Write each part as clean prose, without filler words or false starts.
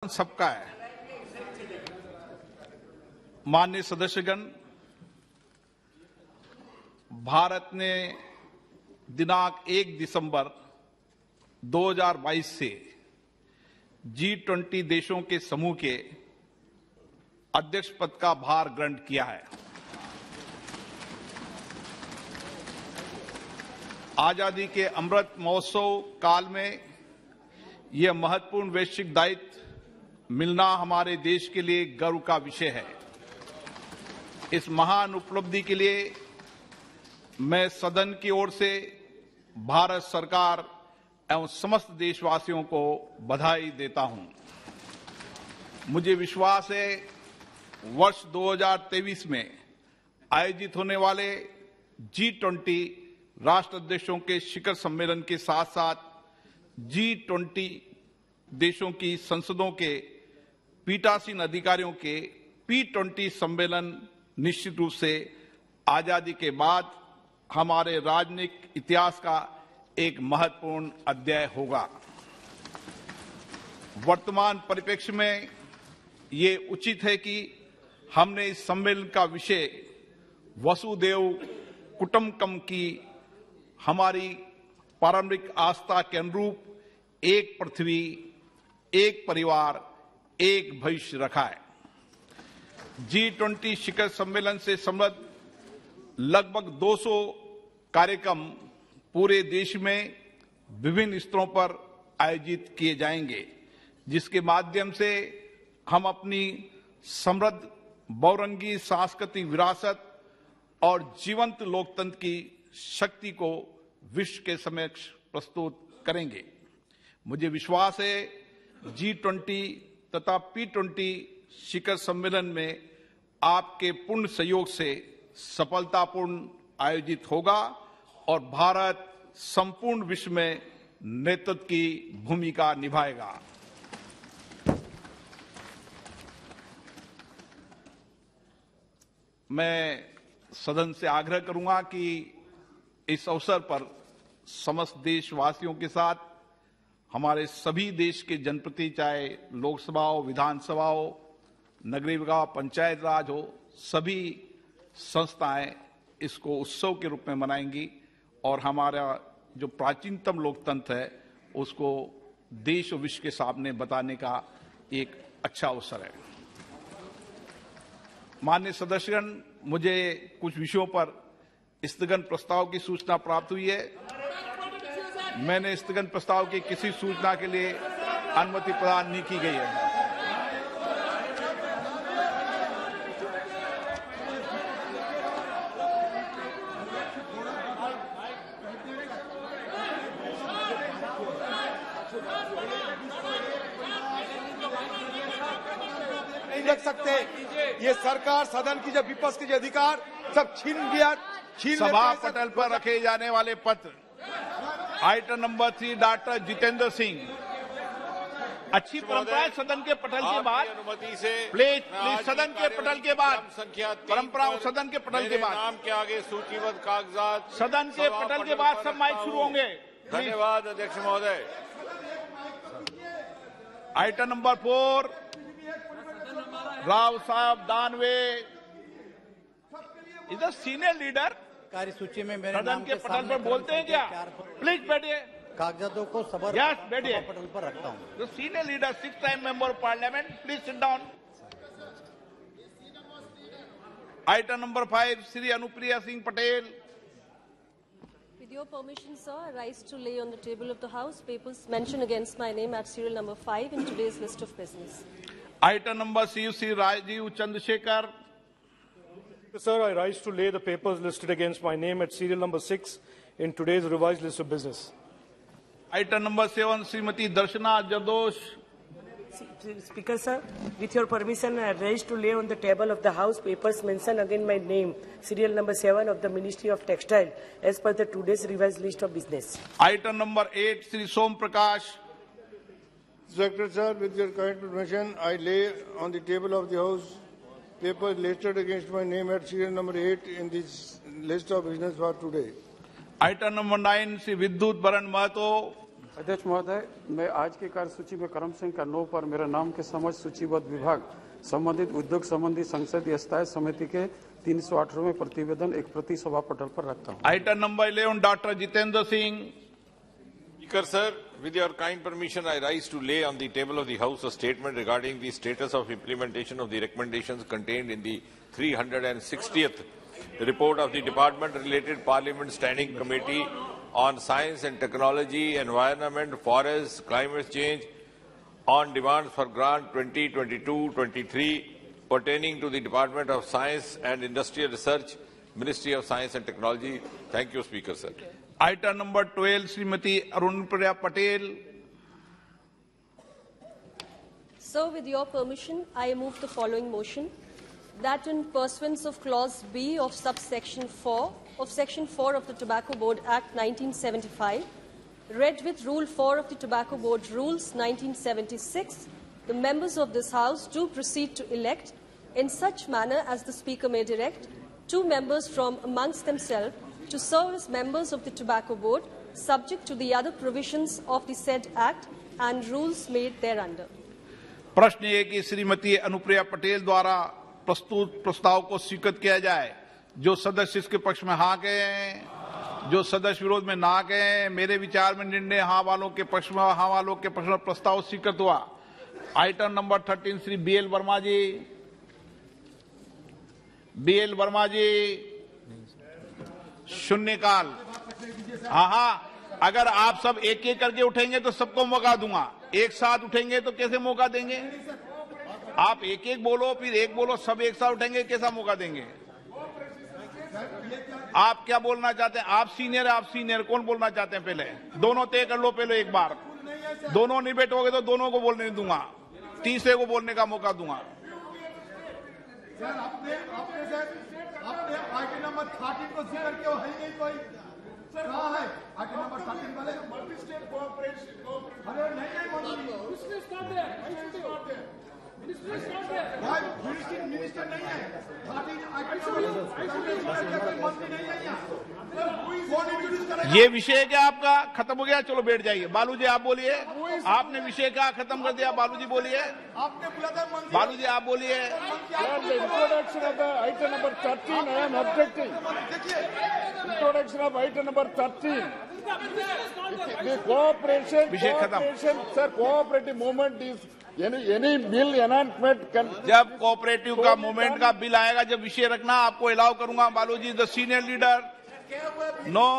सबका है। माननीय सदस्यगण, भारत ने दिनांक 1 दिसंबर 2022 से G20 देशों के समूह के अध्यक्ष पद का भार ग्रहण किया है। आजादी के अमृत महोत्सव काल में यह महत्वपूर्ण वैश्विक दायित्व मिलना हमारे देश के लिए गर्व का विषय है। इस महान उपलब्धि के लिए मैं सदन की ओर से भारत सरकार एवं समस्त देशवासियों को बधाई देता हूं। मुझे विश्वास है वर्ष 2023 में आयोजित होने वाले G20 राष्ट्र अध्यक्षों के शिखर सम्मेलन के साथ साथ G20 देशों की संसदों के पीठासीन अधिकारियों के P20 सम्मेलन निश्चित रूप से आजादी के बाद हमारे राजनीतिक इतिहास का एक महत्वपूर्ण अध्याय होगा। वर्तमान परिप्रेक्ष्य में ये उचित है कि हमने इस सम्मेलन का विषय वसुधैव कुटुंबकम की हमारी पारंपरिक आस्था के अनुरूप एक पृथ्वी, एक परिवार, एक भविष्य रखा है। G20 शिखर सम्मेलन से संबद्ध लगभग 200 कार्यक्रम पूरे देश में विभिन्न स्तरों पर आयोजित किए जाएंगे, जिसके माध्यम से हम अपनी समृद्ध बहुरंगी सांस्कृतिक विरासत और जीवंत लोकतंत्र की शक्ति को विश्व के समक्ष प्रस्तुत करेंगे। मुझे विश्वास है G20 तथा P20 शिखर सम्मेलन में आपके पूर्ण सहयोग से सफलतापूर्ण आयोजित होगा और भारत संपूर्ण विश्व में नेतृत्व की भूमिका निभाएगा। मैं सदन से आग्रह करूंगा कि इस अवसर पर समस्त देशवासियों के साथ हमारे सभी देश के जनप्रतिनिधि, चाहे लोकसभा हो, विधानसभा हो, नगरीय विकास, पंचायत राज हो, सभी संस्थाएं इसको उत्सव के रूप में मनाएंगी और हमारा जो प्राचीनतम लोकतंत्र है उसको देश और विश्व के सामने बताने का एक अच्छा अवसर है। माननीय सदस्यगण, मुझे कुछ विषयों पर स्थगन प्रस्ताव की सूचना प्राप्त हुई है। मैंने स्थगन प्रस्ताव की किसी सूचना के लिए अनुमति प्रदान नहीं की गई है। नहीं रख सकते। ये सरकार सदन की जो विपक्ष के जो अधिकार सब छीन सभा पटल पर रखे जाने वाले पत्र item number 3 doctor Jitendra Singh. अच्छी परंपरा है सदन के पटल के बाद, अनुमति से प्लीज सदन के पटल के बाद, संख्या परंपरा सदन के पटल के बाद, नाम के आगे सूचीबद्ध कागजात सदन के पटल के बाद सब माइक शुरू होंगे। धन्यवाद अध्यक्ष महोदय। आइटम नंबर 4 राव साहब दानवे इधर सीनियर लीडर कार्य सूची में मेरे सदन नाम के पटल पर बोलते हैं क्या? प्लीज बैठिए। कागजातों को सभा बैठिए। पटल पर रखता हूँ। The senior leader, 6th time member of parliament, please sit down. Item number 5, Shri Anupriya Singh Patel. With your permission, sir, I rise to lay on the table of the House papers mentioned against my name at serial number 5 in today's list of business. Item number C, Shri Rajiv Chandrasekhar. Sir, I rise to lay the papers listed against my name at serial number 6 in today's revised list of business. Item number 7, Srimati Darshana Jadosh. Speaker, sir, with your permission, I rise to lay on the table of the House papers mentioned against my name, serial number 7 of the Ministry of Textile, as per the today's revised list of business. Item number 8, Shri Som Prakash. Secretary, sir, with your kind permission, I lay on the table of the House papers listed against my name at serial number 8 in this list of business for today. Item number 9, Shri Vidyut Baran Mahato. अध्यक्ष महोदय, मैं आज की कार्यसूची में क्रम संख्या 9 पर मेरा नाम के समझ सूचीबद्ध विभाग संबंधित उद्योग संबंधी संसदीय स्थायी समिति के 318वें प्रतिवेदन एक प्रति सभा पटल पर रखता हूं। Item number 11 doctor Jitendra Singh. Speaker, sir, with your kind permission, I rise to lay on the table of the House a statement regarding the status of implementation of the recommendations contained in the 360th report of the Department-related Parliament Standing Committee on Science and Technology, Environment, Forests, Climate Change, on demands for grant 2022-23 pertaining to the Department of Science and Industrial Research, Ministry of Science and Technology. Thank you, Speaker, sir. Item number 12 Shrimati Arunpriya Patel. Sir, with your permission, I move the following motion, that in pursuance of Clause B of subsection 4 of Section 4 of the Tobacco Board Act 1975, read with Rule 4 of the Tobacco Board Rules 1976, the members of this House do proceed to elect, in such manner as the Speaker may direct, 2 members from amongst themselves to serve as members of the Tobacco Board, subject to the other provisions of the said Act and rules made thereunder. प्रश्न ये कि श्रीमती अनुप्रिया पटेल द्वारा प्रस्तुत प्रस्ताव को स्वीकृत किया जाए। जो सदस्य इसके पक्ष में हाँ गए, जो सदस्य विरोध में ना गए। मेरे विचार में निर्णय हाँ वालों के पक्ष में, हाँ वालों के पक्ष में प्रस्ताव स्वीकृत हुआ। Item number 13 Shri BL Verma ji. BL Verma ji, शून्यकाल। हाँ, अगर आप सब एक एक करके उठेंगे तो सबको मौका दूंगा, एक साथ उठेंगे तो कैसे मौका देंगे? आप एक एक बोलो, फिर एक बोलो, सब एक साथ उठेंगे, कैसा मौका देंगे? आप क्या बोलना चाहते हैं? आप सीनियर, कौन बोलना चाहते हैं? पहले दोनों तय कर लो, पहले एक बार। दोनों नहीं बैठोगे तो दोनों को बोलने दूंगा, तीसरे को बोलने का मौका दूंगा। आपने आइटम नंबर 13 को जिक्र किया है नहीं कोई? कहाँ है आइटम नंबर 13 वाले? Multi state cooperation. अरे नहीं मिनिस्टर नहीं है। 13 आइटम मंत्री नहीं है यहाँ। ये विषय क्या आपका खत्म हो गया? चलो बैठ जाइए। बालू जी आप बोलिए। आपने विषय क्या खत्म कर दिया? बालू जी बोलिए। आपने बोला था मंत्री। बालू जी आप बोलिए। Introduction of the item number 13, I am objecting. Introduction of item number 13. The cooperation, sir, cooperative movement is any bill enactment can. जब कोऑपरेटिव का मूवमेंट का बिल आएगा, जब विषय रखना आपको अलाउ करूंगा। बालू जी द सीनियर लीडर। नो,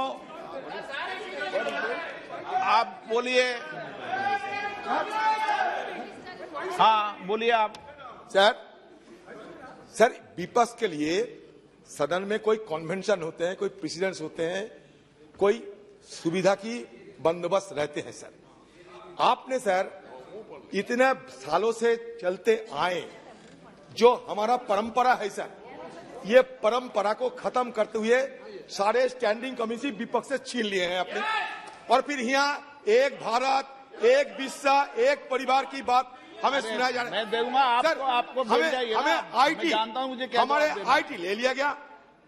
आप बोलिए। हाँ बोलिए आप। सर विपक्ष के लिए सदन में कोई कन्वेंशन होते हैं, कोई प्रेसिडेंट्स होते हैं, कोई सुविधा की बंदोबस्त रहते हैं। सर आपने सर इतने सालों से चलते आए, जो हमारा परंपरा है सर, ये परंपरा को खत्म करते हुए सारे स्टैंडिंग कमेटी विपक्ष से छीन लिए हैं अपने। और फिर यहाँ एक भारत, एक विश्व, एक परिवार की बात हमें सुनाया जा रहा है। मैं दूंगा आपको हमें आईटी, हमारे आईटी ले लिया गया,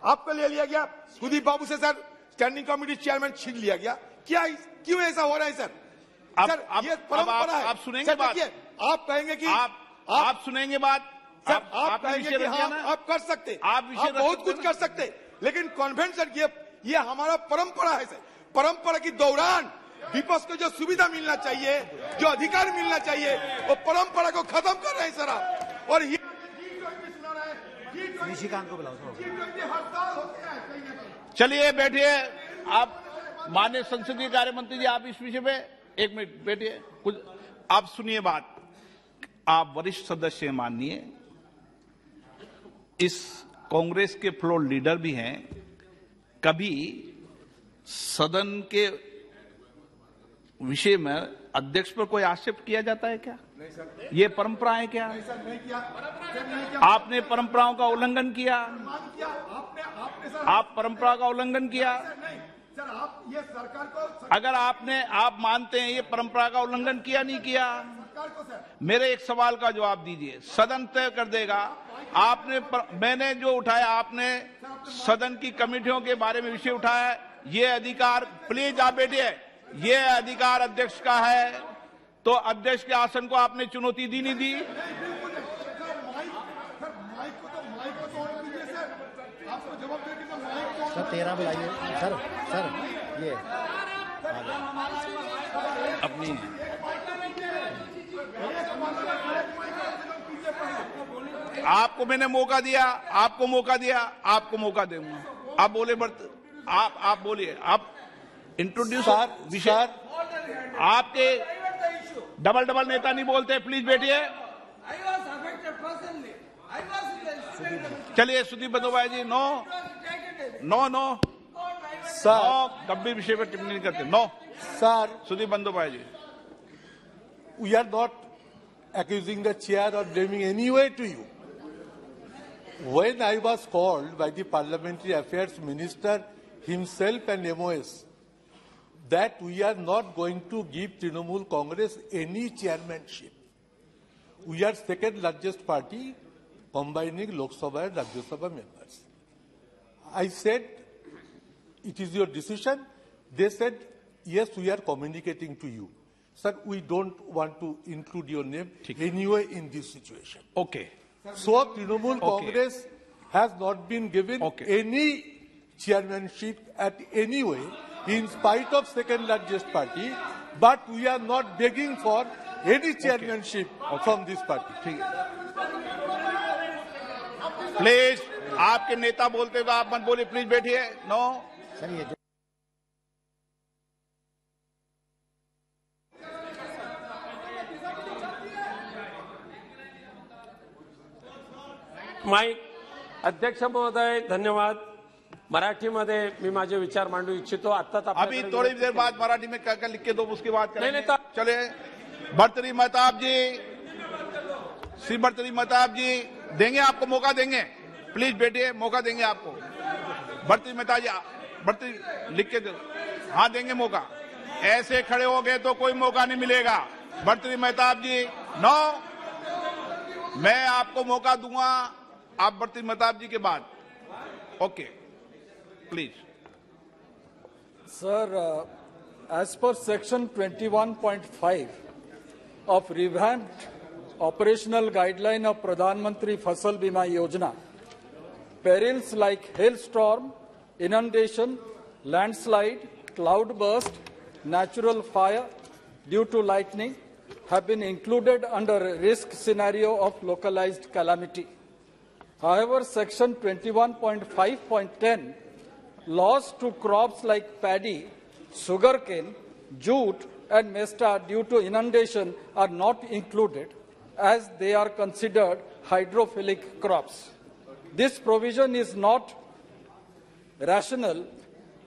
आपको ले लिया गया। सुदीप बाबू से सर स्टैंडिंग कमेटी चेयरमैन छीन लिया गया। क्या, क्यों ऐसा हो रहा है सर? सर ये परंपरा है। आप सुनेंगे बात? आप कहेंगे कि आप सुनेंगे बात? सर आप कहेंगे कि हाँ आप कर सकते, आप बहुत कुछ कर सकते, लेकिन कन्वेंशन ये हमारा परंपरा है सर। परंपरा के दौरान विपक्ष को जो सुविधा मिलना चाहिए, जो अधिकार मिलना चाहिए, वो परंपरा को खत्म कर रहे हैं सर आप। और ये निशिकांत को बुलाओ। चलिए बैठिए। आप माननीय संसदीय कार्य मंत्री जी, आप इस विषय पे एक मिनट बैठिए। कुछ आप सुनिए बात। आप वरिष्ठ सदस्य माननीय, इस कांग्रेस के फ्लोर लीडर भी हैं। कभी सदन के विषय में अध्यक्ष पर कोई आक्षेप किया जाता है क्या? नहीं सर। ये परंपरा है क्या? नहीं सर, नहीं किया। आपने परंपराओं का उल्लंघन किया। आपने सर, आप परंपरा का उल्लंघन किया। सर आप ये सरकार को, अगर आप मानते हैं ये परंपरा का उल्लंघन किया नहीं किया, सरकार को सर मेरे एक सवाल का जवाब दीजिए। सदन तय कर देगा। मैंने जो उठाया, आपने सदन की कमेटियों के बारे में विषय उठाया, ये अधिकार, प्लीज आप बैठिए। ये अधिकार अध्यक्ष का है, तो अध्यक्ष के आसन को आपने चुनौती दी नहीं दी? सर 13 बुलाइए सर। सर ये अपनी आपको मैंने मौका दिया, आपको मौका दिया, आपको मौका दूंगा। आप बोले आप बोलिए, आप इंट्रोड्यूस विषय। आपके डबल नेता नहीं बोलते, प्लीज बैठिए। चलिए सुदीप बंदोपाध्याय जी। नो सर, गंभीर विषय पर टिप्पणी नहीं करते। No sir, Sudip Bandopadhyay ji. we are not accusing the chair or blaming any way to you. When I was called by the Parliamentary Affairs Minister himself and MOS that we are not going to give Trinamool Congress any chairmanship. We are second largest party combining Lok Sabha and Rajya Sabha members. I said, it is your decision. They said, yes, we are communicating to you. Sir, we don't want to include your name anyway in this situation. Okay. So, Trinamool Congress has not been given any chairmanship at any way, in spite of second largest party, but we are not begging for any chairmanship from this party. Please, आपके नेता बोलते तो आप मत बोलिए, please बैठिए। No sir ये mike. अध्यक्ष महोदय धन्यवाद. मराठीमध्ये मी माझे विचार मांडू इच्छितो. आत्ताच अभी थोड़ी देर बाद मराठी में क्या लिख के दो, उसकी बात करेंगे। नहीं, चले भर्तृहरि महताब जी, श्री भर्तृहरि महताब जी, देंगे आपको मौका, देंगे। प्लीज बैठिए, मौका देंगे आपको। भर्तृहरि महताब जी, भर्तृहरि लिख के दो। हाँ, देंगे मौका। ऐसे खड़े हो गए तो कोई मौका नहीं मिलेगा। भर्तृहरि महताब जी, नो, मैं आपको मौका दूंगा, आप भर्तृहरि महताब जी के बाद। Okay, please. Sir, as per section 21.5 of revamped operational guideline of Pradhan Mantri Fasal Bima Yojana, perils like hailstorm, inundation, landslide, cloudburst, natural fire due to lightning have been included under a risk scenario of localized calamity. However, section 21.5.10 loss to crops like paddy, sugarcane, jute and mesta due to inundation are not included as they are considered hydrophilic crops. This provision is not rational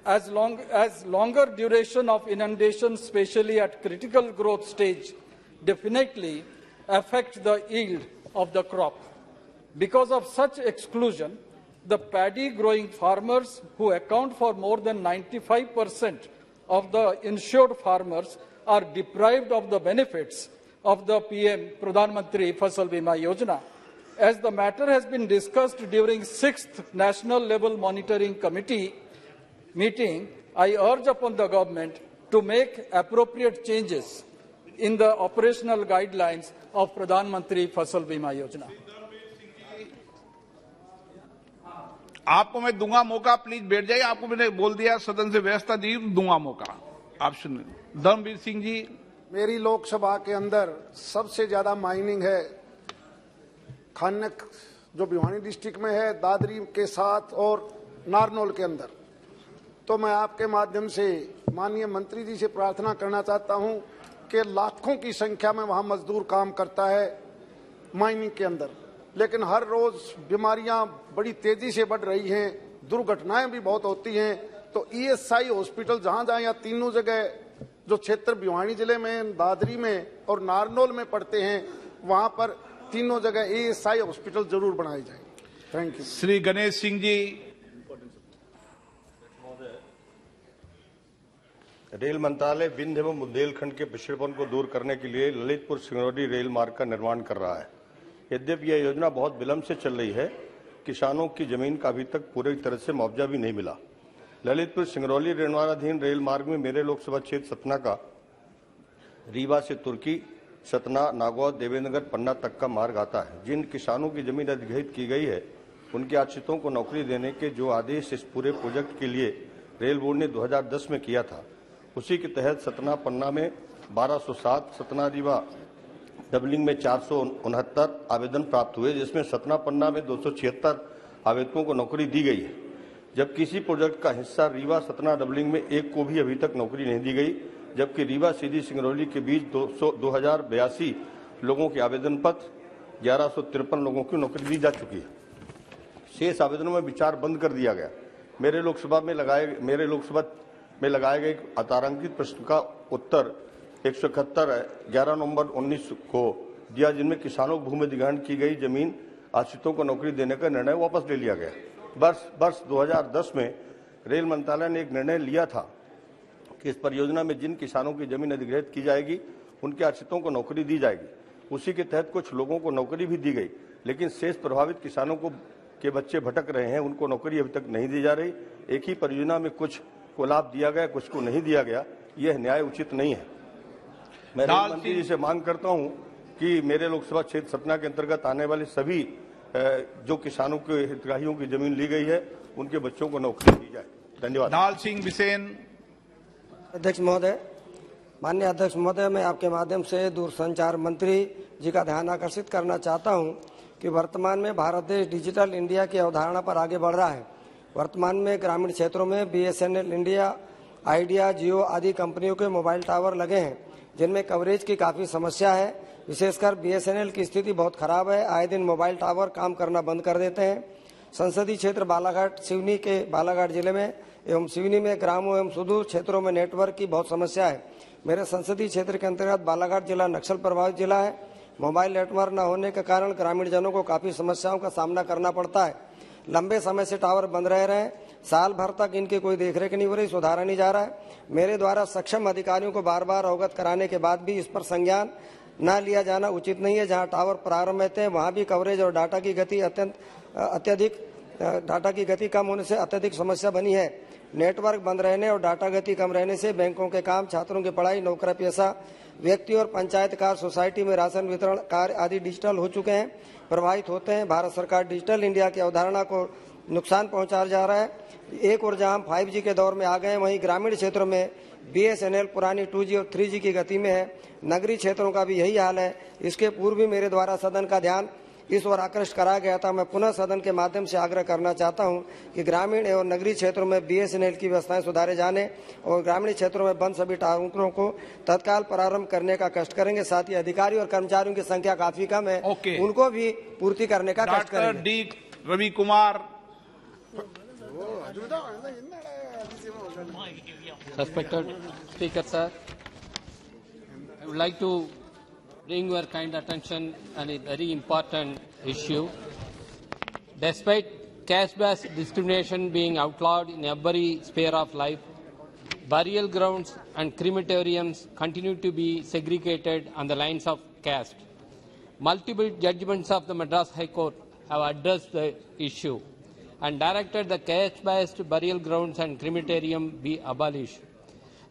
as longer duration of inundation, especially at critical growth stage, definitely affect the yield of the crop. Because of such exclusion, the paddy growing farmers who account for more than 95% of the insured farmers are deprived of the benefits of the PM Pradhan Mantri Fasal Bima Yojana. As the matter has been discussed during 6th National Level Monitoring Committee meeting, I urge upon the government to make appropriate changes in the operational guidelines of Pradhan Mantri Fasal Bima Yojana. आपको मैं दूंगा मौका, please बैठ जाइए। आपको मैंने बोल दिया, सदन से व्यवस्था दी, दूंगा मौका। आप सुनिए। धर्मवीर सिंह जी। मेरी लोकसभा के अंदर सबसे ज्यादा माइनिंग है खानक, जो भिवानी डिस्ट्रिक्ट में है, दादरी के साथ और नारनौल के अंदर। तो मैं आपके माध्यम से माननीय मंत्री जी से प्रार्थना करना चाहता हूं कि लाखों की संख्या में वहां मजदूर काम करता है माइनिंग के अंदर, लेकिन हर रोज बीमारियां बड़ी तेजी से बढ़ रही हैं, दुर्घटनाएं भी बहुत होती हैं। तो ईएसआई हॉस्पिटल जहां या तीनों जगह जो क्षेत्र भिवानी जिले में, दादरी में और नारनौल में पड़ते हैं, वहां पर तीनों जगह ईएसआई हॉस्पिटल जरूर बनाए जाए। Thank you. Shri Ganesh Singh ji. Rail मंत्रालय विंध्य एवं बुंदेलखंड के पिछड़ेपन को दूर करने के लिए ललितपुर सिंगरौली रेल मार्ग का निर्माण कर रहा है। यद्यपि यह योजना बहुत विलंब से चल रही है, किसानों की जमीन का अभी तक पूरी तरह से मुआवजा भी नहीं मिला। ललितपुर सिंगरौली निर्माणाधीन रेल मार्ग में मेरे लोकसभा क्षेत्र सतना का रीवा से तुर्की, सतना, नागौर, देवेंद्रनगर, पन्ना तक का मार्ग आता है। जिन किसानों की जमीन अधिग्रहित की गई है उनके आश्रितों को नौकरी देने के जो आदेश इस पूरे प्रोजेक्ट के लिए रेल बोर्ड ने 2010 में किया था, उसी के तहत सतना पन्ना में 1207, सतना रीवा डबलिंग में 469 आवेदन प्राप्त हुए, जिसमें सतना पन्ना में 276 आवेदकों को नौकरी दी गई है। जबकि इसी प्रोजेक्ट का हिस्सा रीवा सतना डबलिंग में एक को भी अभी तक नौकरी नहीं दी गई, जबकि रीवा सीधी सिंगरौली के बीच 2082 लोगों के आवेदन पत्र, 1153 लोगों की नौकरी दी जा चुकी है। शेष आवेदनों में विचार बंद कर दिया गया। मेरे लोकसभा में लगाए गए अतारांकित प्रश्न का उत्तर 171 11 नवंबर 19 को दिया, जिनमें किसानों को भूमि अधिग्रहण की गई जमीन आश्रितों को नौकरी देने का निर्णय वापस ले लिया गया। वर्ष 2010 में रेल मंत्रालय ने एक निर्णय लिया था कि इस परियोजना में जिन किसानों की जमीन अधिग्रहित की जाएगी उनके आश्रितों को नौकरी दी जाएगी। उसी के तहत कुछ लोगों को नौकरी भी दी गई, लेकिन शेष प्रभावित किसानों के बच्चे भटक रहे हैं, उनको नौकरी अभी तक नहीं दी जा रही। एक ही परियोजना में कुछ को लाभ दिया गया, कुछ को नहीं दिया गया। यह न्याय उचित नहीं है। मैं रेल मंत्री जी से मांग करता हूं कि मेरे लोकसभा क्षेत्र सतना के अंतर्गत आने वाले सभी जो किसानों के हितग्राहियों की जमीन ली गई है उनके बच्चों को नौकरी दी जाए। धन्यवाद। नाल सिंह बिसेन। अध्यक्ष महोदय, माननीय अध्यक्ष महोदय, मैं आपके माध्यम से दूरसंचार मंत्री जी का ध्यान आकर्षित करना चाहता हूं कि वर्तमान में भारत देश डिजिटल इंडिया की अवधारणा पर आगे बढ़ रहा है। वर्तमान में ग्रामीण क्षेत्रों में BSNL इंडिया, आइडिया, जियो आदि कंपनियों के मोबाइल टावर लगे हैं, जिनमें कवरेज की काफ़ी समस्या है। विशेषकर BSNL की स्थिति बहुत खराब है। आए दिन मोबाइल टावर काम करना बंद कर देते हैं। संसदीय क्षेत्र बालाघाट सिवनी के बालाघाट जिले में एवं सिवनी में ग्रामों एवं सुदूर क्षेत्रों में नेटवर्क की बहुत समस्या है। मेरे संसदीय क्षेत्र के अंतर्गत बालाघाट जिला नक्सल प्रभावित जिला है। मोबाइल नेटवर्क न होने के कारण ग्रामीण जनों को काफ़ी समस्याओं का सामना करना पड़ता है। लंबे समय से टावर बंद रह रहे हैं, साल भर तक इनकी कोई देखरेख नहीं हो रही, सुधारा नहीं जा रहा है। मेरे द्वारा सक्षम अधिकारियों को बार बार अवगत कराने के बाद भी इस पर संज्ञान न लिया जाना उचित नहीं है। जहां टावर प्रारंभ होते हैं वहां भी कवरेज और डाटा की गति कम होने से अत्यधिक समस्या बनी है। नेटवर्क बंद रहने और डाटा गति कम रहने से बैंकों के काम, छात्रों की पढ़ाई, नौकरी पेशा व्यक्ति और पंचायत कार्य, सोसाइटी में राशन वितरण कार्य आदि डिजिटल हो चुके हैं, प्रभावित होते हैं। भारत सरकार डिजिटल इंडिया की अवधारणा को नुकसान पहुंचा जा रहा है। एक और जहां हम 5G के दौर में आ गए हैं, वहीं ग्रामीण क्षेत्रों में BSNL पुरानी 2G और 3G की गति में है। नगरीय क्षेत्रों का भी यही हाल है। इसके पूर्व भी मेरे द्वारा सदन का ध्यान इस ओर आकृष्ट कराया गया था। मैं पुनः सदन के माध्यम से आग्रह करना चाहता हूं कि ग्रामीण एवं नगरीय क्षेत्रों में BSNL की व्यवस्थाएं सुधारे जाने और ग्रामीण क्षेत्रों में बंद सभी टावरों को तत्काल प्रारंभ करने का कष्ट करेंगे। साथ ही अधिकारी और कर्मचारियों की संख्या काफी कम है, उनको भी पूर्ति करने का कष्ट करेंगे। D Ravi Kumar. Respected Speaker, sir, I would like to bring your kind attention on a very important issue. Despite caste-based discrimination being outlawed in every sphere of life, burial grounds and crematoriums continue to be segregated on the lines of caste. Multiple judgments of the Madras High Court have addressed the issue and directed the caste-based burial grounds and crematorium be abolished.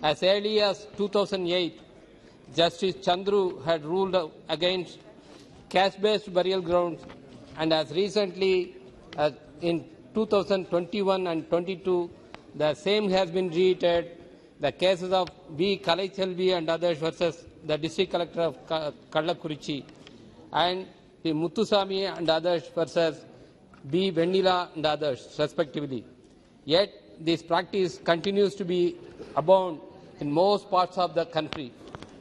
As early as 2008, Justice Chandru had ruled against caste-based burial grounds, and as recently as in 2021 and 22, the same has been reiterated. The cases of B. Kalaiselvi and others versus the District Collector of Kallakurichi and the Muthusamy and others versus B. Venila and others, respectively. Yet, this practice continues to be abound in most parts of the country.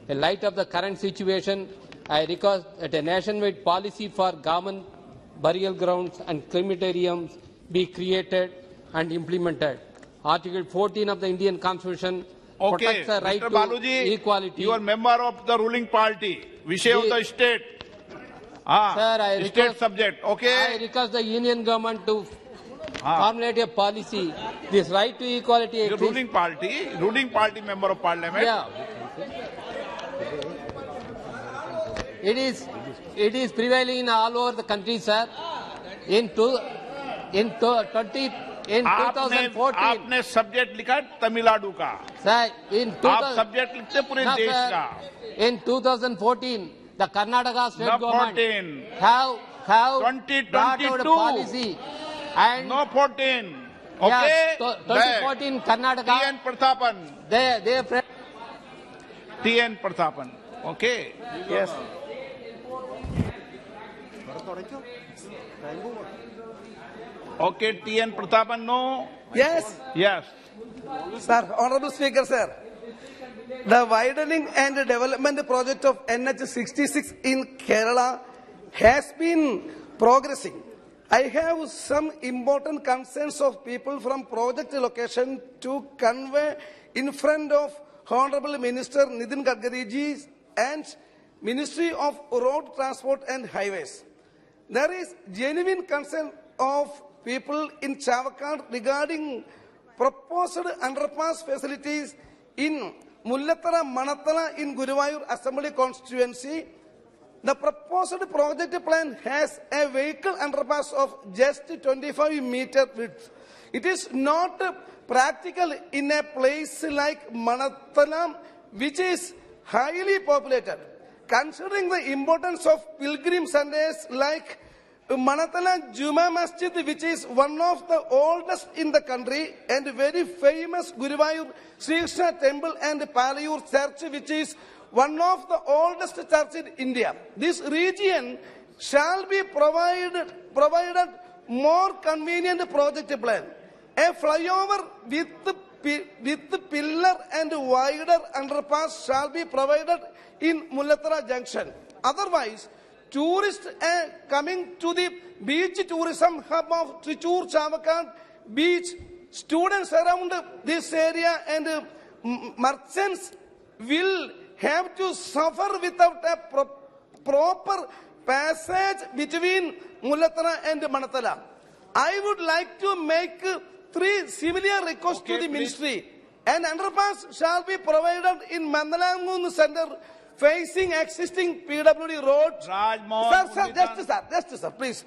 In light of the current situation, I request that a nationwide policy for government burial grounds and crematoriums be created and implemented. Article 14 of the Indian Constitution protects the right Mr. to Baluji, equality. You are member of the ruling party. Vishay of the state. Sir, state subject. Okay. I request the Union government to formulate a policy. This right to equality. The ruling party member of parliament. Yeah. It is prevailing in all over the country, sir. In 20 in 2014, आपने subject लिखा तमिलनाडु का, sir, आप subject लिखते पूरे no, देश sir, का। in 2014, the Karnataka state No government 14. have 2022. brought out a policy and No 14. Okay. yes, 2014 Karnataka. TN Prathapan. They TN Prathapan. Okay. Yes. Okay, TN Prathapan, no? Yes. Yes. Sir, Honorable Speaker, sir. The widening and development project of NH 66 in Kerala has been progressing. I have some important concerns of people from project location to convey in front of Honorable Minister Nitin Gadkari ji and Ministry of Road Transport and Highways. There is genuine concern of people in Chavakad regarding proposed underpass facilities in Mullathara Manathana in Guruvayur Assembly constituency. The proposed project plan has a vehicle underpass of just 25 meter width. It is not practical in a place like Manathana, which is highly populated. Considering the importance of pilgrim Sundays like Manathana Juma Masjid, which is one of the oldest in the country, and very famous Guruvayur Sri Krishna Temple and Palayur Church, which is one of the oldest churches in India. This region shall be provided more convenient project plan. A flyover with pillar and wider underpass shall be provided in Mullathara Junction. Otherwise, tourists coming to the beach tourism hub of Trichur Chavakad beach, students around this area and merchants will have to suffer without a proper passage between Mullathara and Manathala. I would like to make 3 similar requests to the ministry. An underpass shall be provided in Mandalangun Center facing existing PWD road. Just sir, please.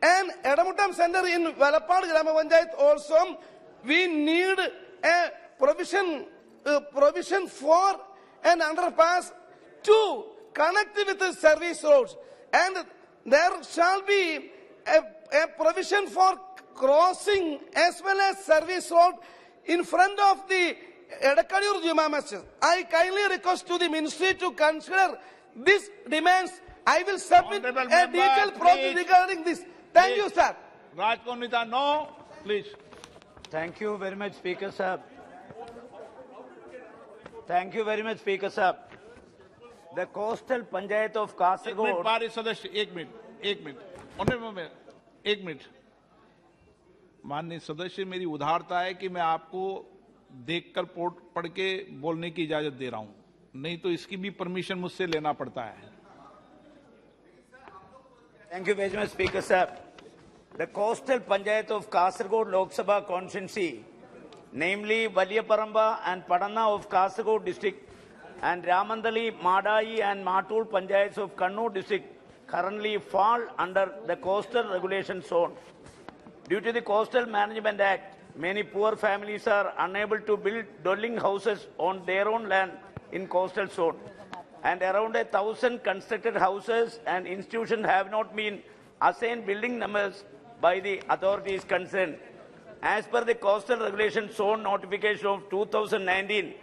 And Edamutam Center in Valapad Grama Panchayat also, we need a provision for an underpass to connect with the service roads. And there shall be a provision for crossing as well as service road in front of the Edakadur Juma Masjid. I kindly request to the ministry to consider these demands. I will submit a detailed project regarding this. Thank you, sir. Rajkonita, no, please. Thank you very much, Speaker sir. Thank you very much, Speaker sir. The coastal Panchayat of Kasaragod. एक minute माननीय सदस्य, मेरी उदारता है कि मैं आपको देखकर पढ़ के बोलने की इजाजत दे रहा हूं, नहीं तो इसकी भी परमिशन मुझसे लेना पड़ता है. Thank you very much, Speaker sir. The coastal Panchayat of Kasaragod LokSabha constituency, namely Valiyaparamba and Padanna of Kasaragod district and Ramandali, Madai and Matul Panchayats of Kannur district currently fall under the coastal regulation zone. Due to the Coastal Management Act, many poor families are unable to build dwelling houses on their own land in coastal zone. And around 1,000 constructed houses and institutions have not been assigned building numbers by the authorities concerned. As per the Coastal Regulation Zone notification of 2019,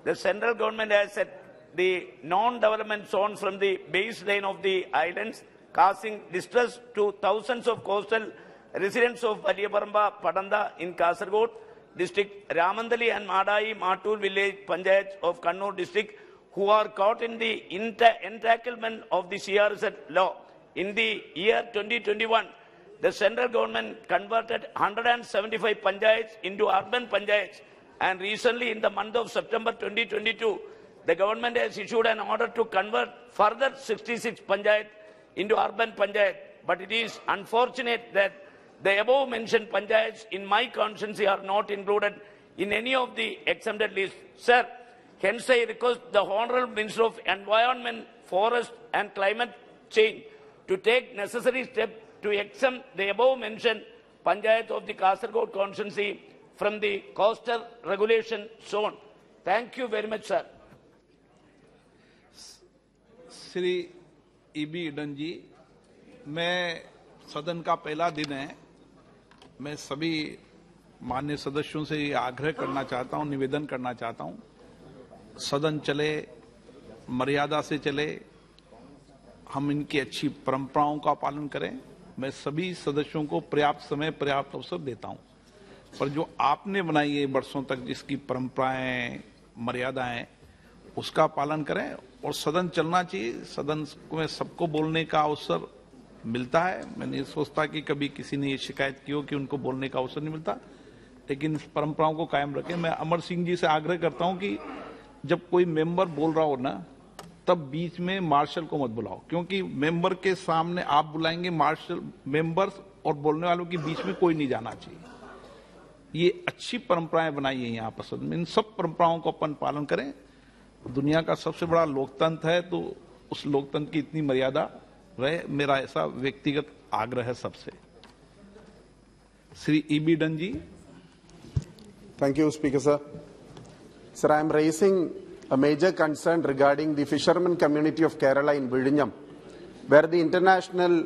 the central government has set the non-development zone from the baseline of the islands, causing distress to thousands of coastal residents of Valiyaparamba, Padanda in Kasaragod district, Ramandali and Madai, Matul village panchayats of Kannur district, who are caught in the entanglement of the CRZ law. In the year 2021, the central government converted 175 panchayats into urban panchayats, and recently in the month of September 2022, the government has issued an order to convert further 66 panchayats into urban panchayat. But it is unfortunate that the above mentioned panchayats in my constituency are not included in any of the exempted lists. Sir, hence I request the Honorable Minister of Environment, Forest and Climate Change to take necessary steps to exempt the above mentioned Panchayat of the Kasaragod constituency from the coastal regulation zone. Thank you very much, sir. Shri Hibi Eden ji, मैं सदन का पहला दिन है, मैं सभी माननीय सदस्यों से ये आग्रह करना चाहता हूं, निवेदन करना चाहता हूं, सदन चले, मर्यादा से चले, हम इनकी अच्छी परंपराओं का पालन करें। मैं सभी सदस्यों को पर्याप्त समय, पर्याप्त अवसर देता हूं, पर जो आपने बनाई है वर्षों तक जिसकी परंपराएं, मर्यादाएं, उसका पालन करें और सदन चलना चाहिए। सदन में सबको बोलने का अवसर मिलता है। मैं नहीं सोचता कि कभी किसी ने ये शिकायत की हो कि उनको बोलने का अवसर नहीं मिलता, लेकिन इस परंपराओं को कायम रखें। मैं अमर सिंह जी से आग्रह करता हूं कि जब कोई मेंबर बोल रहा हो ना, तब बीच में मार्शल को मत बुलाओ, क्योंकि मेंबर के सामने आप बुलाएंगे मार्शल, मेंबर्स और बोलने वालों के बीच में कोई नहीं जाना चाहिए। ये अच्छी परंपराएं बनाई है यहाँ पर सदन में, इन सब परंपराओं को अपन पालन करें। दुनिया का सबसे बड़ा लोकतंत्र है, तो उस लोकतंत्र की इतनी मर्यादा रहे, मेरा ऐसा व्यक्तिगत आग्रह है सबसे। Shri Hibi Eden ji. Thank you, Speaker, sir. Sir, I am raising a major concern regarding the fishermen community of Kerala in Vizhinjam, where the international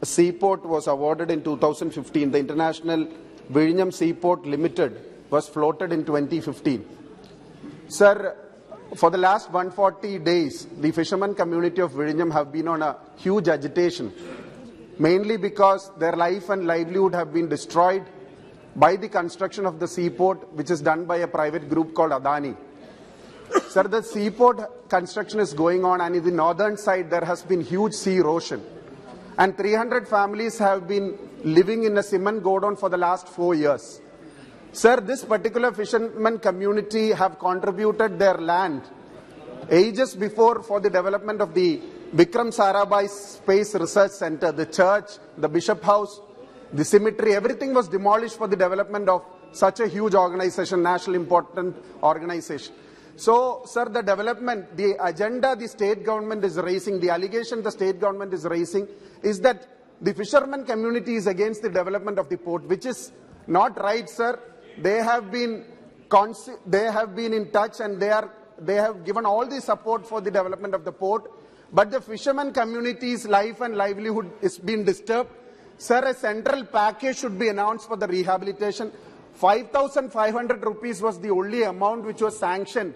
seaport was awarded in 2015. The International Vizhinjam Seaport Limited was floated in 2015. Sir, for the last 140 days, the fishermen community of Vizhinjam have been on a huge agitation, mainly because their life and livelihood have been destroyed by the construction of the seaport, which is done by a private group called Adani. Sir, the seaport construction is going on, and in the northern side there has been huge sea erosion. And 300 families have been living in a cement godown for the last 4 years. Sir, this particular fishermen community have contributed their land ages before for the development of the Vikram Sarabhai Space Research Center, the church, the Bishop House, the cemetery, everything was demolished for the development of such a huge organization, national important organization. So, sir, the development, the agenda the state government is raising, the allegation the state government is raising is that the fishermen community is against the development of the port, which is not right, sir. They have been in touch, and they have given all the support for the development of the port, but the fishermen community's life and livelihood is being disturbed. Sir, a central package should be announced for the rehabilitation. 5,500 rupees was the only amount which was sanctioned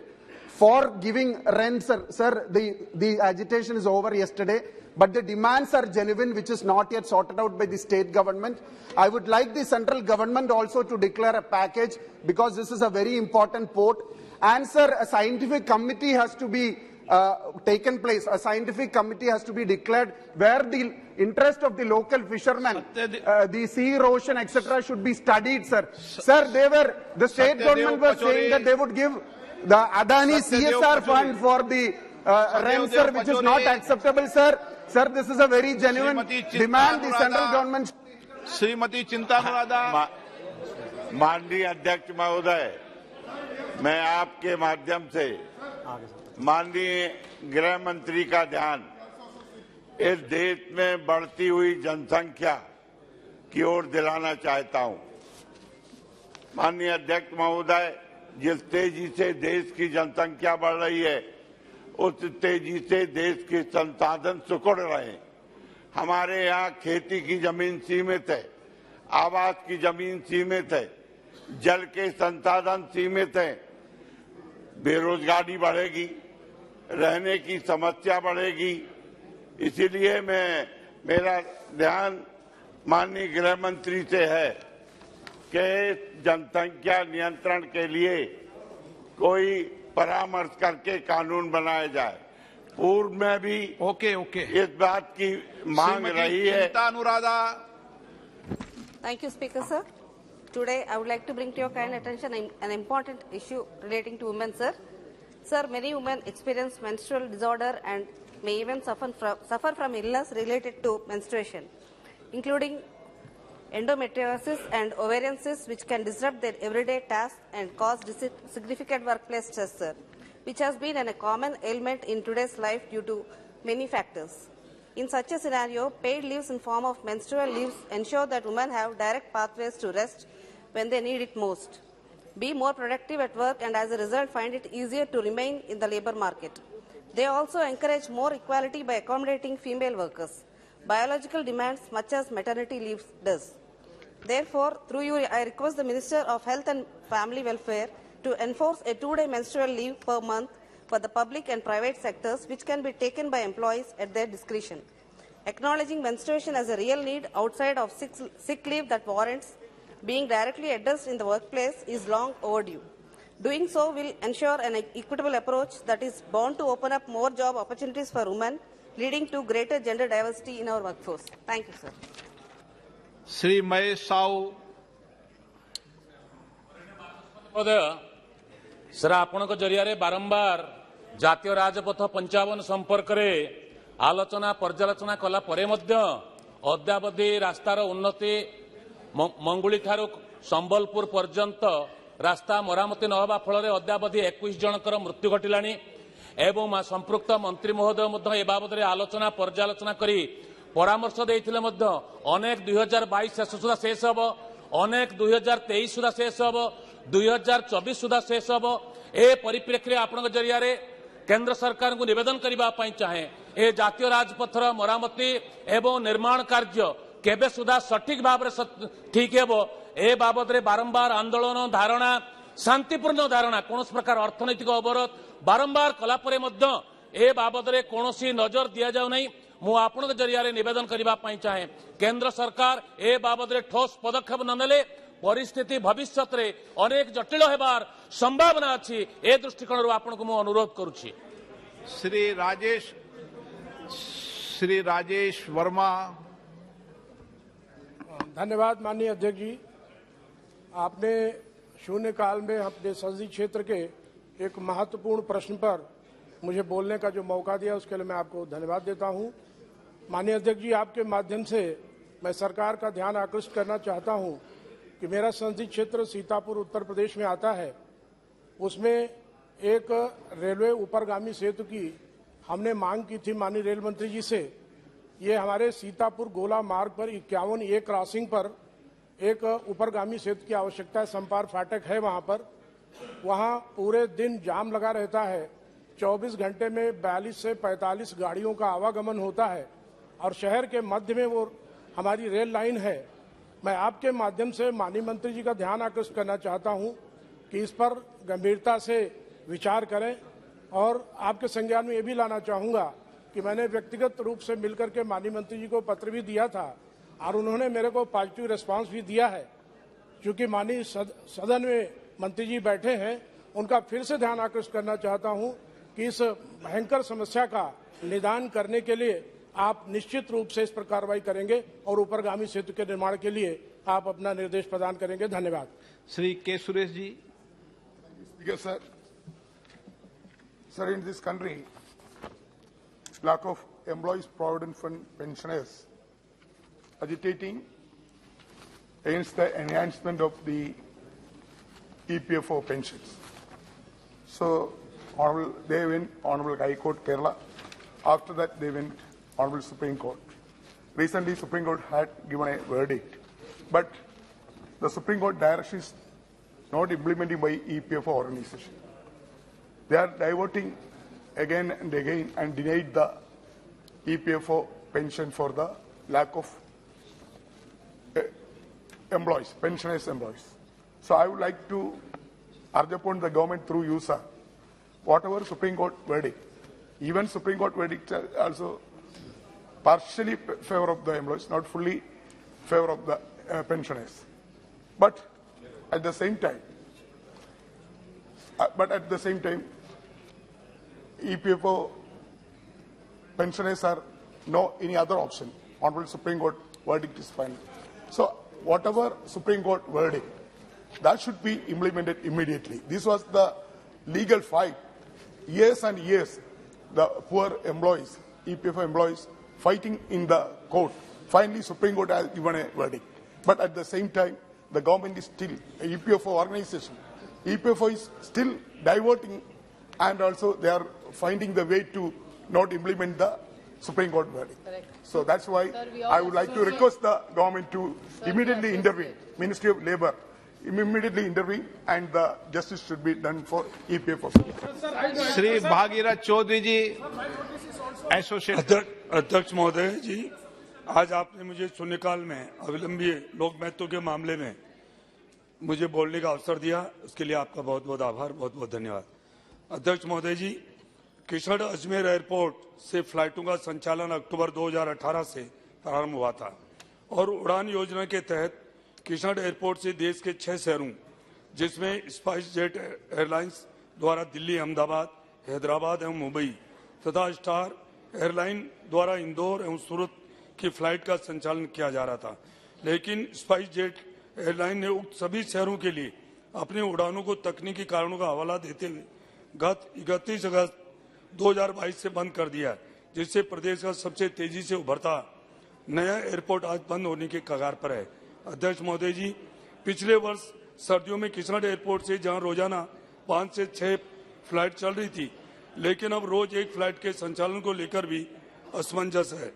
for giving rent, sir. Sir, the agitation is over yesterday, but the demands are genuine, which is not yet sorted out by the state government. I would like the central government also to declare a package, because this is a very important port. And, sir, a scientific committee has to be taken place. A scientific committee has to be declared where the interest of the local fishermen, the sea erosion, etc., should be studied, sir. Sir, the state government was saying that they would give the Adani CSR fund for the rent, sir, which is not acceptable, sir. Sir, this is a very genuine demand. The central government. Shrimati चिंता अनुराधा। माननीय अध्यक्ष महोदय, मैं आपके माध्यम से माननीय गृह मंत्री का ध्यान इस देश में बढ़ती हुई जनसंख्या की ओर दिलाना चाहता हूं। माननीय अध्यक्ष महोदय, जिस तेजी से देश की जनसंख्या बढ़ रही है, उस तेजी से देश के संसाधन सिकुड़ रहे हैं। हमारे यहाँ खेती की जमीन सीमित है, आवास की जमीन सीमित है, जल के संसाधन सीमित है, बेरोजगारी बढ़ेगी, रहने की समस्या बढ़ेगी। इसीलिए मेरा ध्यान माननीय गृह मंत्री से है कि जनसंख्या नियंत्रण के लिए कोई परामर्श करके कानून बनाया जाए। पूर्व में भी इस बात की मांग रही है। Thank you, Speaker, sir. Today, I would like to bring to your kind attention an important issue relating to women, sir. Sir, many women experience menstrual disorder and may even suffer from illness related to menstruation, including endometriosis and ovarian cysts, which can disrupt their everyday tasks and cause significant workplace stress, sir, which has been a common ailment in today's life due to many factors. In such a scenario, paid leaves in form of menstrual leaves ensure that women have direct pathways to rest when they need it most, be more productive at work, and as a result find it easier to remain in the labour market. They also encourage more equality by accommodating female workers' biological demands much as maternity leave does. Therefore, through you, I request the Minister of Health and Family Welfare to enforce a 2-day menstrual leave per month for the public and private sectors, which can be taken by employees at their discretion. Acknowledging menstruation as a real need outside of sick leave that warrants being directly addressed in the workplace is long overdue. Doing so will ensure an equitable approach that is bound to open up more job opportunities for women, leading to greater gender diversity in our workforce. Thank you, sir. Sri Mahesh Sahu. Sir आपणक जरिया बारंबार जातीय राजपथ 55 संपर्क में आलोचना पर्यालोचना कला अद्यावधि रास्तार उन्नति मंगुली ठारू संबलपुर पर्यंत रास्ता मरामती नहबा फल अद्यावधि 21 जनकर मृत्यु घटिला एवं संपृक्त मंत्री महोदय ए बाबद आलोचना पर्यालोचना करी परामर्श देइथिले अनेक 2022 शेष सुधा शेष हम अनेक 2023 सुधा शेष हम 2024 सुधा शेष हम ए परिप्रेक्षी आपण जरिया केंद्र सरकार को निवेदन करने चाहे ए जातीय राजपथर मरामती एवं निर्माण कार्य केबे सुधा सठिक भाव ठीक हेब ए बाबद बारंबार आंदोलन धारणा शांतिपूर्ण धारणा कौन प्रकार अर्थनैतिक अवरोध बारंबार कलापर ए बाबद कौन नजर दि जाऊ नहीं मु आपण जरिया निवेदन करने चाहे केंद्र सरकार ए बाबद ठोस पदक्षेप ननेले परिस्थिति भविष्य में अनेक जटिल होबार संभावना अच्छी ए दृष्टिकोण आपन को मु अनुरोध करुछि। श्री राजेश वर्मा। धन्यवाद माननीय अध्यक्ष जी, आपने शून्यकाल में अपने संसदीय क्षेत्र के एक महत्वपूर्ण प्रश्न पर मुझे बोलने का जो मौका दिया उसके लिए मैं आपको धन्यवाद देता हूं। माननीय अध्यक्ष जी, आपके माध्यम से मैं सरकार का ध्यान आकृष्ट करना चाहता हूं कि मेरा संसदीय क्षेत्र सीतापुर उत्तर प्रदेश में आता है। उसमें एक रेलवे ऊपरगामी सेतु की हमने मांग की थी माननीय रेल मंत्री जी से। ये हमारे सीतापुर गोला मार्ग पर 51A क्रॉसिंग पर एक ऊपरगामी सेतु की आवश्यकता है। संपार फाटक है वहाँ पूरे दिन जाम लगा रहता है। 24 घंटे में 42 से 45 गाड़ियों का आवागमन होता है और शहर के मध्य में वो हमारी रेल लाइन है। मैं आपके माध्यम से माननीय मंत्री जी का ध्यान आकृष्ट करना चाहता हूं कि इस पर गंभीरता से विचार करें और आपके संज्ञान में ये भी लाना चाहूंगा कि मैंने व्यक्तिगत रूप से मिलकर के माननीय मंत्री जी को पत्र भी दिया था और उन्होंने मेरे को पॉजिटिव रिस्पांस भी दिया है। चूंकि माननीय सदन में मंत्री जी बैठे हैं, उनका फिर से ध्यान आकृष्ट करना चाहता हूं कि इस भयंकर समस्या का निदान करने के लिए आप निश्चित रूप से इस पर कार्रवाई करेंगे और ऊपरगामी सेतु के निर्माण के लिए आप अपना निर्देश प्रदान करेंगे। धन्यवाद। श्री के Suresh ji. Sir, in this country, lack of employees provident fund pensioners agitating against the enhancement of the EPFO pensions. So, they went Honorable High Court, Kerala. After that, they went Honorable Supreme Court. Recently, Supreme Court had given a verdict, but the Supreme Court direction is not implemented by EPFO organization. They are diverting again and again and denied the EPFO pension for the lack of employees, pensioners employees. So I would like to urge upon the government through you, sir, whatever Supreme Court verdict, even Supreme Court verdict also partially favor of the employees, not fully favor of the pensioners. But at the same time, EPFO pensioners are no any other option. Honorable Supreme Court verdict is final. So whatever Supreme Court verdict, that should be implemented immediately. This was the legal fight. Years and years, the poor employees, EPFO employees, fighting in the court. Finally, Supreme Court has given a verdict. But at the same time, the government is still, EPFO organization, EPFO is still diverting, and also they are finding the way to not implement the Supreme Court verdict. So that's why I would like to request the government to immediately intervene, Ministry of Labour, immediately intervene, and the justice should be done for EPF officers. Shri Bhagirath Chaudhary ji, associate अध्यक्ष महोदय जी, आज आपने मुझे शून्यकाल में अविलंबीय लोक महत्व के मामले में मुझे बोलने का अवसर दिया, उसके लिए आपका बहुत बहुत आभार, बहुत बहुत धन्यवाद। अध्यक्ष महोदय जी, किशनगढ़ अजमेर एयरपोर्ट से फ्लाइटों का संचालन अक्टूबर 2018 से प्रारंभ हुआ था और उड़ान योजना के तहत किशनगढ़ एयरपोर्ट से देश के 6 शहरों जिसमें स्पाइस जेट एयरलाइंस द्वारा दिल्ली, अहमदाबाद, हैदराबाद एवं मुंबई तथा स्टार एयरलाइन द्वारा इंदौर एवं सूरत की फ्लाइट का संचालन किया जा रहा था, लेकिन स्पाइस जेट एयरलाइन ने उक्त सभी शहरों के लिए अपनी उड़ानों को तकनीकी कारणों का हवाला देते हुए गत 31 अगस्त 2022 से बंद कर दिया, जिससे प्रदेश का सबसे तेजी से उभरता नया एयरपोर्ट आज बंद होने के कगार पर है। अध्यक्ष महोदय जी, पिछले वर्ष सर्दियों में किशनगढ़ एयरपोर्ट से जहां रोजाना 5 से 6 फ्लाइट चल रही थी, लेकिन अब रोज एक फ्लाइट के संचालन को लेकर भी असमंजस है।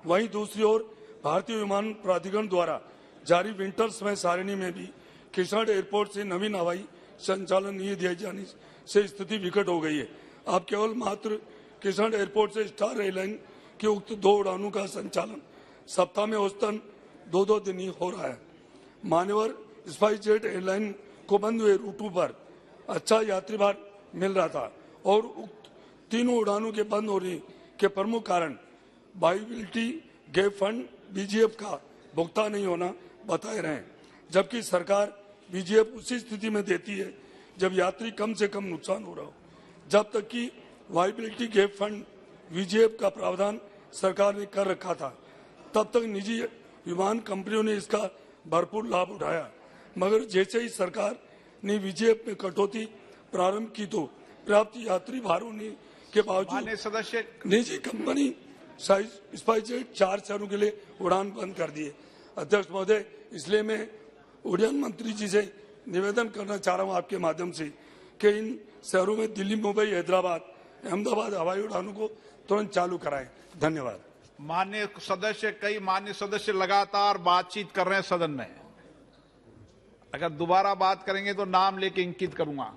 वहीं दूसरी ओर भारतीय विमान प्राधिकरण द्वारा जारी विंटर समय सारिणी में भी किशनगढ़ एयरपोर्ट से नवीन हवाई संचालन नहीं दिए जाने से स्थिति विकट हो गई है। अब केवल मात्र किशनगढ़ एयरपोर्ट से स्टार एयरलाइन की उक्त 2 उड़ानों का संचालन सप्ताह में औसतन 2-2 दिन ही हो रहा है। मान्यवर स्पाइस जेट एयरलाइन को बंद हुए रूटों पर अच्छा यात्री भार मिल रहा था और उक्त तीनों उड़ानों के बंद होने के प्रमुख कारण वायबिलिटी गैप फंड बीजीएफ का भुगतान नहीं होना बताए रहे हैं, जबकि सरकार बीजीएफ उसी स्थिति में देती है जब यात्री कम से कम नुकसान हो रहा हो। जब तक कि वायबिलिटी गैप फंड बीजीएफ का प्रावधान सरकार ने कर रखा था, तब तक निजी विमान कंपनियों ने इसका भरपूर लाभ उठाया, मगर जैसे ही सरकार ने बीजीएफ में कटौती प्रारंभ की तो प्राप्त यात्री भार होने के बावजूद सदस्य निजी कंपनी स्पाइस जेट 4 शहरों के लिए उड़ान बंद कर दिए। अध्यक्ष महोदय, इसलिए मैं उड़ान मंत्री जी से निवेदन करना चाह रहा हूं आपके माध्यम से कि इन शहरों में दिल्ली, मुंबई, हैदराबाद, अहमदाबाद हवाई उड़ानों को तुरंत चालू कराएं। धन्यवाद। कई मान्य सदस्य लगातार बातचीत कर रहे हैं सदन में। अगर दोबारा बात करेंगे तो नाम लेके इंकित करूंगा।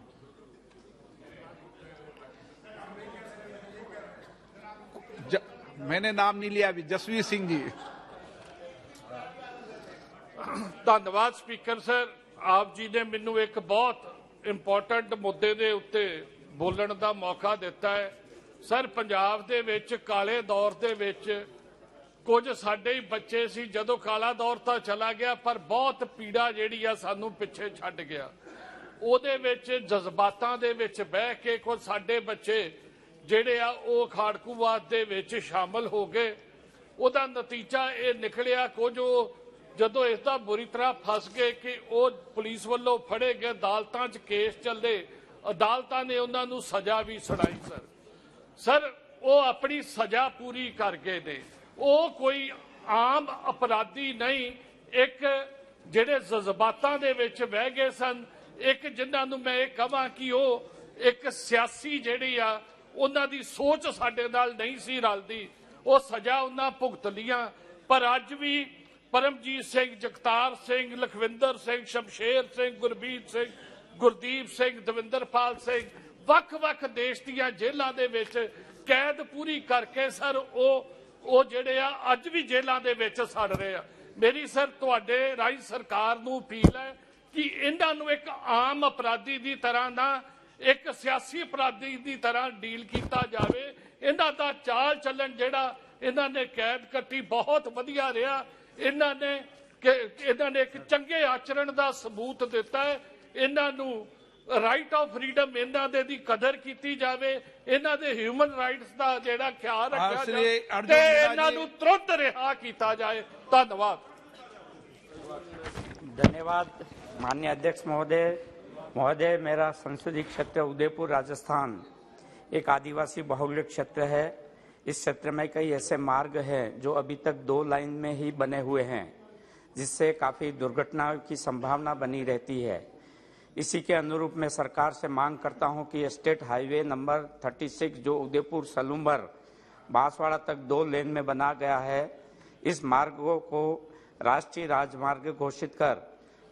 मैंने नाम नहीं लिया अभी। जसवीर सिंह जी। धन्यवाद स्पीकर सर, आप जी ने मैनू एक बहुत इंपॉर्टेंट मुद्दे दे उत्ते बोलण दा मौका दिता है। सर, पंजाब दे विच काले दौर दे विच कुछ साडे ही बच्चे सी, जदों काला दौर तां चला गया पर बहुत पीड़ा जिहड़ी आ सानू पिछे छड्ड गया। ਉਹਦੇ ਵਿੱਚ ਜਜ਼ਬਾਤਾਂ ਦੇ ਵਿੱਚ ਬਹਿ ਕੇ ਕੁਝ ਸਾਡੇ ਬੱਚੇ ਜਿਹੜੇ ਆ ਉਹ ਖਾੜਕੂਵਾਦ ਦੇ ਵਿੱਚ ਸ਼ਾਮਲ ਹੋ ਗਏ। ਉਹਦਾ ਨਤੀਜਾ ਇਹ ਨਿਕਲਿਆ ਕੁਝ ਉਹ ਜਦੋਂ ਇਸ ਦਾ ਬੁਰੀ ਤਰ੍ਹਾਂ ਫਸ ਗਏ ਕਿ ਉਹ ਪੁਲਿਸ ਵੱਲੋਂ ਫੜੇ ਗਏ, ਅਦਾਲਤਾਂ 'ਚ ਕੇਸ ਚੱਲੇ, ਅਦਾਲਤਾਂ ਨੇ ਉਹਨਾਂ ਨੂੰ ਸਜ਼ਾ ਵੀ ਸੁਣਾਈ। ਸਰ ਉਹ ਆਪਣੀ ਸਜ਼ਾ ਪੂਰੀ ਕਰ ਗਏ ਨੇ। ਉਹ ਕੋਈ ਆਮ ਅਪਰਾਧੀ ਨਹੀਂ, ਇੱਕ ਜਿਹੜੇ ਜਜ਼ਬਾਤਾਂ ਦੇ ਵਿੱਚ ਬਹਿ ਗਏ ਸਨ, ਇੱਕ ਜਿਨ੍ਹਾਂ ਨੂੰ ਮੈਂ ਇਹ ਕਹਾਂ ਕਿ ਉਹ ਇੱਕ ਸਿਆਸੀ ਜਿਹੜੀ ਆ ਉਹਨਾਂ ਦੀ ਸੋਚ ਸਾਡੇ ਨਾਲ ਨਹੀਂ ਸੀ ਰਲਦੀ, ਉਹ ਸਜ਼ਾ ਉਹਨਾਂ ਭੁਗਤ ਲੀਆਂ। ਪਰ ਅੱਜ ਵੀ ਪਰਮਜੀਤ ਸਿੰਘ, ਜਗਤਾਰ ਸਿੰਘ, ਲਖਵਿੰਦਰ ਸਿੰਘ, ਸ਼ਮਸ਼ੇਰ ਸਿੰਘ, ਗੁਰਬੀਰ ਸਿੰਘ, ਗੁਰਦੀਪ ਸਿੰਘ, ਦਵਿੰਦਰਪਾਲ ਸਿੰਘ ਵੱਖ-ਵੱਖ ਦੇਸ਼ ਦੀਆਂ ਜੇਲ੍ਹਾਂ ਦੇ ਵਿੱਚ ਕੈਦ ਪੂਰੀ ਕਰਕੇ ਸਰ ਉਹ ਜਿਹੜੇ ਆ ਅੱਜ ਵੀ ਜੇਲ੍ਹਾਂ ਦੇ ਵਿੱਚ ਸੜ ਰਹੇ ਆ। ਮੇਰੀ ਸਰ ਤੁਹਾਡੇ ਰਾਜ ਸਰਕਾਰ ਨੂੰ ਅਪੀਲ ਹੈ ਕਿ ਇਹਨਾਂ ਨੂੰ ਇੱਕ ਆਮ ਅਪਰਾਧੀ ਦੀ ਤਰ੍ਹਾਂ ਨਾ ਇੱਕ ਸਿਆਸੀ ਅਪਰਾਧੀ ਦੀ ਤਰ੍ਹਾਂ ਡੀਲ ਕੀਤਾ ਜਾਵੇ। ਇਹਨਾਂ ਦਾ ਚਾਲ ਚੱਲਣ ਜਿਹੜਾ ਇਹਨਾਂ ਨੇ ਕੈਦ ਕੱਟੀ ਬਹੁਤ ਵਧੀਆ ਰਿਹਾ। ਇਹਨਾਂ ਨੇ ਇੱਕ ਚੰਗੇ ਆਚਰਣ ਦਾ ਸਬੂਤ ਦਿੱਤਾ ਹੈ। ਇਹਨਾਂ ਨੂੰ ਰਾਈਟ ਆਫ ਫਰੀडम ਇਹਨਾਂ ਦੇ ਦੀ ਕਦਰ ਕੀਤੀ ਜਾਵੇ, ਇਹਨਾਂ ਦੇ ਹਿਊਮਨ ਰਾਈਟਸ ਦਾ ਜਿਹੜਾ ਖਿਆਲ ਰੱਖਿਆ ਜਾਵੇ ਤੇ ਇਹਨਾਂ ਨੂੰ ਤੁਰੰਤ ਰਿਹਾ ਕੀਤਾ जाए। धन्यवाद। धन्यवाद माननीय अध्यक्ष महोदय, मेरा संसदीय क्षेत्र उदयपुर राजस्थान एक आदिवासी बहुल्य क्षेत्र है। इस क्षेत्र में कई ऐसे मार्ग हैं जो अभी तक 2 लाइन में ही बने हुए हैं, जिससे काफ़ी दुर्घटनाओं की संभावना बनी रहती है। इसी के अनुरूप मैं सरकार से मांग करता हूं कि स्टेट हाईवे नंबर 36 जो उदयपुर सलूम्बर बांसवाड़ा तक 2 लेन में बना गया है। इस मार्ग को राष्ट्रीय राजमार्ग घोषित कर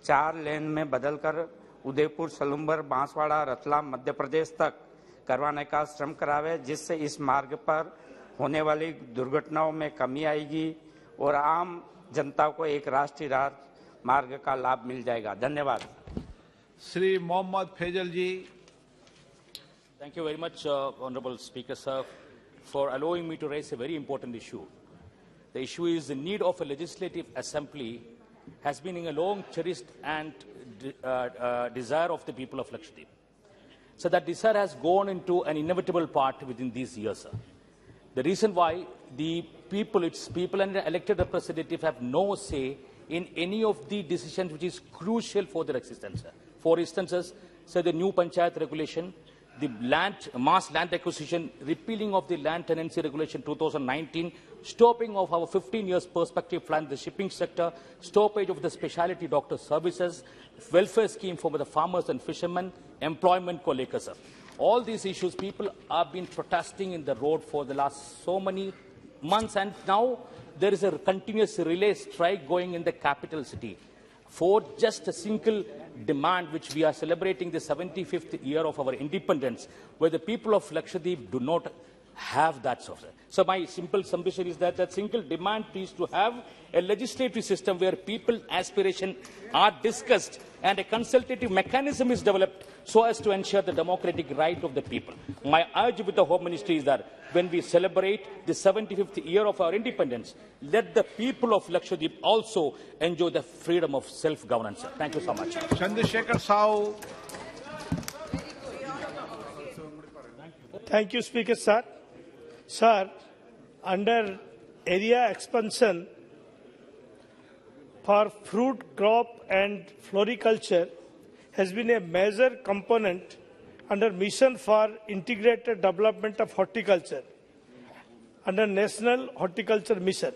4 लेन में बदलकर उदयपुर, सलुम्बर, बांसवाड़ा, रतलाम, मध्य प्रदेश तक करवाने का श्रम करावे, जिससे इस मार्ग पर होने वाली दुर्घटनाओं में कमी आएगी और आम जनता को एक राष्ट्रीय राजमार्ग का लाभ मिल जाएगा। धन्यवाद। श्री मोहम्मद फैजल जी। Thank you very much, Honorable Speaker, sir, for allowing me to raise a very important issue. The issue is the need of a legislative assembly has been a long cherished and desire of the people of Lakshadweep. So that desire has gone into an inevitable part within these years, sir. The reason why the people, its people and the elected representatives have no say in any of the decisions which is crucial for their existence, sir. For instance, say the new panchayat regulation, the mass land acquisition, repealing of the land tenancy regulation 2019, stopping of our 15 years perspective plan, the shipping sector, stoppage of the specialty doctor services, welfare scheme for the farmers and fishermen, employment ko lekar, sir. All these issues, people have been protesting in the road for the last so many months, and now there is a continuous relay strike going in the capital city for just a single demand, which we are celebrating the 75th year of our independence, where the people of Lakshadweep do not have that sort of. So my simple submission is that single demand is to have a legislative system where people's aspirations are discussed and a consultative mechanism is developed so as to ensure the democratic right of the people. My urge with the Home Ministry is that when we celebrate the 75th year of our independence, let the people of Lakshadweep also enjoy the freedom of self-governance. Thank you so much. Chandrasekhar Sahu. Thank you, Speaker, sir. Sir, under area expansion for fruit crop and floriculture has been a major component under Mission for Integrated Development of Horticulture, under National Horticulture Mission.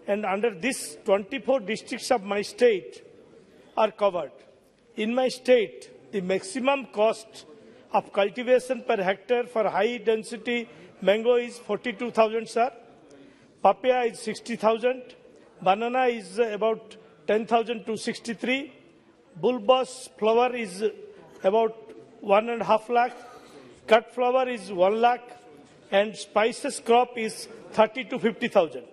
And under this, 24 districts of my state are covered. In my state, the maximum cost of cultivation per hectare for high-density mango is 42,000, sir. Papaya is 60,000. Banana is about 10,000 to 63. Bulbous flower is about 1.5 lakh. Cut flower is 1 lakh. And spices crop is 30 to 50,000.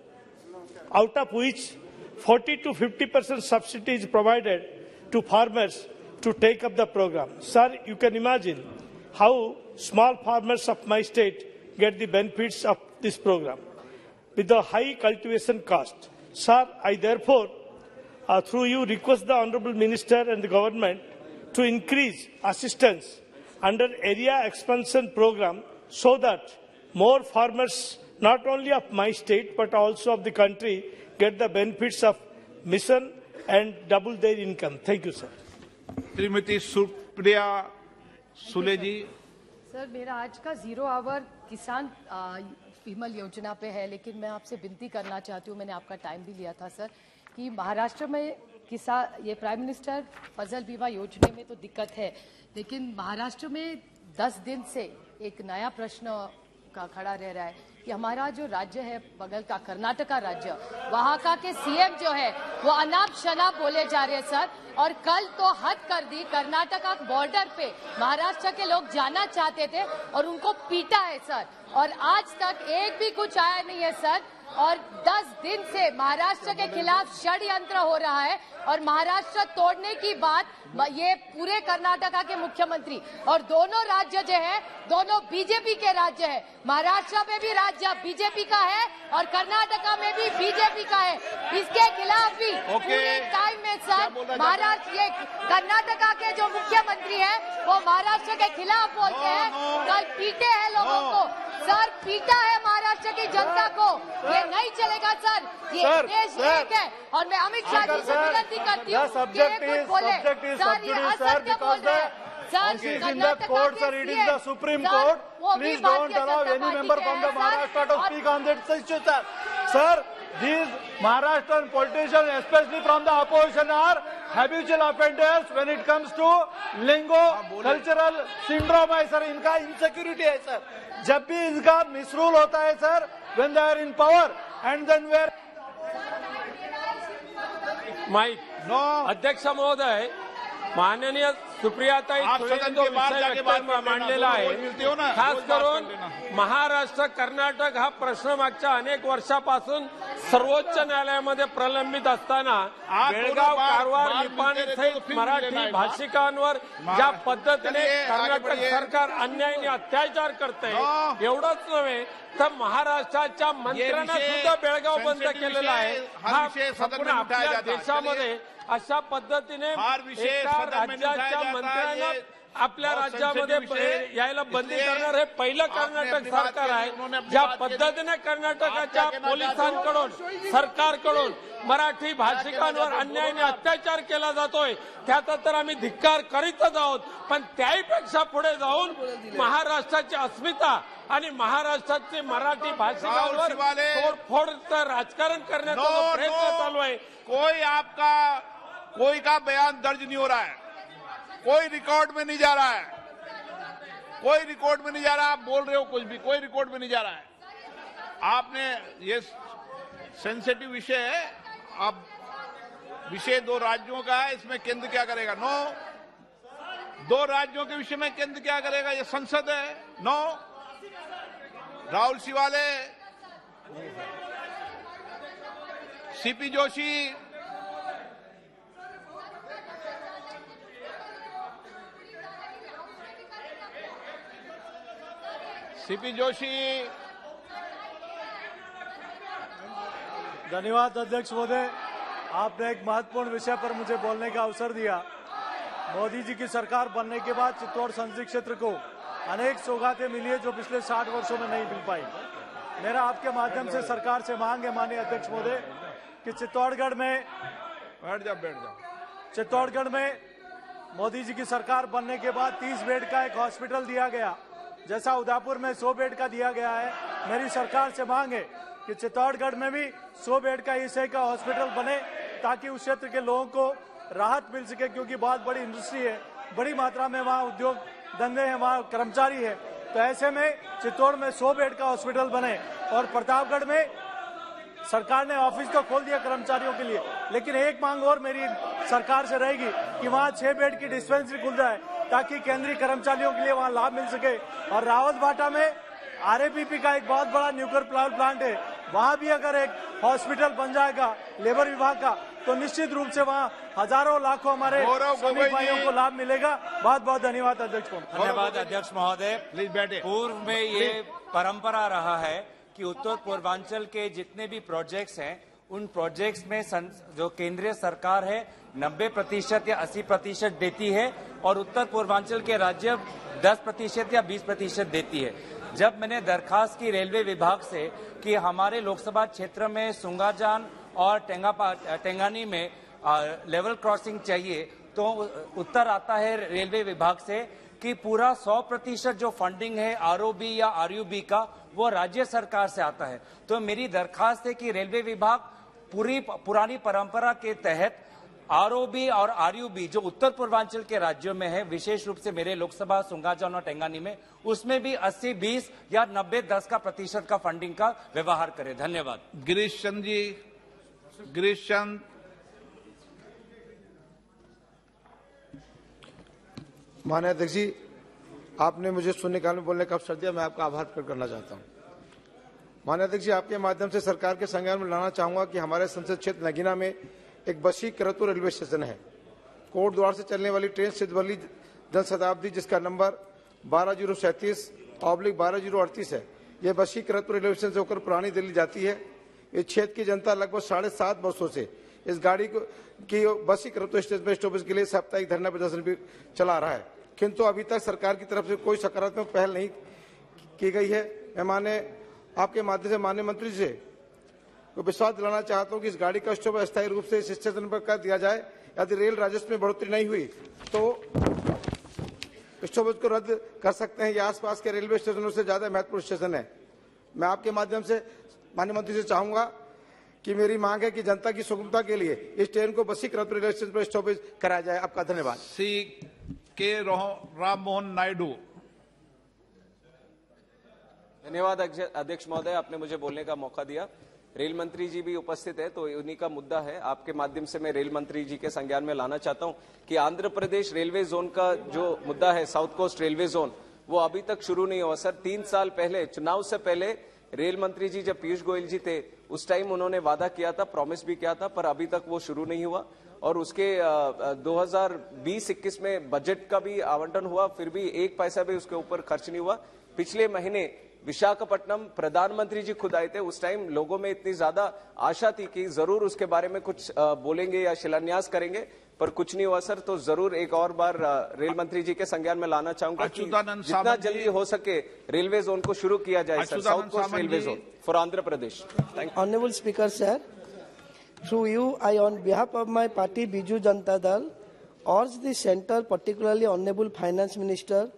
Out of which 40 to 50% subsidy is provided to farmers to take up the program. Sir, you can imagine how small farmers of my state get the benefits of this program with the high cultivation cost. Sir, I therefore, through you, request the Honourable Minister and the Government to increase assistance under area expansion program so that more farmers, not only of my state but also of the country, get the benefits of mission and double their income. Thank you, sir. Shrimati Supriya Sule ji. Sir, मेरा आज का 0 our किसान विमल योजना पे है, लेकिन मैं आपसे विनती करना चाहती हूँ, मैंने आपका टाइम भी लिया था सर, कि महाराष्ट्र में ये प्राइम मिनिस्टर फसल बीमा योजना में तो दिक्कत है, लेकिन महाराष्ट्र में 10 दिन से एक नया प्रश्न का खड़ा रह रहा है कि हमारा जो राज्य है बगल का कर्नाटका राज्य, वहाँ का के सीएम जो है वो अनाप शनाप बोले जा रहे हैं सर। और कल तो हद कर दी, कर्नाटका बॉर्डर पे महाराष्ट्र के लोग जाना चाहते थे और उनको पीटा है सर, और आज तक एक भी कुछ आया नहीं है सर। और 10 दिन से महाराष्ट्र के खिलाफ षड्यंत्र हो रहा है और महाराष्ट्र तोड़ने की बात ये पूरे कर्नाटका के मुख्यमंत्री, और दोनों राज्य जो है दोनों बीजेपी के राज्य है। महाराष्ट्र में भी राज्य बीजेपी का है और कर्नाटका में भी बीजेपी का है। इसके खिलाफ भी पूरे टाइम में सर महाराष्ट्र ये कर्नाटका के जो मुख्यमंत्री है वो महाराष्ट्र के खिलाफ बोलते हैं। कल पीटे हैं लोगों को सर, पीटा है महाराष्ट्र की जनता को। ये नहीं चलेगा सर, ये देश एक है। और मैं अमित शाह जी से विनती करती हूँ कि ये कुछ बोले सर, ये असत्य बोल रहे हैं सर। कर्नाटका के it is the Supreme Court. Please don't allow any member from the Maharashtra to speak on that issue, sir. Sir, these Maharashtrian politicians, especially from the opposition, are habitual offenders when it comes to lingo cultural syndrome है sir, इनका insecurity है sir. जब भी इनका misrule होता है sir, when they are in power and then where mike no अध्यक्ष महोदय, माननीय सुप्रियाताई सुळेंनी जो विषय मांडलेला आहे, खास करून महाराष्ट्र कर्नाटक हा प्रश्न मागच्या अनेक वर्षापासून सर्वोच्च न्यायालयामध्ये प्रलंबित असताना बेळगाव, कारवार, निपाणी सहित मराठी भाषिकांवर ज्या पद्धतीने कर्नाटक सरकार अन्यायाने अत्याचार करते, एवढंच नव्हे तर महाराष्ट्राच्या मंत्र्यांना सुद्धा बेळगाव बंद केलेला आहे। हा संपूर्ण आपल्या देशामध्ये अशा पद्धतीने एका राज्याच्या मंत्र्यांना आपल्या राज्यामध्ये यायला बंदी करणार हे पहिलं कर्नाटक सरकार आहे। ज्या पद्धतीने कर्नाटकाच्या पोलिसांकडून सरकारकडून मराठी भाषिकांवर अन्यायाने अत्याचार केला जातोय, त्याचा तर आम्ही धिक्कार करीतच आहोत। पण त्याहीपेक्षा पुढे जाऊन महाराष्ट्राची अस्मिता आणि महाराष्ट्राचे मराठी भाषिकांवर तोडफोडचं राजकारण करण्याचा प्रयत्न चालू आहे। कोई का बयान दर्ज नहीं हो रहा है, कोई रिकॉर्ड में नहीं जा रहा है, कोई रिकॉर्ड में नहीं जा रहा। आप बोल रहे हो कुछ भी, कोई रिकॉर्ड में नहीं जा रहा है। आपने ये सेंसिटिव विषय है, अब विषय 2 राज्यों का है, इसमें केंद्र क्या करेगा? नो। 2 राज्यों के विषय में केंद्र क्या करेगा? ये संसद है। No. Rahul Shewale, CP Joshi, CP Joshi. धन्यवाद अध्यक्ष महोदय, आपने एक महत्वपूर्ण विषय पर मुझे बोलने का अवसर दिया। मोदी जी की सरकार बनने के बाद चित्तौड़ संसदीय क्षेत्र को अनेक सौगातें मिली है जो पिछले 60 वर्षों में नहीं मिल पाई। मेरा आपके माध्यम से सरकार से मांग है माननीय अध्यक्ष महोदय कि चित्तौड़गढ़ में चित्तौड़गढ़ में मोदी जी की सरकार बनने के बाद 30 बेड का एक हॉस्पिटल दिया गया, जैसा उदयपुर में 100 बेड का दिया गया है। मेरी सरकार से मांग है कि चित्तौड़गढ़ में भी 100 बेड का ईएसआई का हॉस्पिटल बने ताकि उस क्षेत्र के लोगों को राहत मिल सके, क्योंकि बहुत बड़ी इंडस्ट्री है, बड़ी मात्रा में वहाँ उद्योग धंधे हैं, वहाँ कर्मचारी है। तो ऐसे में चित्तौड़ में 100 बेड का हॉस्पिटल बने। और प्रतापगढ़ में सरकार ने ऑफिस तो खोल दिया कर्मचारियों के लिए, लेकिन एक मांग और मेरी सरकार से रहेगी कि वहाँ 6 बेड की डिस्पेंसरी खुल जाए ताकि केंद्रीय कर्मचारियों के लिए वहाँ लाभ मिल सके। और रावतभाटा में आरएपीपी का एक बहुत बड़ा न्यूक्लियर पावर प्लांट है, वहाँ भी अगर एक हॉस्पिटल बन जाएगा लेबर विभाग का, तो निश्चित रूप से वहाँ हजारों लाखों हमारे श्रमिक भाइयों को लाभ मिलेगा। बहुत बहुत धन्यवाद अध्यक्ष महोदय। धन्यवाद अध्यक्ष महोदय। प्लीज बैठे। पूर्व में ये परंपरा रहा है कि उत्तर पूर्वांचल के जितने भी प्रोजेक्ट्स हैं, उन प्रोजेक्ट्स में जो केंद्रीय सरकार है 90% या 80% देती है और उत्तर पूर्वांचल के राज्य 10% या 20% देती है। जब मैंने दरखास्त की रेलवे विभाग से कि हमारे लोकसभा क्षेत्र में सुंगाजान और टेंगानी में लेवल क्रॉसिंग चाहिए, तो उत्तर आता है रेलवे विभाग से कि पूरा 100% जो फंडिंग है आरओबी या आरयूबी का, वो राज्य सरकार से आता है। तो मेरी दरखास्त है कि रेलवे विभाग पुरानी परंपरा के तहत आरओबी और आरयूबी जो उत्तर पूर्वांचल के राज्यों में है, विशेष रूप से मेरे लोकसभा सुंगाजान और टेंगानी में, उसमें भी 80-20 या 90-10 का प्रतिशत का फंडिंग का व्यवहार करे। धन्यवाद। गिरीश चंद जी। गिरीश चंद। माननीय अध्यक्ष जी, आपने मुझे शून्यकाल में बोलने का अवसर दिया, मैं आपका आभार प्रकट करना चाहता हूं। माननीय अध्यक्ष जी, आपके माध्यम से सरकार के संज्ञान में लाना चाहूंगा कि हमारे संसद क्षेत्र नगीना में एक बसी करतु रेलवे स्टेशन है। कोट द्वार से चलने वाली ट्रेन सिद्धवली जनशताब्दी, जिसका नंबर 12037/12038 है, यह बसी करतु रेलवे स्टेशन से होकर पुरानी दिल्ली जाती है। इस क्षेत्र की जनता लगभग 7.5 वर्षों से इस गाड़ी को की बसी करतु स्टेशन में स्टॉपेज के लिए साप्ताहिक धरना प्रदर्शन भी चला रहा है, किंतु अभी तक सरकार की तरफ से कोई सकारात्मक पहल नहीं की गई है। मैं आपके माध्यम से माननीय मंत्री जी से विश्वास दिलाना चाहता हूं कि इस गाड़ी का स्टॉप अस्थायी रूप से इस स्टेशन पर कर दिया जाए। यदि रेल राजस्व में बढ़ोतरी नहीं हुई तो स्टॉपेज को रद्द कर सकते हैं। ये आसपास के रेलवे स्टेशनों से ज्यादा महत्वपूर्ण स्टेशन है। मैं आपके माध्यम से माननीय मंत्री से चाहूंगा कि मेरी मांग है कि जनता की सुगमता के लिए इस ट्रेन को बसी करतपुर रेलवे स्टेशन पर स्टॉपेज कराया जाए। आपका धन्यवाद। श्री के राम मोहन नायडू। धन्यवाद अध्यक्ष महोदय, आपने मुझे बोलने का मौका दिया। रेल मंत्री जी भी उपस्थित है, तो उन्हीं का मुद्दा है। आपके माध्यम से मैं रेल मंत्री जी के संज्ञान में लाना चाहता हूं कि आंध्र प्रदेश रेलवे जोन का जो मुद्दा है, साउथ कोस्ट रेलवे जोन, वो अभी तक शुरू नहीं हुआ सर। 3 साल पहले, चुनाव से पहले रेल मंत्री जी जब पीयूष गोयल जी थे, उस टाइम उन्होंने वादा किया था, प्रॉमिस भी किया था, पर अभी तक वो शुरू नहीं हुआ। और उसके 2020-21 में बजट का भी आवंटन हुआ, फिर भी 1 पैसा भी उसके ऊपर खर्च नहीं हुआ। पिछले महीने विशाखापट्टनम प्रधानमंत्री जी खुद आए थे, उस टाइम लोगों में इतनी ज्यादा आशा थी कि जरूर उसके बारे में कुछ बोलेंगे या शिलान्यास करेंगे, पर कुछ नहीं हुआ सर। तो जरूर एक और बार रेल मंत्री जी के संज्ञान में लाना चाहूंगा कि जितना जल्दी हो सके रेलवे जोन को शुरू किया जाए sir, south coast railway zone for Andhra Pradesh. Honorable Speaker, sir, through you, I, on behalf of my party Biju Janata Dal, urge the centre, particularly Honorable Finance Minister,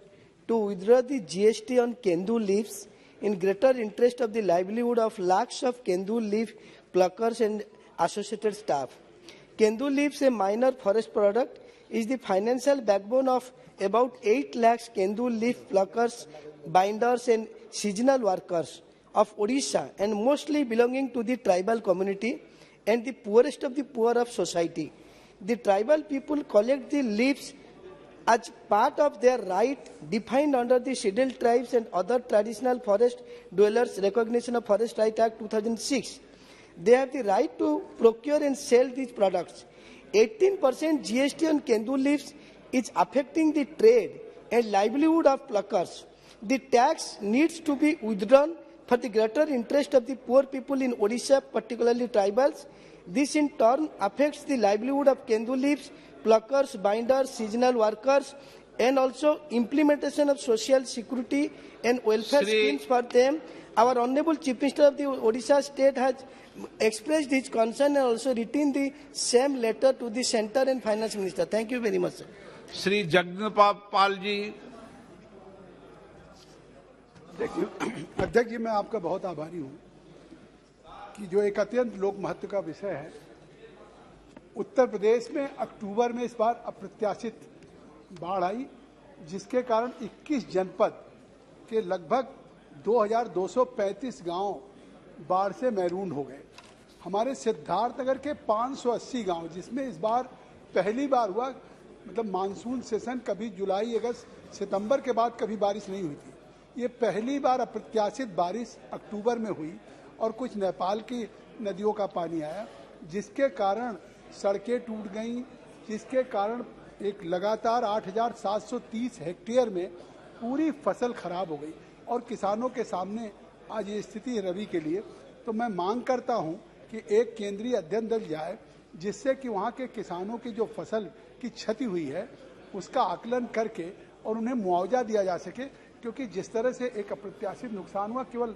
to withdraw the GST on Kendu leaves in greater interest of the livelihood of lakhs of Kendu leaf pluckers and associated staff. Kendu leaves, a minor forest product, is the financial backbone of about 8 lakhs Kendu leaf pluckers, binders and seasonal workers of Odisha, and mostly belonging to the tribal community and the poorest of the poor of society. The tribal people collect the leaves as part of their right defined under the Scheduled Tribes and other traditional forest dwellers Recognition of Forest Right Act 2006. They have the right to procure and sell these products. 18% GST on Kendu leaves is affecting the trade and livelihood of pluckers. The tax needs to be withdrawn for the greater interest of the poor people in Odisha, particularly tribals. This in turn affects the livelihood of Kendu leaves, pluckers, binders, seasonal workers, and also implementation of social security and welfare schemes for them. Our Honorable Chief Minister of the Odisha state has expressed his concern and also written the same letter to the Centre and Finance Minister. Thank you very much, sir. Shri Jagnapal ji. अध्यक्ष जी, मैं आपका बहुत आभारी हूँ कि जो एक अत्यंत लोक महत्व का विषय है, उत्तर प्रदेश में अक्टूबर में इस बार अप्रत्याशित बाढ़ आई, जिसके कारण 21 जनपद के लगभग 2235 गांव बाढ़ से महरूम हो गए। हमारे सिद्धार्थनगर के 580 गांव, जिसमें इस बार पहली बार हुआ, मतलब मानसून सेशन कभी जुलाई, अगस्त, सितंबर के बाद कभी बारिश नहीं हुई थी। ये पहली बार अप्रत्याशित बारिश अक्टूबर में हुई और कुछ नेपाल की नदियों का पानी आया, जिसके कारण सड़कें टूट गईं, जिसके कारण एक लगातार 8,730 हेक्टेयर में पूरी फसल खराब हो गई और किसानों के सामने आज ये स्थिति रवि के लिए। तो मैं मांग करता हूं कि एक केंद्रीय अध्ययन दल जाए, जिससे कि वहां के किसानों की जो फसल की क्षति हुई है उसका आकलन करके और उन्हें मुआवजा दिया जा सके, क्योंकि जिस तरह से एक अप्रत्याशित नुकसान हुआ, केवल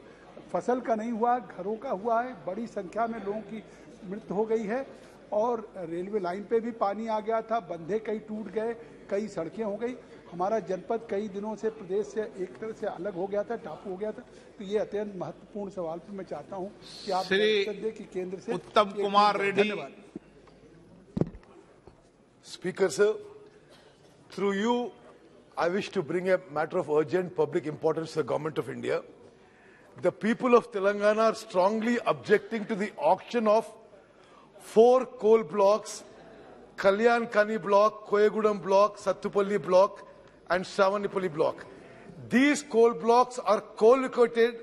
फसल का नहीं हुआ, घरों का हुआ है, बड़ी संख्या में लोगों की मृत्यु हो गई है और रेलवे लाइन पे भी पानी आ गया था, बंधे कई टूट गए, कई सड़कें हो गई। हमारा जनपद कई दिनों से प्रदेश से एक तरह से अलग हो गया था, टापू हो गया था। तो ये अत्यंत महत्वपूर्ण सवाल पर मैं चाहता हूँ कि आप दें कि केंद्र से उत्तम कुमार रेड्डी। धन्यवाद। Speaker sir, through you, I wish to bring a matter of urgent public importance to the Government of India. The people of Telangana are strongly objecting to the auction of 4 coal blocks, Kalyan Kani block, Koyagudam block, Sattupalli block and Shravanipalli block. These coal blocks are co-located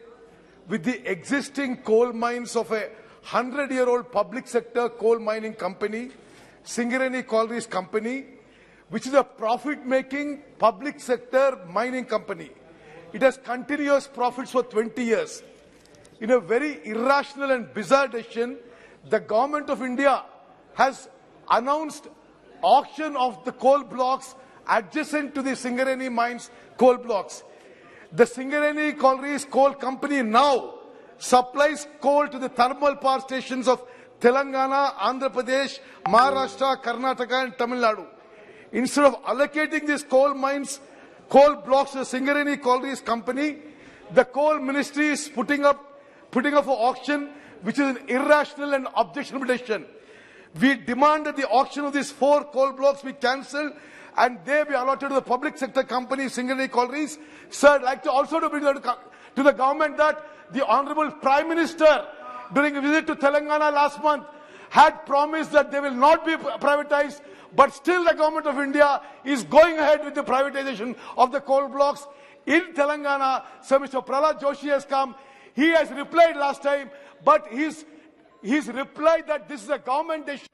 with the existing coal mines of a 100-year-old public sector coal mining company, Singareni Collieries Company, which is a profit-making public sector mining company. It has continuous profits for 20 years. In a very irrational and bizarre decision, the Government of India has announced auction of the coal blocks adjacent to the Singareni mines coal blocks. The Singareni Collieries Coal Company now supplies coal to the thermal power stations of Telangana, Andhra Pradesh, Maharashtra, Karnataka and Tamil Nadu. Instead of allocating these coal blocks to the Singareni Collieries Company, the coal ministry is putting up for auction which is an irrational and objectionable decision. We demand that the auction of these 4 coal blocks be cancelled and they be allotted to the public sector companies, Singareni Collieries. Sir, I'd like to also bring to the government that the Honorable Prime Minister, during a visit to Telangana last month, had promised that they will not be privatized, but still the government of India is going ahead with the privatization of the coal blocks in Telangana. So Mr. Prahlad Joshi has come. He has replied last time, but he's replied that this is a government decision.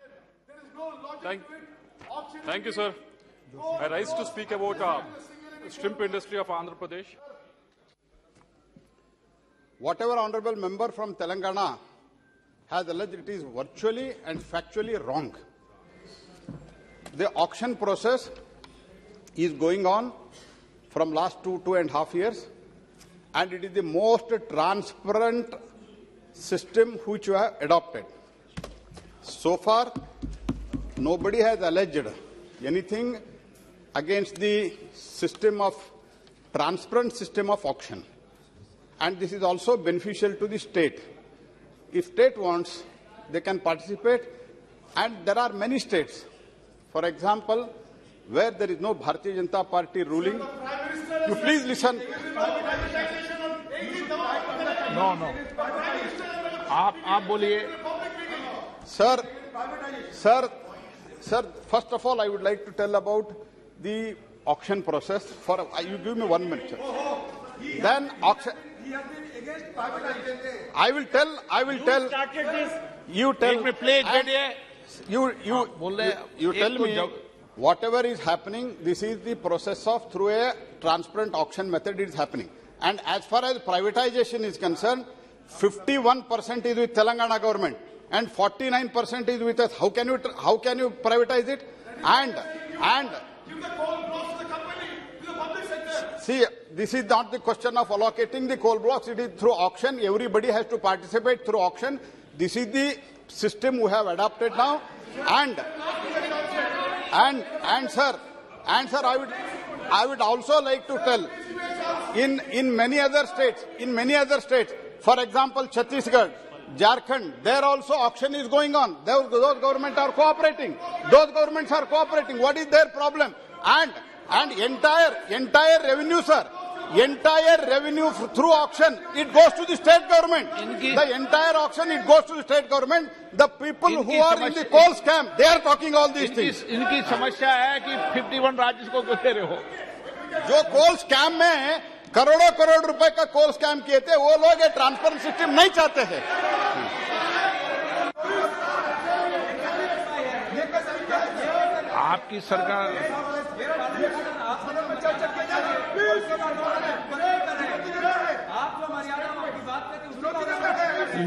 There is no logic to it. Thank you, sir. I rise to speak about shrimp industry of Andhra Pradesh. Whatever honourable member from Telangana has alleged, it is virtually and factually wrong. The auction process is going on from last 2.5 years, and it is the most transparent system which you have adopted. So far, nobody has alleged anything against the system of transparent system of auction, and this is also beneficial to the state. If state wants, they can participate, and there are many states, for example, where there is no Bharatiya Janata Party ruling. You please listen. No. आप बोलिए. Sir, first of all, I would like to tell about the auction process. You give me 1 minute, sir. Then auction. I will tell. You tell me, please. You tell me whatever is happening. This is the process of through a transparent auction method. It is happening. And as far as privatization is concerned, 51% is with Telangana government and 49% is with us. How can you privatize it? And see, this is not the question of allocating the coal blocks. It is through auction. Everybody has to participate through auction. This is the system we have adopted now. And sir, I would also like to tell, in many other states, for example, Chhattisgarh, Jharkhand, there also auction is going on. Those governments are cooperating. What is their problem? And entire revenue, sir. Entire revenue through auction, it goes to the state government. The entire auction, it goes to the state government. The people who are in the coal scam, they are talking all these things. इनकी समस्या है कि 51 राज्य को दे रहे हो. जो कोल scam में करोड़ों रुपए का कोल स्कैम किए थे, वो लोग ये ट्रांसपेरेंट सिस्टम नहीं चाहते हैं. आपकी सरकार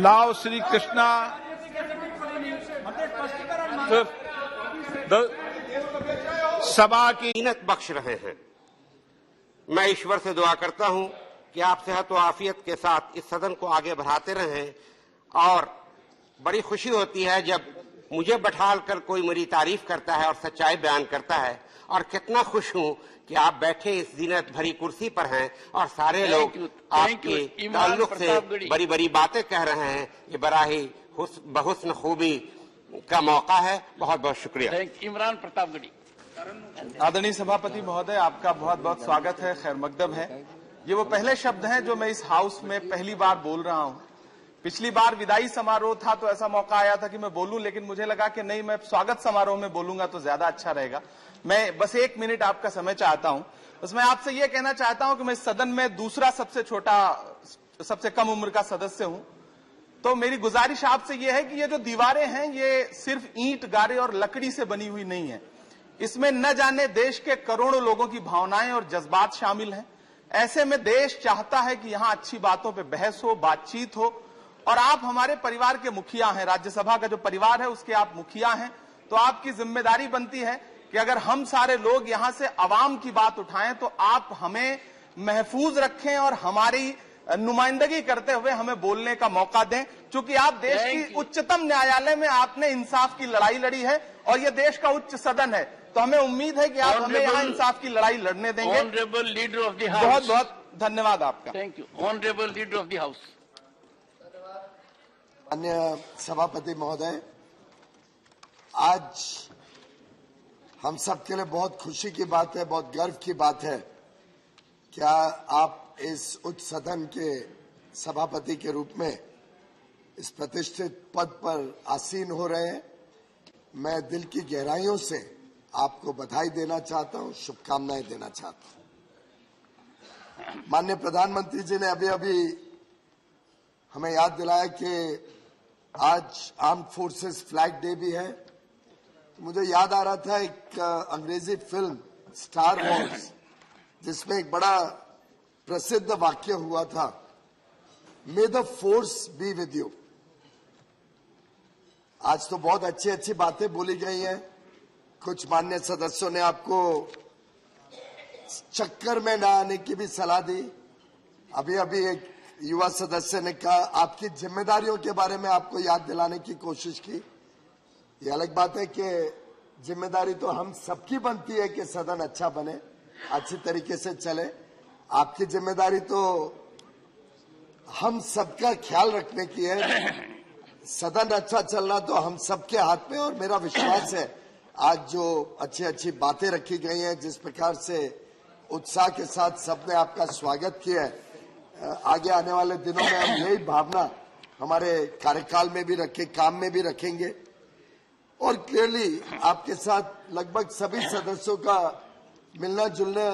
लाओ श्री कृष्णा सभा की कीमत बख्श रहे हैं. मैं ईश्वर से दुआ करता हूं कि आप सेहत व आफियत के साथ इस सदन को आगे बढ़ाते रहें. और बड़ी खुशी होती है जब मुझे बैठाल कर कोई मेरी तारीफ करता है और सच्चाई बयान करता है. और कितना खुश हूं कि आप बैठे इस जीनत भरी कुर्सी पर हैं और सारे लोग आपके ताल्लुक से बड़ी बड़ी बातें कह रहे हैं. ये बड़ा ही बहुस्न खूबी का मौका है. बहुत बहुत शुक्रिया. इमरान प्रतापगढ़ी. आदरणीय सभापति महोदय, आपका बहुत बहुत स्वागत है, खैर मकदम है. ये वो पहले शब्द हैं जो मैं इस हाउस में पहली बार बोल रहा हूं. पिछली बार विदाई समारोह था तो ऐसा मौका आया था कि मैं बोलूं, लेकिन मुझे लगा कि नहीं, मैं स्वागत समारोह में बोलूंगा तो ज्यादा अच्छा रहेगा. मैं बस 1 मिनट आपका समय चाहता हूं. बस मैं आपसे ये कहना चाहता हूं कि मैं इस सदन में दूसरा सबसे कम उम्र का सदस्य हूं. तो मेरी गुजारिश आपसे ये है कि ये जो दीवारें हैं ये सिर्फ ईंट, गारे और लकड़ी से बनी हुई नहीं है. इसमें न जाने देश के करोड़ों लोगों की भावनाएं और जज्बात शामिल हैं. ऐसे में देश चाहता है कि यहां अच्छी बातों पे बहस हो, बातचीत हो. और आप हमारे परिवार के मुखिया हैं, राज्यसभा का जो परिवार है उसके आप मुखिया हैं. तो आपकी जिम्मेदारी बनती है कि अगर हम सारे लोग यहां से अवाम की बात उठाएं तो आप हमें महफूज रखें और हमारी नुमाइंदगी करते हुए हमें बोलने का मौका दें. क्योंकि आप देश की उच्चतम न्यायालय में आपने इंसाफ की लड़ाई लड़ी है और यह देश का उच्च सदन है. तो हमें उम्मीद है कि आप हमें यहाँ इंसाफ की लड़ाई लड़ने देंगे. Honourable leader of the house. बहुत बहुत धन्यवाद आपका. Thank you. Honourable leader of the house. अन्य सभापति महोदय, आज हम सब के लिए बहुत खुशी की बात है, बहुत गर्व की बात है। क्या आप इस उच्च सदन के सभापति के रूप में इस प्रतिष्ठित पद पर आसीन हो रहे हैं। मैं दिल की गहराइयों से आपको बधाई देना चाहता हूं, शुभकामनाएं देना चाहता हूं। माननीय प्रधानमंत्री जी ने अभी हमें याद दिलाया कि आज आर्म्ड फोर्सेस फ्लैग डे भी है। तो मुझे याद आ रहा था एक अंग्रेजी फिल्म स्टार वॉर्स, जिसमें एक बड़ा प्रसिद्ध वाक्य हुआ था, मे the force B with you. आज तो बहुत अच्छी अच्छी बातें बोली गई हैं। कुछ माननीय सदस्यों ने आपको चक्कर में ना आने की भी सलाह दी। अभी एक युवा सदस्य ने कहा आपकी जिम्मेदारियों के बारे में आपको याद दिलाने की कोशिश की। ये अलग बात है कि जिम्मेदारी तो हम सबकी बनती है कि सदन अच्छा बने, अच्छी तरीके से चले। आपकी जिम्मेदारी तो हम सबका ख्याल रखने की है। सदन अच्छा चलना तो हम सबके हाथ में। और मेरा विश्वास है आज जो अच्छी अच्छी बातें रखी गई हैं, जिस प्रकार से उत्साह के साथ सबने आपका स्वागत किया है, आगे आने वाले दिनों में हम यही भावना हमारे कार्यकाल में भी रखे, काम में भी रखेंगे। और क्लियरली आपके साथ लगभग सभी सदस्यों का मिलना जुलना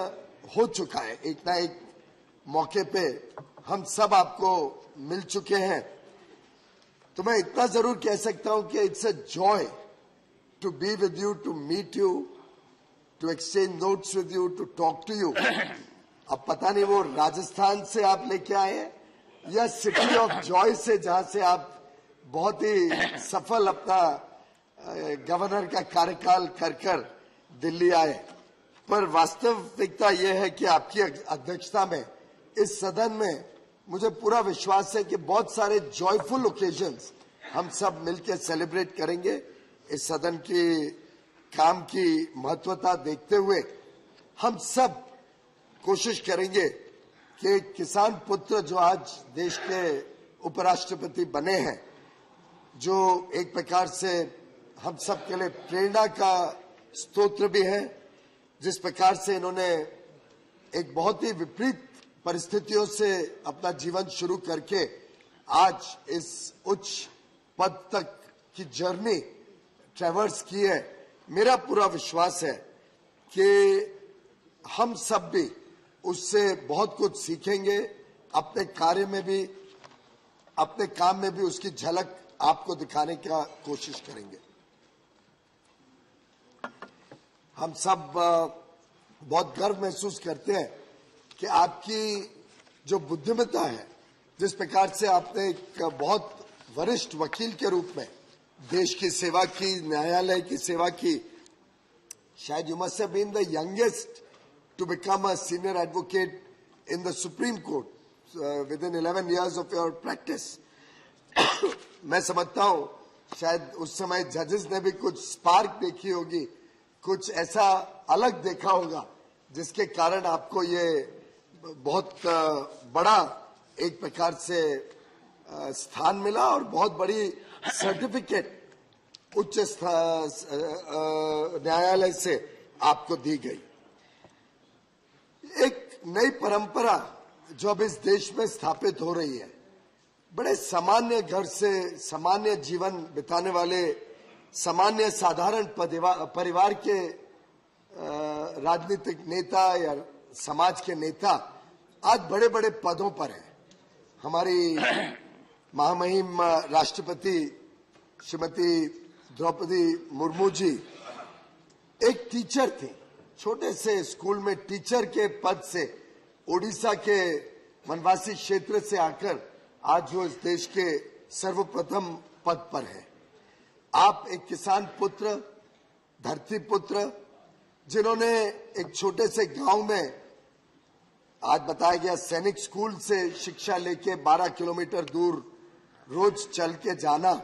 हो चुका है। एक ना एक मौके पे हम सब आपको मिल चुके हैं। तो मैं इतना जरूर कह सकता हूं कि it's a joy to be with you, to meet you, to exchange notes with you, to talk to you. अब पता नहीं वो राजस्थान से आप लेके आए हैं या सिटी ऑफ जॉय से, जहां से आप बहुत ही सफल अपना गवर्नर का कार्यकाल कर दिल्ली आए। पर वास्तविकता यह है कि आपकी अध्यक्षता में इस सदन में मुझे पूरा विश्वास है कि बहुत सारे जॉयफुल ओकेजन्स हम सब मिलकर सेलिब्रेट करेंगे। इस सदन की काम की महत्वता देखते हुए हम सब कोशिश करेंगे कि किसान पुत्र जो आज देश के उपराष्ट्रपति बने हैं, जो एक प्रकार से हम सब के लिए प्रेरणा का स्तोत्र भी है, जिस प्रकार से इन्होंने एक बहुत ही विपरीत परिस्थितियों से अपना जीवन शुरू करके आज इस उच्च पद तक की जर्नी ट्रैवर्स की है। मेरा पूरा विश्वास है कि हम सब भी उससे बहुत कुछ सीखेंगे। अपने कार्य में भी, अपने काम में भी उसकी झलक आपको दिखाने का कोशिश करेंगे। हम सब बहुत गर्व महसूस करते हैं कि आपकी जो बुद्धिमत्ता है, जिस प्रकार से आपने एक बहुत वरिष्ठ वकील के रूप में देश की सेवा की, न्यायालय की सेवा की। शायद you must have been the youngest to become a senior advocate in the Supreme Court within 11 years of your practice. मैं समझता हूँ शायद उस समय जजेस ने भी कुछ स्पार्क देखी होगी, कुछ ऐसा अलग देखा होगा, जिसके कारण आपको ये बहुत बड़ा एक प्रकार से स्थान मिला और बहुत बड़ी सर्टिफिकेट उच्च न्यायालय से आपको दी गई। एक नई परंपरा जो अब इस देश में स्थापित हो रही है, बड़े सामान्य घर से सामान्य जीवन बिताने वाले सामान्य साधारण परिवार के राजनीतिक नेता या समाज के नेता आज बड़े बड़े पदों पर हैं। हमारी महामहिम राष्ट्रपति श्रीमती द्रौपदी मुर्मू जी एक टीचर थी, छोटे से स्कूल में टीचर के पद से ओडिशा के वनवासी क्षेत्र से आकर आज वो इस देश के सर्वप्रथम पद पर है। आप एक किसान पुत्र, धरती पुत्र, जिन्होंने एक छोटे से गांव में, आज बताया गया सैनिक स्कूल से शिक्षा लेके 12 किलोमीटर दूर रोज चल के जाना,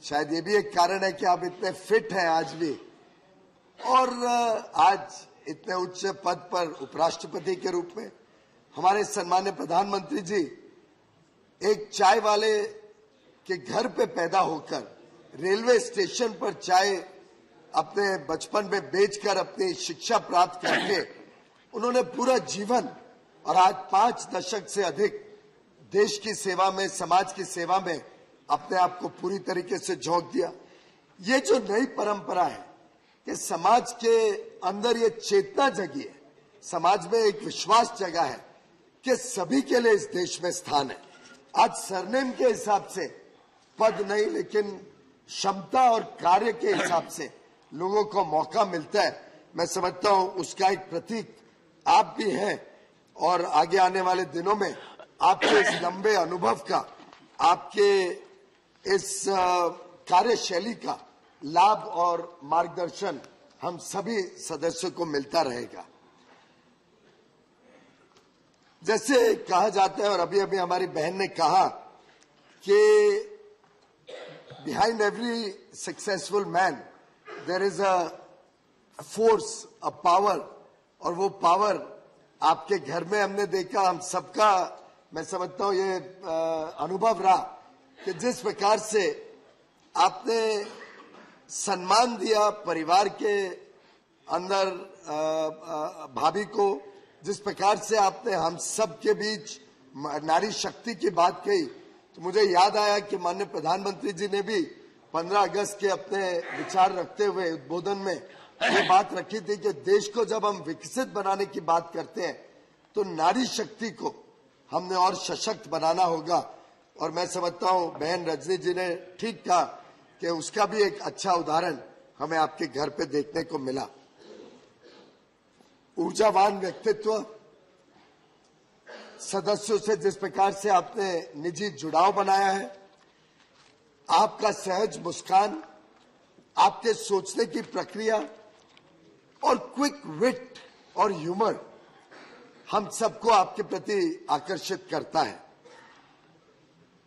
शायद ये भी एक कारण है कि आप इतने फिट हैं आज भी, और आज इतने उच्च पद पर उपराष्ट्रपति के रूप में। हमारे सम्माननीय प्रधानमंत्री जी एक चाय वाले कि घर पे पैदा होकर रेलवे स्टेशन पर चाय अपने बचपन में बेचकर अपनी शिक्षा प्राप्त करके उन्होंने पूरा जीवन और आज 5 दशक से अधिक देश की सेवा में, समाज की सेवा में अपने आप को पूरी तरीके से झोंक दिया। ये जो नई परंपरा है कि समाज के अंदर ये चेतना जगी है, समाज में एक विश्वास जगा है कि सभी के लिए इस देश में स्थान है। आज सरनेम के हिसाब से पद नहीं, लेकिन क्षमता और कार्य के हिसाब से लोगों को मौका मिलता है। मैं समझता हूं उसका एक प्रतीक आप भी हैं और आगे आने वाले दिनों में आपके इस लंबे अनुभव का, आपके इस कार्यशैली का लाभ और मार्गदर्शन हम सभी सदस्यों को मिलता रहेगा। जैसे कहा जाता है और अभी अभी हमारी बहन ने कहा कि behind every successful man there is a force, a power, और वो पावर आपके घर में हमने देखा। हम सबका मैं समझता हूँ ये अनुभव रहा कि जिस प्रकार से आपने सम्मान दिया परिवार के अंदर भाभी को, जिस प्रकार से आपने हम सब के बीच नारी शक्ति की बात कही, तो मुझे याद आया कि माननीय प्रधानमंत्री जी ने भी 15 अगस्त के अपने विचार रखते हुए उद्बोधन में ये बात रखी थी कि देश को जब हम विकसित बनाने की बात करते हैं तो नारी शक्ति को हमने और सशक्त बनाना होगा। और मैं समझता हूं बहन रजनी जी ने ठीक कहा कि उसका भी एक अच्छा उदाहरण हमें आपके घर पे देखने को मिला। ऊर्जावान व्यक्तित्व, सदस्यों से जिस प्रकार से आपने निजी जुड़ाव बनाया है, आपका सहज मुस्कान, आपके सोचने की प्रक्रिया और क्विक विट और ह्यूमर हम सबको आपके प्रति आकर्षित करता है।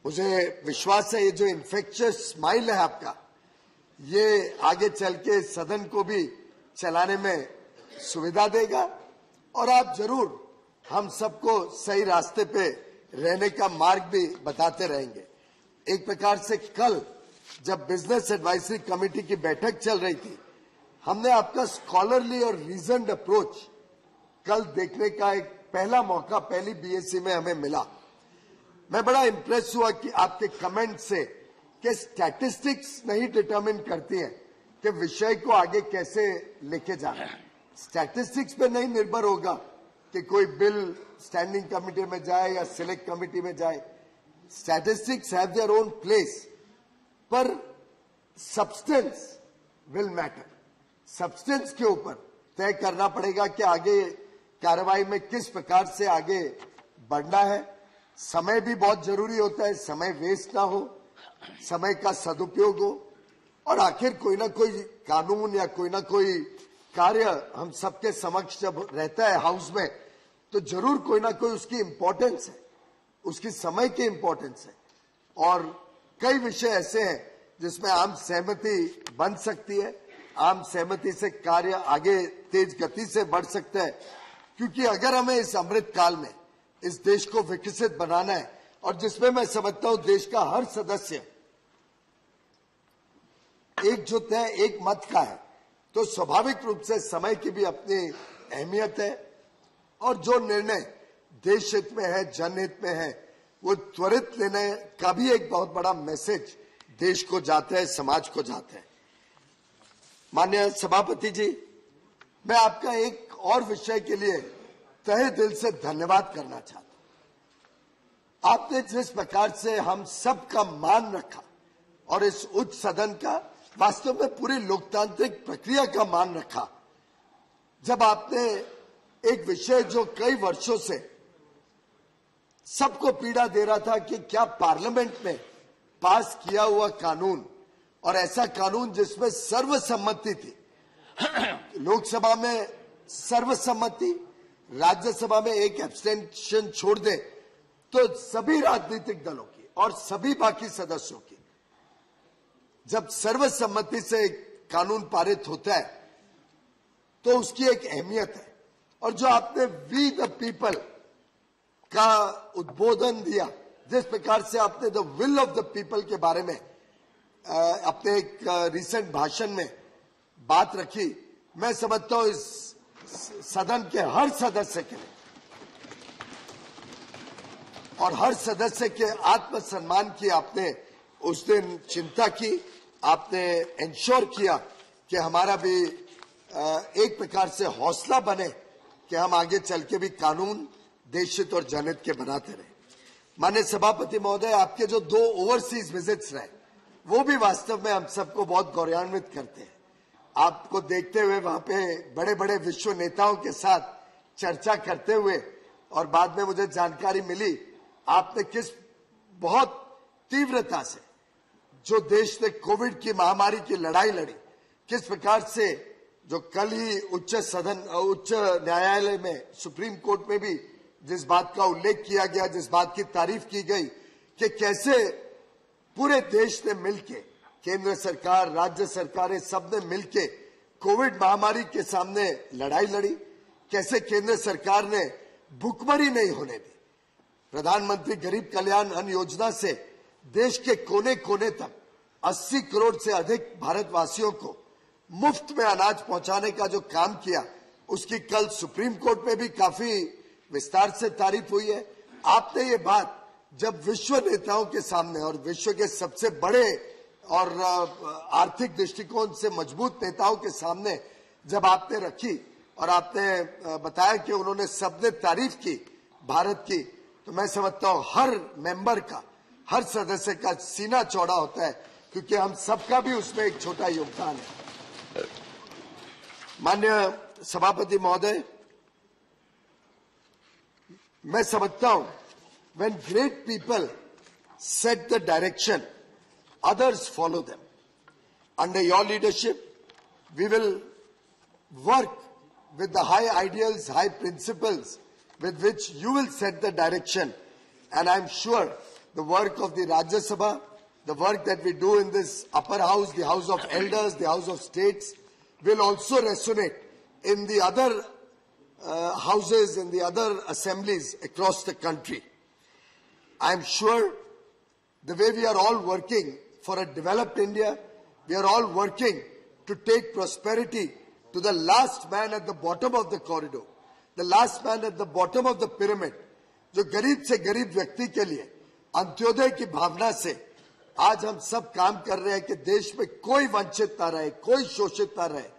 मुझे विश्वास है ये जो इन्फेक्शियस स्माइल है आपका, ये आगे चल के सदन को भी चलाने में सुविधा देगा और आप जरूर हम सबको सही रास्ते पे रहने का मार्ग भी बताते रहेंगे। एक प्रकार से कल जब बिजनेस एडवाइजरी कमेटी की बैठक चल रही थी, हमने आपका स्कॉलरली और रीजन्ड अप्रोच कल देखने का एक पहला मौका पहली बीएससी में हमें मिला। मैं बड़ा इंप्रेस हुआ कि आपके कमेंट से कि स्टैटिस्टिक्स नहीं डिटरमिन करती है कि विषय को आगे कैसे लेके जाना है। स्टैटिस्टिक्स पे नहीं निर्भर होगा कि कोई बिल स्टैंडिंग कमेटी में जाए या सिलेक्ट कमेटी में जाए। Statistics have their own place, पर सब्सटेंस विल मैटर। सब्सटेंस के ऊपर तय करना पड़ेगा कि आगे कार्रवाई में किस प्रकार से आगे बढ़ना है। समय भी बहुत जरूरी होता है, समय वेस्ट ना हो, समय का सदुपयोग हो और आखिर कोई ना कोई कानून या कोई ना कोई कार्य हम सबके समक्ष जब रहता है हाउस में, तो जरूर कोई ना कोई उसकी इंपॉर्टेंस है, उसकी समय की इंपॉर्टेंस है। और कई विषय ऐसे हैं जिसमें आम सहमति बन सकती है, आम सहमति से कार्य आगे तेज गति से बढ़ सकता है। क्योंकि अगर हमें इस अमृत काल में इस देश को विकसित बनाना है और जिसमें मैं समझता हूं देश का हर सदस्य एकजुट है, एक मत का है, तो स्वाभाविक रूप से समय की भी अपनी अहमियत है और जो निर्णय देश हित में है, जनहित में है, वो त्वरित लेने का भी एक बहुत बड़ा मैसेज देश को जाता है, समाज को जाता है। माननीय सभापति जी, मैं आपका एक और विषय के लिए तहे दिल से धन्यवाद करना चाहता हूं। आपने जिस प्रकार से हम सबका मान रखा और इस उच्च सदन का, वास्तव में पूरी लोकतांत्रिक प्रक्रिया का मान रखा, जब आपने एक विषय जो कई वर्षों से सबको पीड़ा दे रहा था कि क्या पार्लियामेंट में पास किया हुआ कानून और ऐसा कानून जिसमें सर्वसम्मति थी, लोकसभा में सर्वसम्मति, राज्यसभा में एक एब्सटेंशन छोड़ दे तो सभी राजनीतिक दलों की और सभी बाकी सदस्यों की, जब सर्वसम्मति से कानून पारित होता है तो उसकी एक अहमियत है। और जो आपने वी द पीपल का उद्बोधन दिया, जिस प्रकार से आपने the will of the people के बारे में अपने एक रिसेंट भाषण में बात रखी, मैं समझता हूं इस सदन के हर सदस्य के लिए और हर सदस्य के आत्मसम्मान की आपने उस दिन चिंता की, आपने इंश्योर किया कि हमारा भी एक प्रकार से हौसला बने कि हम आगे चल के भी कानून देशहित और जनहित के बनाते रहे। माननीय सभापति महोदय, आपके जो 2 ओवरसीज विजिट्स रहे वो भी वास्तव में हम सबको बहुत गौरवान्वित करते हैं। आपको देखते हुए वहां पे बड़े बड़े विश्व नेताओं के साथ चर्चा करते हुए, और बाद में मुझे जानकारी मिली आपने किस बहुत तीव्रता से जो देश ने कोविड की महामारी की लड़ाई लड़ी, किस प्रकार से जो कल ही उच्च न्यायालय में सुप्रीम कोर्ट में भी जिस बात का उल्लेख किया गया, जिस बात की तारीफ की गई कि कैसे पूरे देश ने मिलके, केंद्र सरकार, राज्य सरकारें सब ने मिलके कोविड महामारी के सामने लड़ाई लड़ी, कैसे केंद्र सरकार ने भुखमरी नहीं होने दी। प्रधानमंत्री गरीब कल्याण अन्न योजना से देश के कोने कोने तक 80 करोड़ से अधिक भारतवासियों को मुफ्त में अनाज पहुंचाने का जो काम किया, उसकी कल सुप्रीम कोर्ट में भी काफी विस्तार से तारीफ हुई है। आपने ये बात जब विश्व नेताओं के सामने और विश्व के सबसे बड़े और आर्थिक दृष्टिकोण से मजबूत नेताओं के सामने जब आपने रखी और आपने बताया कि उन्होंने सबने तारीफ की भारत की, तो मैं समझता हूं हर मेंबर का, हर सदस्य का सीना चौड़ा होता है, क्योंकि हम सबका भी उसमें एक छोटा योगदान है। माननीय सभापति महोदय, मैं समझता हूं when great people set the direction, others follow them. Under your leadership, we will work with the high ideals, high principles with which you will set the direction, and I'm sure the work of the Rajya Sabha, the work that we do in this upper house, the House of Elders, the House of States, will also resonate in the other houses, in the other assemblies across the country. I'm sure the way we are all working for a developed India, we are all working to take prosperity to the last man at the bottom of the corridor, the last man at the bottom of the pyramid, जो गरीब से गरीब व्यक्ति के लिए अंत्योदय की भावना से आज हम सब काम कर रहे हैं कि देश में कोई वंचित ना रहे, कोई शोषित ना रहे,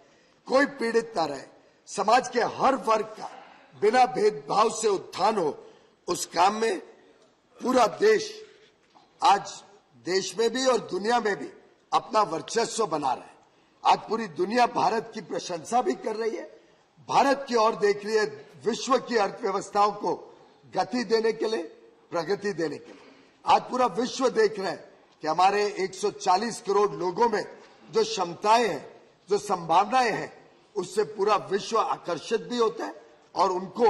कोई पीड़ित ना रहे, समाज के हर वर्ग का बिना भेदभाव से उत्थान हो। उस काम में पूरा देश आज देश में भी और दुनिया में भी अपना वर्चस्व बना रहा है। आज पूरी दुनिया भारत की प्रशंसा भी कर रही है, भारत की ओर देख रही है, विश्व की अर्थव्यवस्थाओं को गति देने के लिए, प्रगति देने के लिए। आज पूरा विश्व देख रहा है कि हमारे 140 करोड़ लोगों में जो क्षमताएं हैं, जो संभावनाएं हैं, उससे पूरा विश्व आकर्षित भी होता है और उनको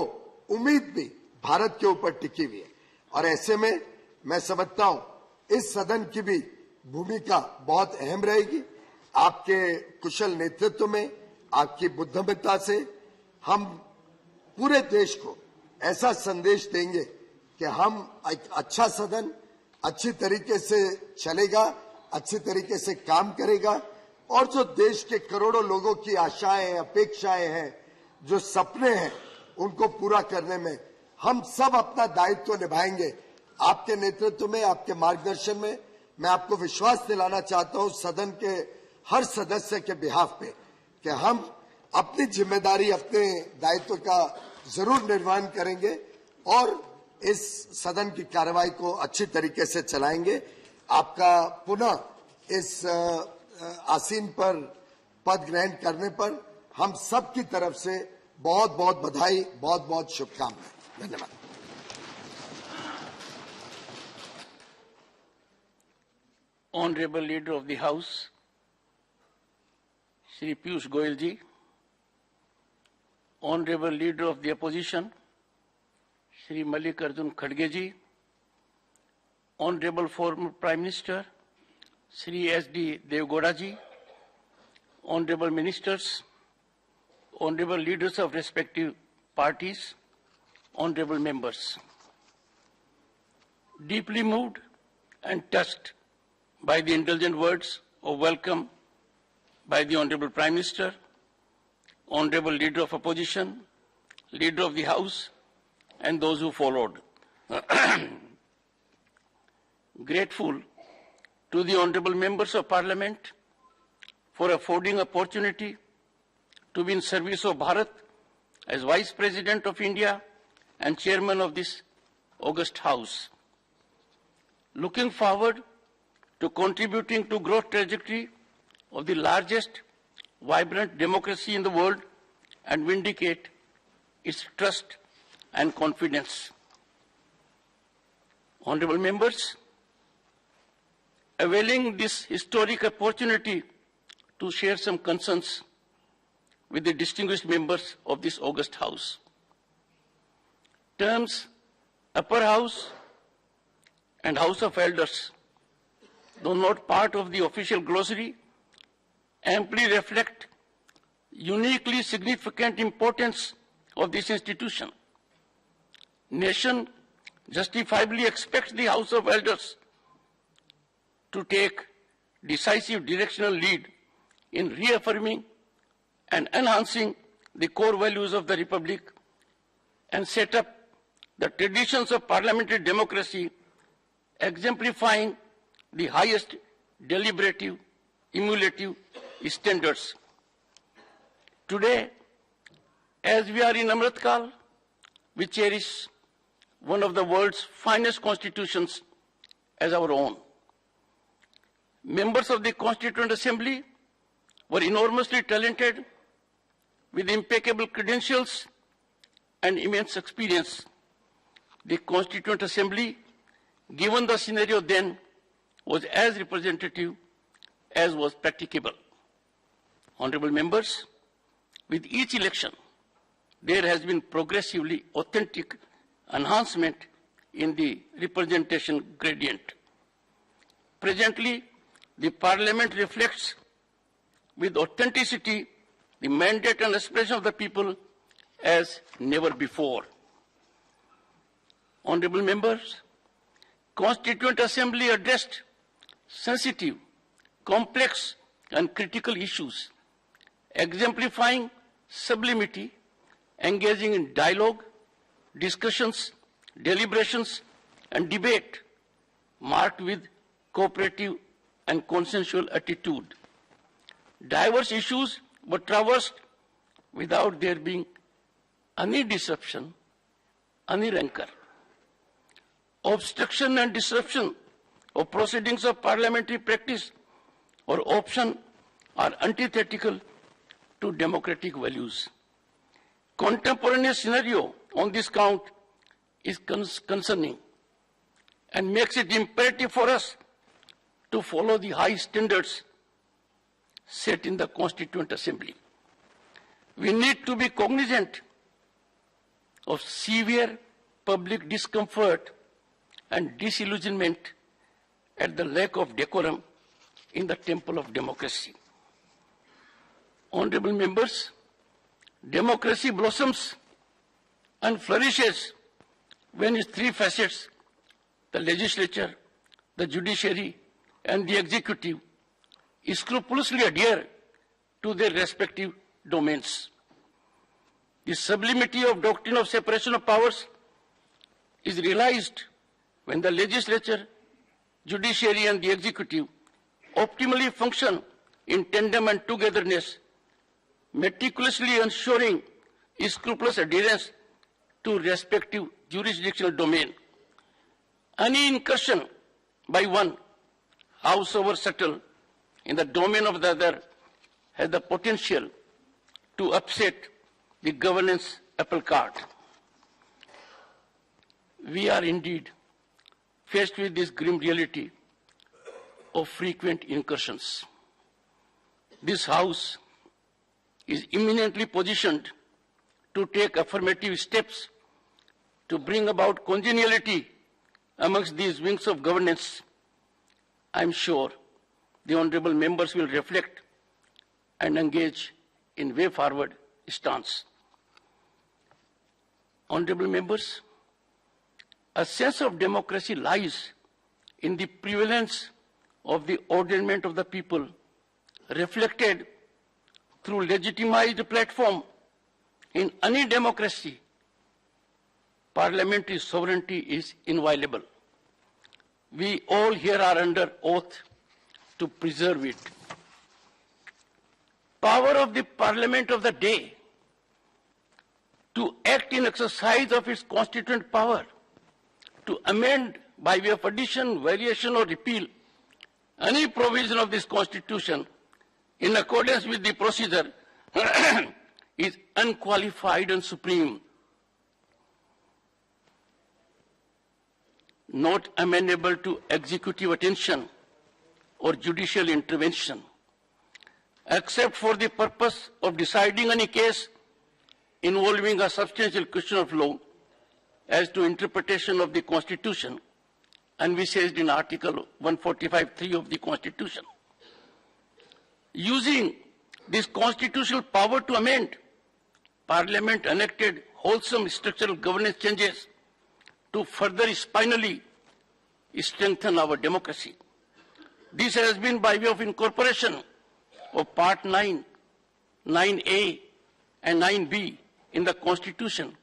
उम्मीद भी भारत के ऊपर टिकी हुई है। और ऐसे में मैं समझता हूं इस सदन की भी भूमिका बहुत अहम रहेगी। आपके कुशल नेतृत्व में, आपकी बुद्धिमत्ता से हम पूरे देश को ऐसा संदेश देंगे कि हम एक अच्छा सदन अच्छी तरीके से चलेगा, अच्छी तरीके से काम करेगा और जो देश के करोड़ों लोगों की आशाएं, अपेक्षाएं हैं, जो सपने हैं, उनको पूरा करने में हम सब अपना दायित्व निभाएंगे। आपके नेतृत्व में, आपके मार्गदर्शन में मैं आपको विश्वास दिलाना चाहता हूं सदन के हर सदस्य के बिहाफ पे कि हम अपनी जिम्मेदारी, अपने दायित्व का जरूर निर्वहन करेंगे और इस सदन की कार्रवाई को अच्छी तरीके से चलाएंगे। आपका पुनः इस आसीन पर पद ग्रहण करने पर हम सब की तरफ से बहुत बहुत बधाई, बहुत बहुत शुभकामनाएं। धन्यवाद। Honorable Leader of the House, Shri Piyush Goyal ji, Honorable Leader of the Opposition, Shri Mallikarjun Kharge ji, Honorable former Prime Minister, Shri S.D. Devgowda ji, Honorable Ministers, Honorable Leaders of respective parties, Honorable Members. deeply moved and touched by the indulgent words of welcome by the Honorable Prime Minister, Honorable Leader of Opposition, Leader of the House, and those who followed. Grateful to the Honorable Members of Parliament for affording opportunity to be in service of Bharat as Vice President of India and Chairman of this august House. Looking forward to contributing to growth trajectory of the largest vibrant democracy in the world and vindicate its trust and confidence. Honorable members, availing this historic opportunity to share some concerns with the distinguished members of this august House. Terms Upper House and House of Elders, though not part of the official glossary, amply reflect uniquely significant importance of this institution. Nation justifiably expects the House of Elders to take decisive directional lead in reaffirming and enhancing the core values of the Republic and set up the traditions of parliamentary democracy, exemplifying the highest deliberative, emulative standards. Today, as we are in Amritkal, we cherish one of the world's finest constitutions as our own. Members of the Constituent Assembly were enormously talented with impeccable credentials and immense experience. The Constituent Assembly, given the scenario then, was as representative as was practicable. Honorable members, with each election, there has been progressively authentic enhancement in the representation gradient. Presently, the Parliament reflects with authenticity the mandate and aspiration of the people as never before. Honorable members, Constituent Assembly addressed sensitive, complex and critical issues, exemplifying sublimity, engaging in dialogue, discussions, deliberations and debate, marked with cooperative and consensual attitude. Diverse issues were traversed without there being any disruption, any rancor. Obstruction and disruption of proceedings of parliamentary practice or option are antithetical to democratic values. Contemporaneous scenario on this count is concerning and makes it imperative for us to follow the high standards set in the Constituent Assembly. We need to be cognizant of severe public discomfort and disillusionment at the lack of decorum in the temple of democracy. Honorable members, democracy blossoms and flourishes when its three facets, the legislature, the judiciary, and the executive, scrupulously adhere to their respective domains. The sublimity of doctrine of separation of powers is realized when the legislature, judiciary, and the executive optimally function in tandem and togetherness, meticulously ensuring scrupulous adherence to respective jurisdictional domain. Any incursion by one, howsoever subtle, in the domain of the other has the potential to upset the governance apple cart. We are indeed faced with this grim reality of frequent incursions. This House is eminently positioned to take affirmative steps to bring about congeniality amongst these wings of governance. I am sure the honorable members will reflect and engage in way forward stance. Honorable members, A sense of democracy lies in the prevalence of the ordainment of the people, reflected through legitimized platform. In any democracy, parliamentary sovereignty is inviolable. We all here are under oath to preserve it. Power of the parliament of the day to act in exercise of its constituent power, to amend by way of addition, variation or repeal any provision of this constitution in accordance with the procedure is unqualified and supreme, not amenable to executive attention or judicial intervention, except for the purpose of deciding any case involving a substantial question of law as to interpretation of the Constitution, envisaged in Article 145(3) of the Constitution. Using this constitutional power to amend, Parliament enacted wholesome structural governance changes to further spinally strengthen our democracy. This has been by way of incorporation of Part 9, 9A and 9B in the Constitution,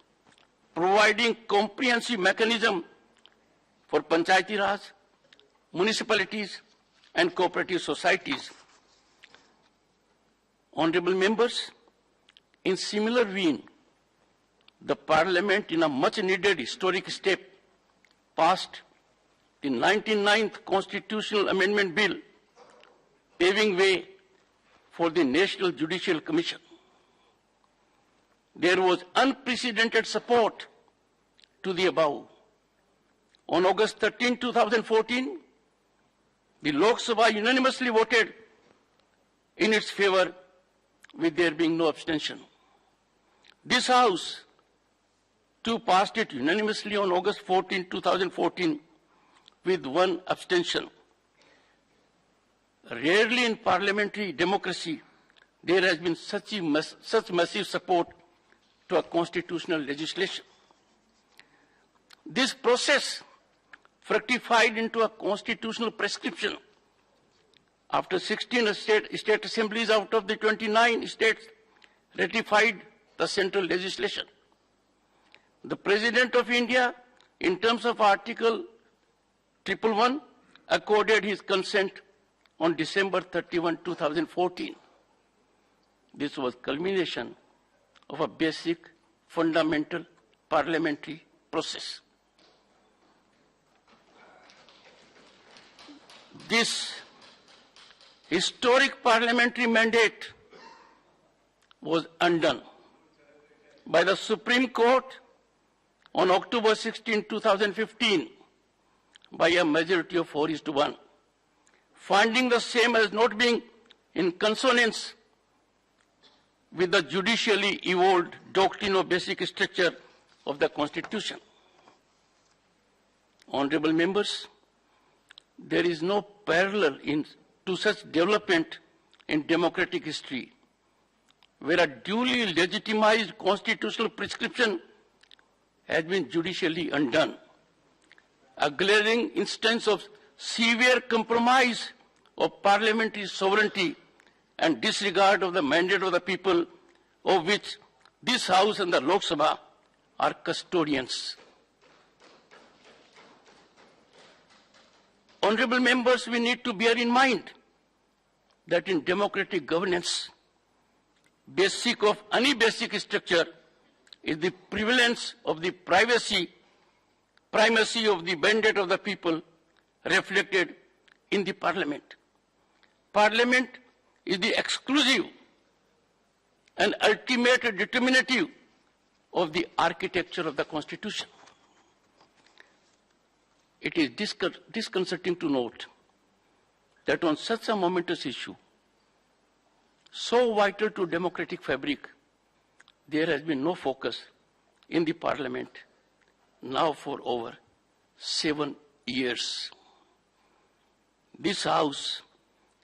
providing comprehensive mechanism for Panchayati Raj, municipalities and cooperative societies. Honorable members, in similar vein, the Parliament, in a much needed historic step, passed the 99th Constitutional Amendment Bill, paving way for the National Judicial Commission. There was unprecedented support to the above. On August 13, 2014, the Lok Sabha unanimously voted in its favor, with there being no abstention. This House too passed it unanimously on August 14, 2014, with one abstention. Rarely in parliamentary democracy there has been such massive support to a constitutional legislation. This process fructified into a constitutional prescription. After 16 state assemblies out of the 29 states ratified the central legislation, the President of India, in terms of Article 111, accorded his consent on December 31, 2014. This was culmination of a basic, fundamental parliamentary process. This historic parliamentary mandate was undone by the Supreme Court on October 16, 2015, by a majority of 4:1, finding the same as not being in consonance with the judicially evolved doctrine of basic structure of the Constitution. Honorable members, there is no parallel to such development in democratic history, where a duly legitimized constitutional prescription has been judicially undone. A glaring instance of severe compromise of parliamentary sovereignty and disregard of the mandate of the people, of which this House and the Lok Sabha are custodians. Honorable members, we need to bear in mind that in democratic governance, basic of any basic structure is the prevalence of the primacy of the mandate of the people reflected in the Parliament. Parliament is the exclusive and ultimate determinative of the architecture of the Constitution. It is disconcerting to note that on such a momentous issue, so vital to democratic fabric, there has been no focus in the Parliament now for over 7 years. This House,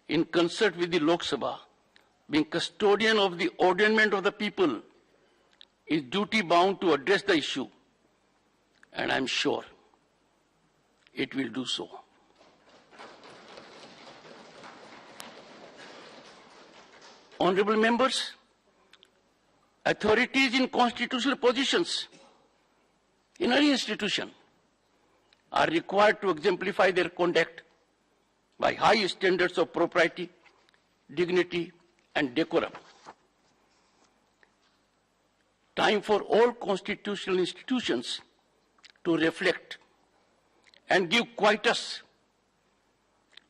in concert with the Lok Sabha, being custodian of the ordainment of the people, is duty bound to address the issue, and I am sure it will do so. Honorable members, authorities in constitutional positions in any institution are required to exemplify their conduct by high standards of propriety, dignity, and decorum. Time for all constitutional institutions to reflect and give quietus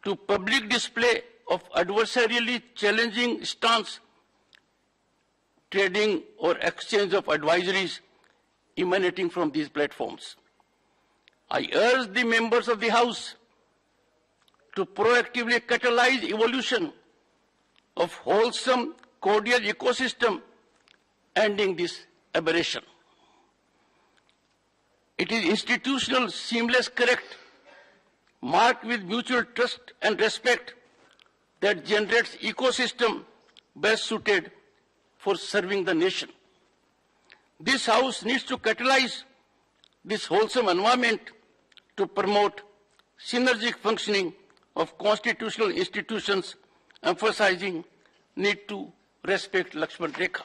to public display of adversarially challenging stance, trading or exchange of advisories emanating from these platforms. I urge the members of the House to proactively catalyze evolution of wholesome, cordial ecosystem, ending this aberration. It is institutional, seamless, correct, marked with mutual trust and respect that generates ecosystem best suited for serving the nation. This House needs to catalyze this wholesome environment to promote synergic functioning of constitutional institutions, emphasizing need to respect Lakshman Rekha.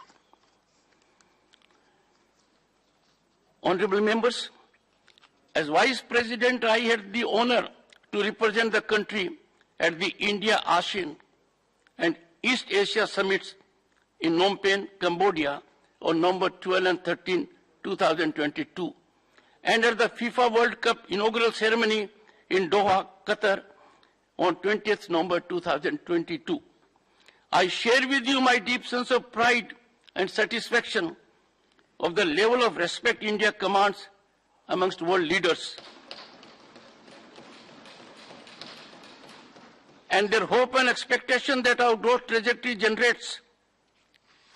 Honorable members, as Vice President, I had the honor to represent the country at the India, ASEAN and East Asia Summits in Phnom Penh, Cambodia on November 12 and 13, 2022, and at the FIFA World Cup inaugural ceremony in Doha, Qatar on 20th November 2022. I share with you my deep sense of pride and satisfaction of the level of respect India commands amongst world leaders and their hope and expectation that our growth trajectory generates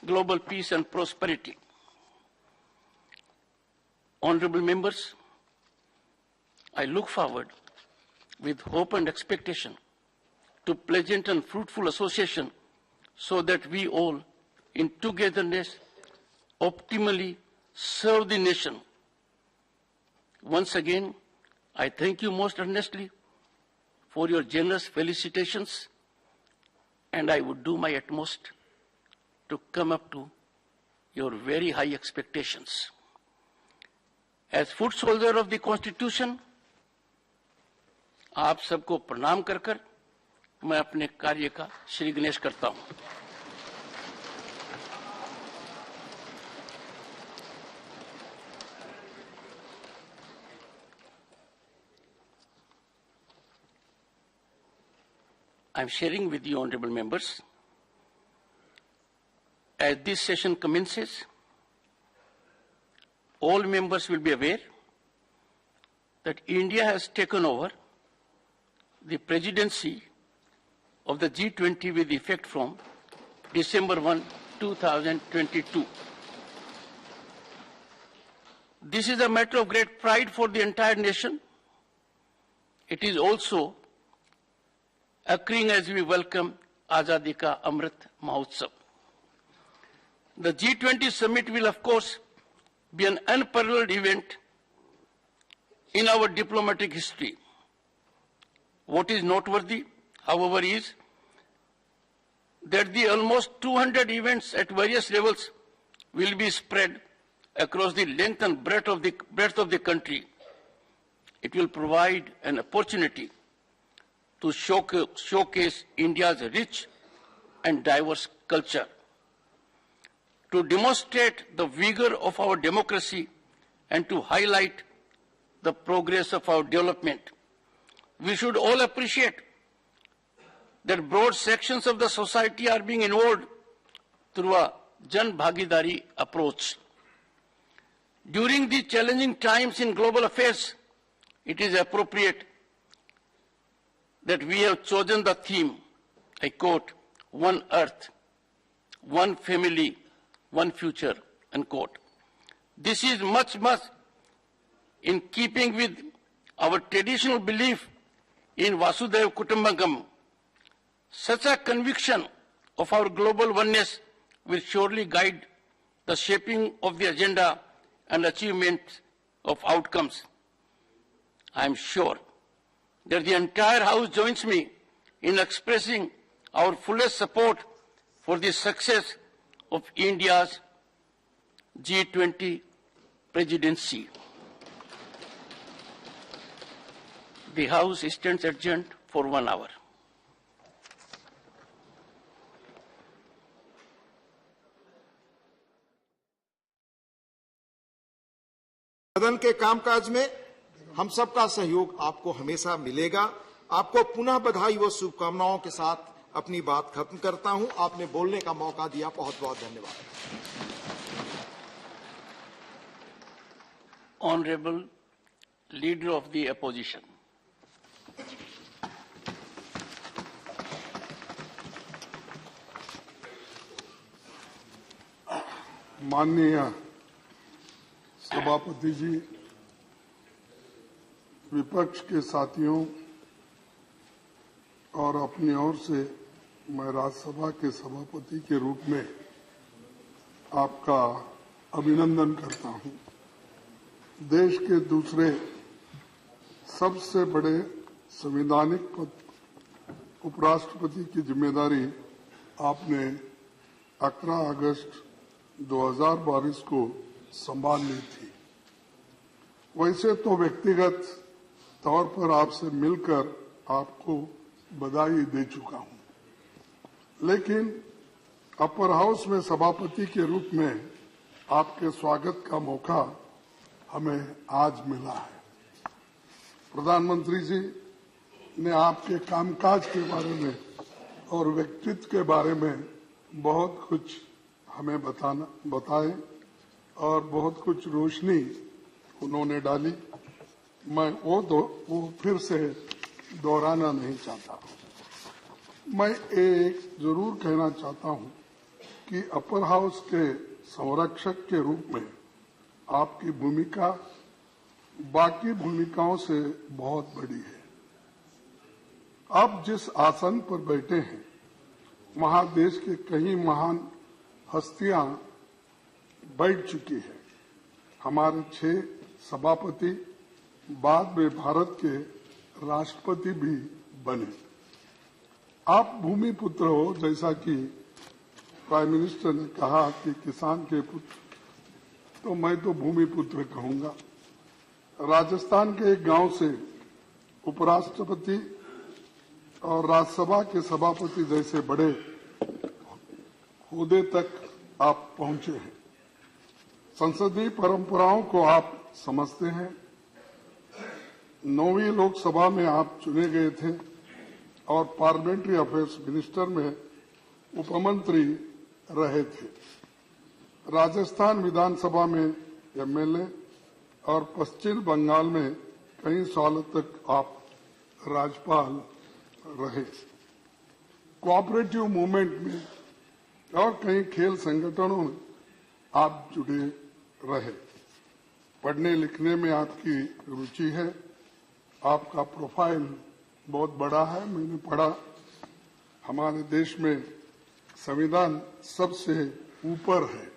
global peace and prosperity. Honorable members, I look forward with hope and expectation to pleasant and fruitful association so that we all, in togetherness, optimally serve the nation. Once again, I thank you most earnestly for your generous felicitations, and I would do my utmost to come up to your very high expectations. As foot soldier of the Constitution, आप सबको प्रणाम कर कर मैं अपने कार्य का श्री गणेश करता हूं। I am sharing with you, honorable members, as this session commences, all members will be aware that India has taken over the presidency of the G20 with effect from December 1, 2022. This is a matter of great pride for the entire nation. It is also occurring as we welcome Azadi Ka Amrit Mahotsav. The G20 summit will, of course, be an unparalleled event in our diplomatic history. What is noteworthy, however, is that the almost 200 events at various levels will be spread across the length and breadth of the country. It will provide an opportunity to showcase India's rich and diverse culture, to demonstrate the vigor of our democracy and to highlight the progress of our development. We should all appreciate that broad sections of the society are being involved through a Jan Bhagidari approach. During these challenging times in global affairs, it is appropriate that we have chosen the theme, I quote, "One Earth, one family, one future," unquote. This is much in keeping with our traditional belief in Vasudhaiva Kutumbakam. Such a conviction of our global oneness will surely guide the shaping of the agenda and achievement of outcomes. I am sure that the entire House joins me in expressing our fullest support for the success of India's G20 presidency. The House stands adjourned for 1 hour. सदन के कामकाज में हम सबका सहयोग आपको हमेशा मिलेगा। आपको पुनः बधाई व शुभकामनाओं के साथ अपनी बात खत्म करता हूं। आपने बोलने का मौका दिया, बहुत बहुत धन्यवाद। Honorable Leader of the Opposition. माननीय सभापति जी, विपक्ष के साथियों और अपनी ओर से मैं राज्यसभा के सभापति के रूप में आपका अभिनंदन करता हूं। देश के दूसरे सबसे बड़े संवैधानिक पद उपराष्ट्रपति की जिम्मेदारी आपने 11 अगस्त 2022 को संभाल ली थी। वैसे तो व्यक्तिगत तौर पर आपसे मिलकर आपको बधाई दे चुका हूं, लेकिन अपर हाउस में सभापति के रूप में आपके स्वागत का मौका हमें आज मिला है। प्रधानमंत्री जी ने आपके कामकाज के बारे में और व्यक्तित्व के बारे में बहुत कुछ हमें बताए और बहुत कुछ रोशनी उन्होंने डाली। मैं वो फिर से दोहराना नहीं चाहता। मैं एक जरूर कहना चाहता हूं कि अपर हाउस के संरक्षक के रूप में आपकी भूमिका बाकी भूमिकाओं से बहुत बड़ी है। आप जिस आसन पर बैठे हैं वहां देश के कई महान हस्तियां बैठ चुकी है। हमारे 6 सभापति बाद में भारत के राष्ट्रपति भी बने। आप भूमि पुत्र हो, जैसा कि प्राइम मिनिस्टर ने कहा कि किसान के पुत्र, तो मैं तो भूमि पुत्र कहूंगा। राजस्थान के एक गांव से उपराष्ट्रपति और राज्यसभा के सभापति जैसे बड़े ओहदे तक आप पहुंचे हैं। संसदीय परंपराओं को आप समझते हैं। 9वीं लोकसभा में आप चुने गए थे और पार्लियामेंट्री अफेयर्स मिनिस्टर में उपमंत्री रहे थे। राजस्थान विधानसभा में एमएलए और पश्चिम बंगाल में कई सालों तक आप राज्यपाल रहे। कोऑपरेटिव मूवमेंट में और कई खेल संगठनों में आप जुड़े रहे। पढ़ने लिखने में आपकी रुचि है। आपका प्रोफाइल बहुत बड़ा है। मैंने पढ़ा, हमारे देश में संविधान सबसे ऊपर है।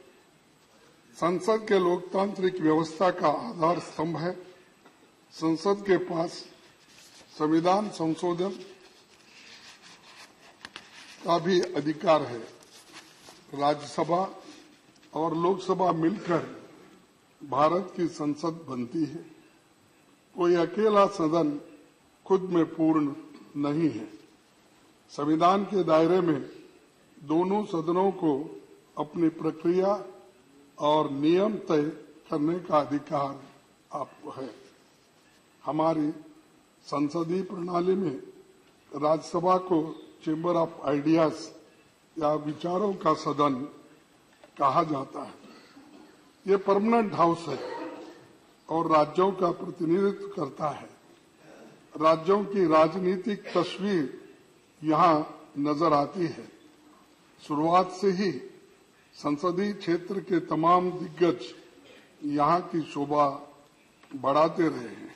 संसद के लोकतांत्रिक व्यवस्था का आधार स्तंभ है। संसद के पास संविधान संशोधन का भी अधिकार है। राज्यसभा और लोकसभा मिलकर भारत की संसद बनती है। कोई अकेला सदन खुद में पूर्ण नहीं है। संविधान के दायरे में दोनों सदनों को अपनी प्रक्रिया और नियम तय करने का अधिकार आपको है। हमारी संसदीय प्रणाली में राज्यसभा को चेंबर ऑफ आइडियाज या विचारों का सदन कहा जाता है। ये परमानेंट हाउस है और राज्यों का प्रतिनिधित्व करता है। राज्यों की राजनीतिक तस्वीर यहाँ नजर आती है। शुरुआत से ही संसदीय क्षेत्र के तमाम दिग्गज यहाँ की शोभा बढ़ाते रहे हैं।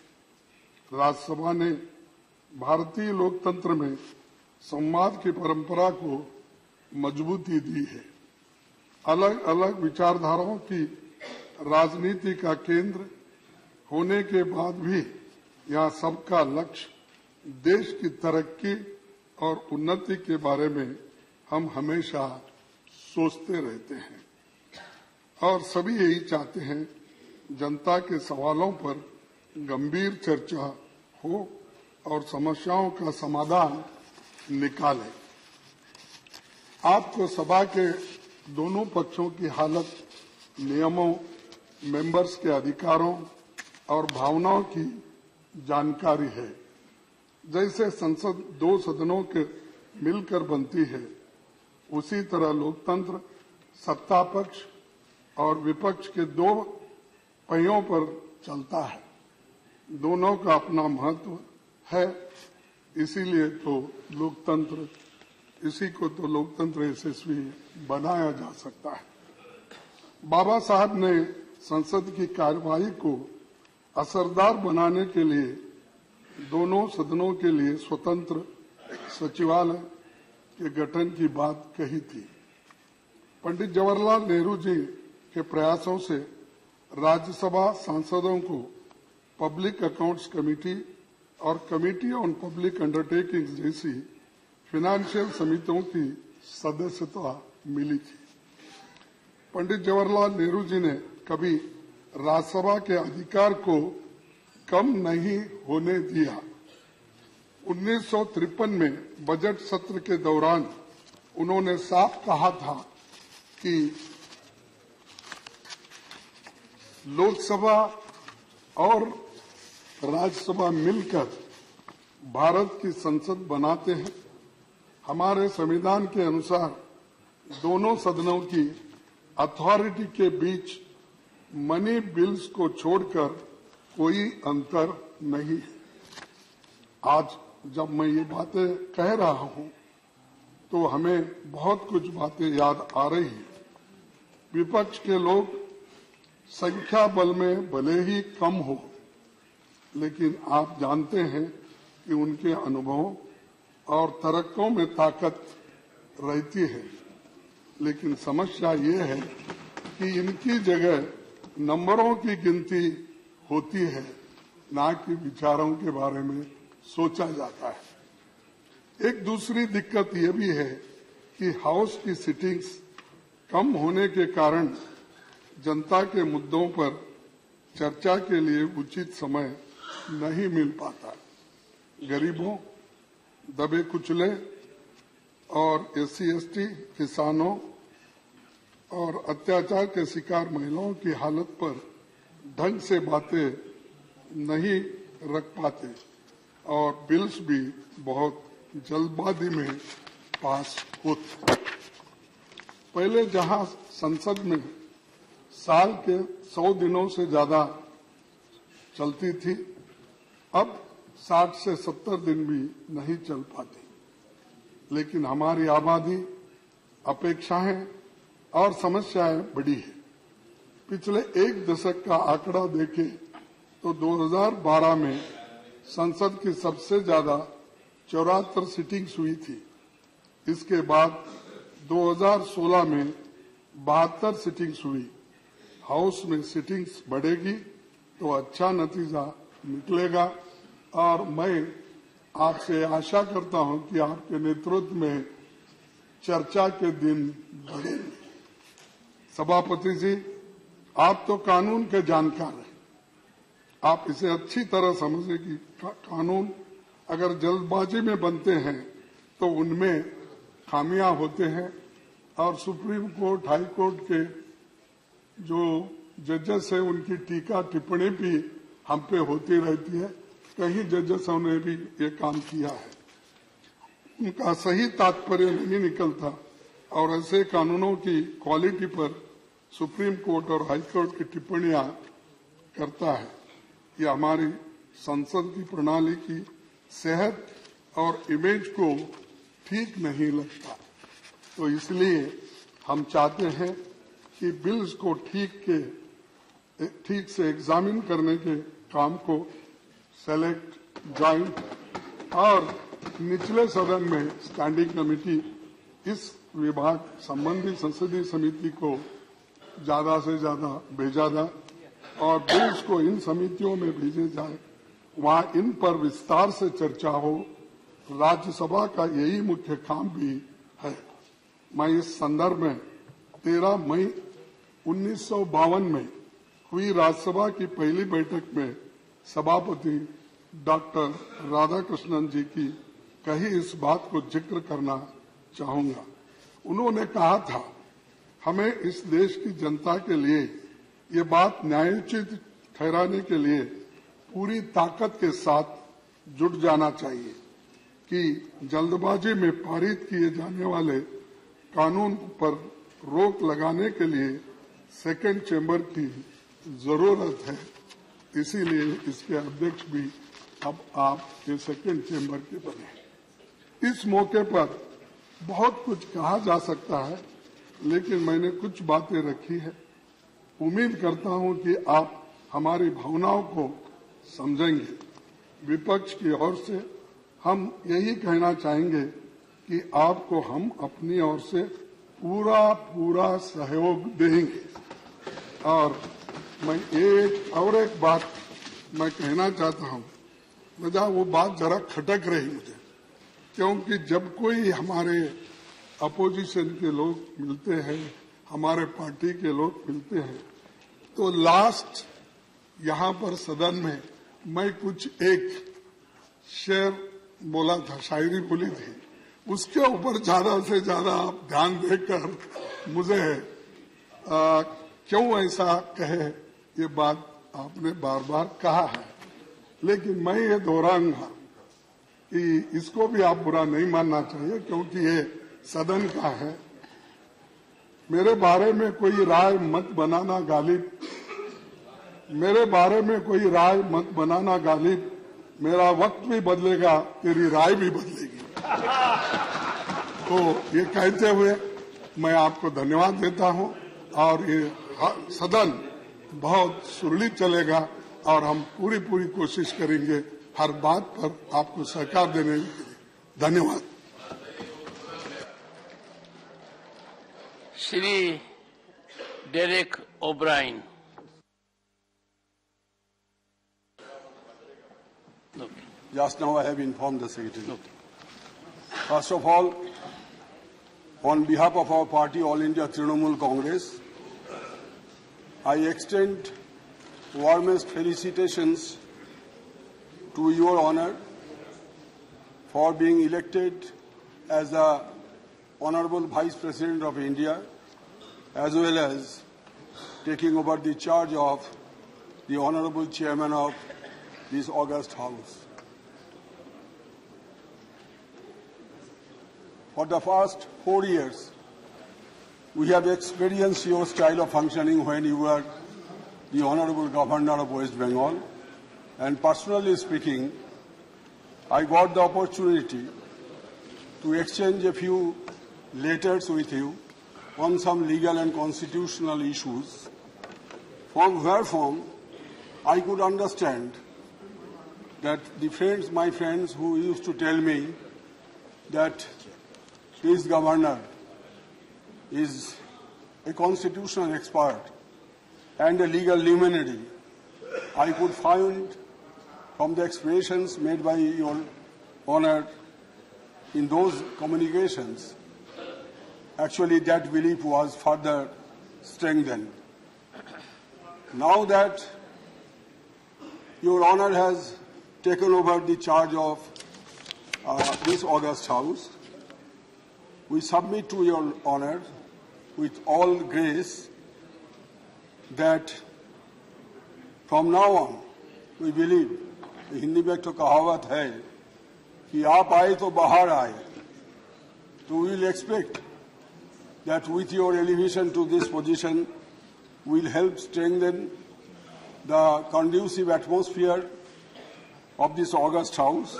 राज्यसभा ने भारतीय लोकतंत्र में संवाद की परंपरा को मजबूती दी है। अलग अलग विचारधाराओं की राजनीति का केंद्र होने के बाद भी यहाँ सबका लक्ष्य देश की तरक्की और उन्नति के बारे में हम हमेशा सोचते रहते हैं और सभी यही चाहते हैं जनता के सवालों पर गंभीर चर्चा हो और समस्याओं का समाधान निकालें। आपको सभा के दोनों पक्षों की हालत, नियमों, मेंबर्स के अधिकारों और भावनाओं की जानकारी है। जैसे संसद दो सदनों के मिलकर बनती है, उसी तरह लोकतंत्र सत्ता पक्ष और विपक्ष के दो पहियों पर चलता है। दोनों का अपना महत्व है, इसी को तो लोकतंत्र यशस्वी बनाया जा सकता है। बाबा साहब ने संसद की कार्यवाही को असरदार बनाने के लिए दोनों सदनों के लिए स्वतंत्र सचिवालय के गठन की बात कही थी। पंडित जवाहरलाल नेहरू जी के प्रयासों से राज्यसभा सांसदों को पब्लिक अकाउंट्स कमेटी और कमेटी ऑन पब्लिक अंडरटेकिंग्स जैसी फाइनेंशियल समितियों की सदस्यता मिली थी। पंडित जवाहरलाल नेहरू जी ने कभी राज्यसभा के अधिकार को कम नहीं होने दिया। 1953 में बजट सत्र के दौरान उन्होंने साफ कहा था कि लोकसभा और राज्यसभा मिलकर भारत की संसद बनाते हैं। हमारे संविधान के अनुसार दोनों सदनों की अथॉरिटी के बीच मनी बिल्स को छोड़कर कोई अंतर नहीं है। आज जब मैं ये बातें कह रहा हूं तो हमें बहुत कुछ बातें याद आ रही है। विपक्ष के लोग संख्या बल में भले ही कम हो, लेकिन आप जानते हैं कि उनके अनुभवों और तरक्कों में ताकत रहती है। लेकिन समस्या ये है कि इनकी जगह नंबरों की गिनती होती है, ना कि विचारों के बारे में सोचा जाता है। एक दूसरी दिक्कत ये भी है कि हाउस की सिटिंग्स कम होने के कारण जनता के मुद्दों पर चर्चा के लिए उचित समय नहीं मिल पाता। गरीबों, दबे कुचले और SC/ST, किसानों और अत्याचार के शिकार महिलाओं की हालत पर ढंग से बातें नहीं रख पाते और बिल्स भी बहुत जल्दबाजी में पास होते। पहले जहां संसद में साल के 100 दिनों से ज्यादा चलती थी, अब 60 से 70 दिन भी नहीं चल पाती। लेकिन हमारी आबादी, अपेक्षाएं और समस्याएं बड़ी है। पिछले एक दशक का आंकड़ा देखें तो 2012 में संसद की सबसे ज्यादा 74 सिटिंग्स हुई थी। इसके बाद 2016 में 72 सिटिंग्स हुई। हाउस में सिटिंग्स बढ़ेगी तो अच्छा नतीजा निकलेगा और मैं आपसे आशा करता हूं कि आपके नेतृत्व में चर्चा के दिन बढ़ेंगे। सभापति जी, आप तो कानून के जानकार हैं। आप इसे अच्छी तरह समझे कि कानून अगर जल्दबाजी में बनते हैं तो उनमें खामियां होते हैं और सुप्रीम कोर्ट, हाई कोर्ट के जो जजेस है उनकी टीका टिप्पणी भी हम पे होती रहती है। कई जजेसों ने भी ये काम किया है, उनका सही तात्पर्य नहीं निकलता और ऐसे कानूनों की क्वालिटी पर सुप्रीम कोर्ट और हाई कोर्ट की टिप्पणियां करता है। ये हमारी संसद की प्रणाली की सेहत और इमेज को ठीक नहीं लगता। तो इसलिए हम चाहते हैं कि बिल्स को ठीक से एग्जामिन करने के काम को सेलेक्ट, ज्वाइंट और निचले सदन में स्टैंडिंग कमेटी इस विभाग संबंधी संसदीय समिति को ज्यादा से ज्यादा भेजा जाए और बिल्स को इन समितियों में भेजे जाए वहां इन पर विस्तार से चर्चा हो। राज्यसभा का यही मुख्य काम भी है। मैं इस संदर्भ में 13 मई 1952 में हुई राज्यसभा की पहली बैठक में सभापति डॉक्टर राधाकृष्णन जी की कही इस बात को जिक्र करना चाहूंगा। उन्होंने कहा था, हमें इस देश की जनता के लिए ये बात न्यायोचित ठहराने के लिए पूरी ताकत के साथ जुट जाना चाहिए कि जल्दबाजी में पारित किए जाने वाले कानून पर रोक लगाने के लिए सेकेंड चेंबर की जरूरत है। इसीलिए इसके अध्यक्ष भी अब आप ये सेकेंड चेंबर के बने। इस मौके पर बहुत कुछ कहा जा सकता है, लेकिन मैंने कुछ बातें रखी है। उम्मीद करता हूं कि आप हमारी भावनाओं को समझेंगे। विपक्ष की ओर से हम यही कहना चाहेंगे कि आपको हम अपनी ओर से पूरा सहयोग देंगे। और मैं एक बात मैं कहना चाहता हूं, वो बात जरा खटक रही मुझे, क्योंकि जब कोई हमारे अपोजिशन के लोग मिलते हैं, हमारे पार्टी के लोग मिलते हैं, तो लास्ट यहाँ पर सदन में मैं कुछ एक शेर बोला था, शायरी बोली थी, उसके ऊपर ज्यादा से ज्यादा आप ध्यान देकर मुझे क्यों ऐसा कहे ये बात आपने बार बार कहा है, लेकिन मैं ये दोहराऊंगा कि इसको भी आप बुरा नहीं मानना चाहिए, क्योंकि ये सदन का है। मेरे बारे में कोई राय मत बनाना गालिब, मेरे बारे में कोई राय मत बनाना गालिब, मेरा वक्त भी बदलेगा, तेरी राय भी बदलेगी। तो ये कहते हुए मैं आपको धन्यवाद देता हूं, और ये सदन बहुत सुरक्षित चलेगा और हम पूरी कोशिश करेंगे हर बात पर आपको सहकार देने के लिए। धन्यवाद। Shri Derek O'Brien. Just now I have informed the Secretary. First of all, on behalf of our party, All India Trinamool Congress, I extend warmest felicitations to Your Honour for being elected as the Honourable Vice President of India, as well as taking over the charge of the Honourable Chairman of this august House. For the past 4 years, we have experienced your style of functioning when you were the Honourable Governor of West Bengal, and personally speaking, I got the opportunity to exchange a few letters with you on some legal and constitutional issues, from wherefrom I could understand that my friends who used to tell me that this governor is a constitutional expert and a legal luminary, I could find from the expressions made by Your Honour in those communications, actually that belief was further strengthened. Now that Your Honour has taken over the charge of this august House, we submit to Your Honour with all grace that from now on, we believe, Hindi में तो कहावत है कि आप आए तो बाहर आए, so we will expect that with your elevation to this position will help strengthen the conducive atmosphere of this august House,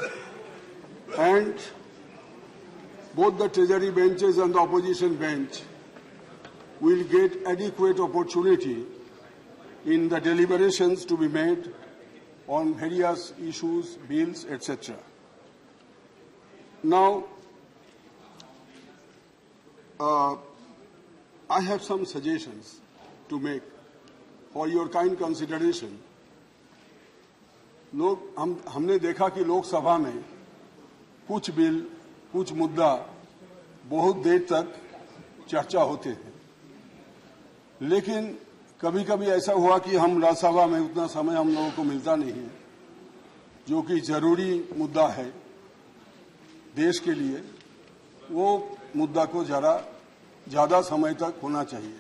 and both the Treasury benches and the opposition bench will get adequate opportunity in the deliberations to be made on various issues, bills, etc. Now, I have some suggestions to make for your kind consideration. हमने देखा कि लोकसभा में कुछ bill, कुछ मुद्दा बहुत देर तक चर्चा होते हैं, लेकिन कभी कभी ऐसा हुआ कि हम राज्यसभा में उतना समय हम लोगों को मिलता नहीं है, जो कि जरूरी मुद्दा है देश के लिए, वो मुद्दा को ज्यादा समय तक होना चाहिए।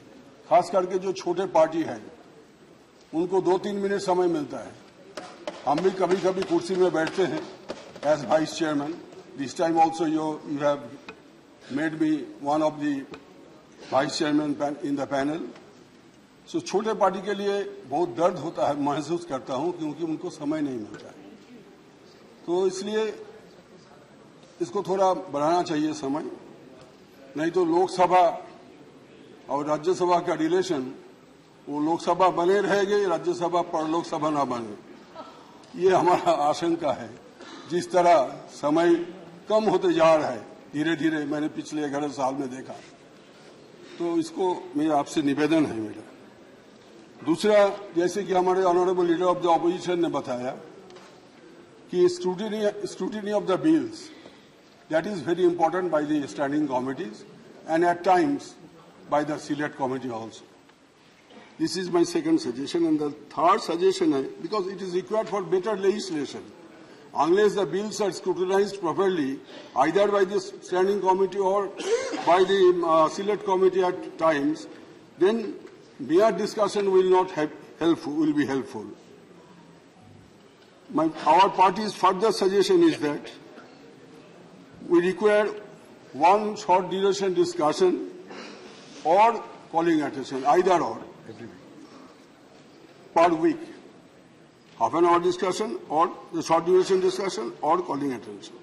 खास करके जो छोटे पार्टी है उनको 2-3 मिनट समय मिलता है। हम भी कभी कभी कुर्सी में बैठते हैं as vice chairman. This time also you have made me one of the vice chairman in the panel. So छोटे पार्टी के लिए बहुत दर्द होता है, महसूस करता हूं, क्योंकि उनको समय नहीं मिलता है। तो इसलिए इसको थोड़ा बढ़ाना चाहिए समय, नहीं तो लोकसभा और राज्यसभा का रिलेशन, वो लोकसभा बने रहेगी, राज्यसभा पर लोकसभा ना बने, ये हमारा आशंका है। जिस तरह समय कम होते जा रहा है धीरे धीरे, मैंने पिछले 11 साल में देखा, तो इसको मेरा आपसे निवेदन है मेरा। दूसरा, जैसे कि हमारे honourable leader of the opposition ने बताया कि scrutiny of the bills, that is very important by the standing committees and at times by the select committee also. This is my second suggestion. And the third suggestion is, because it is required for better legislation, unless the bills are scrutinized properly, either by the standing committee or by the select committee at times, then mere discussion will not will be helpful. Our party's further suggestion is that we require one short duration discussion or calling attention, either or, per week. Half an hour discussion or the short duration discussion or calling attention.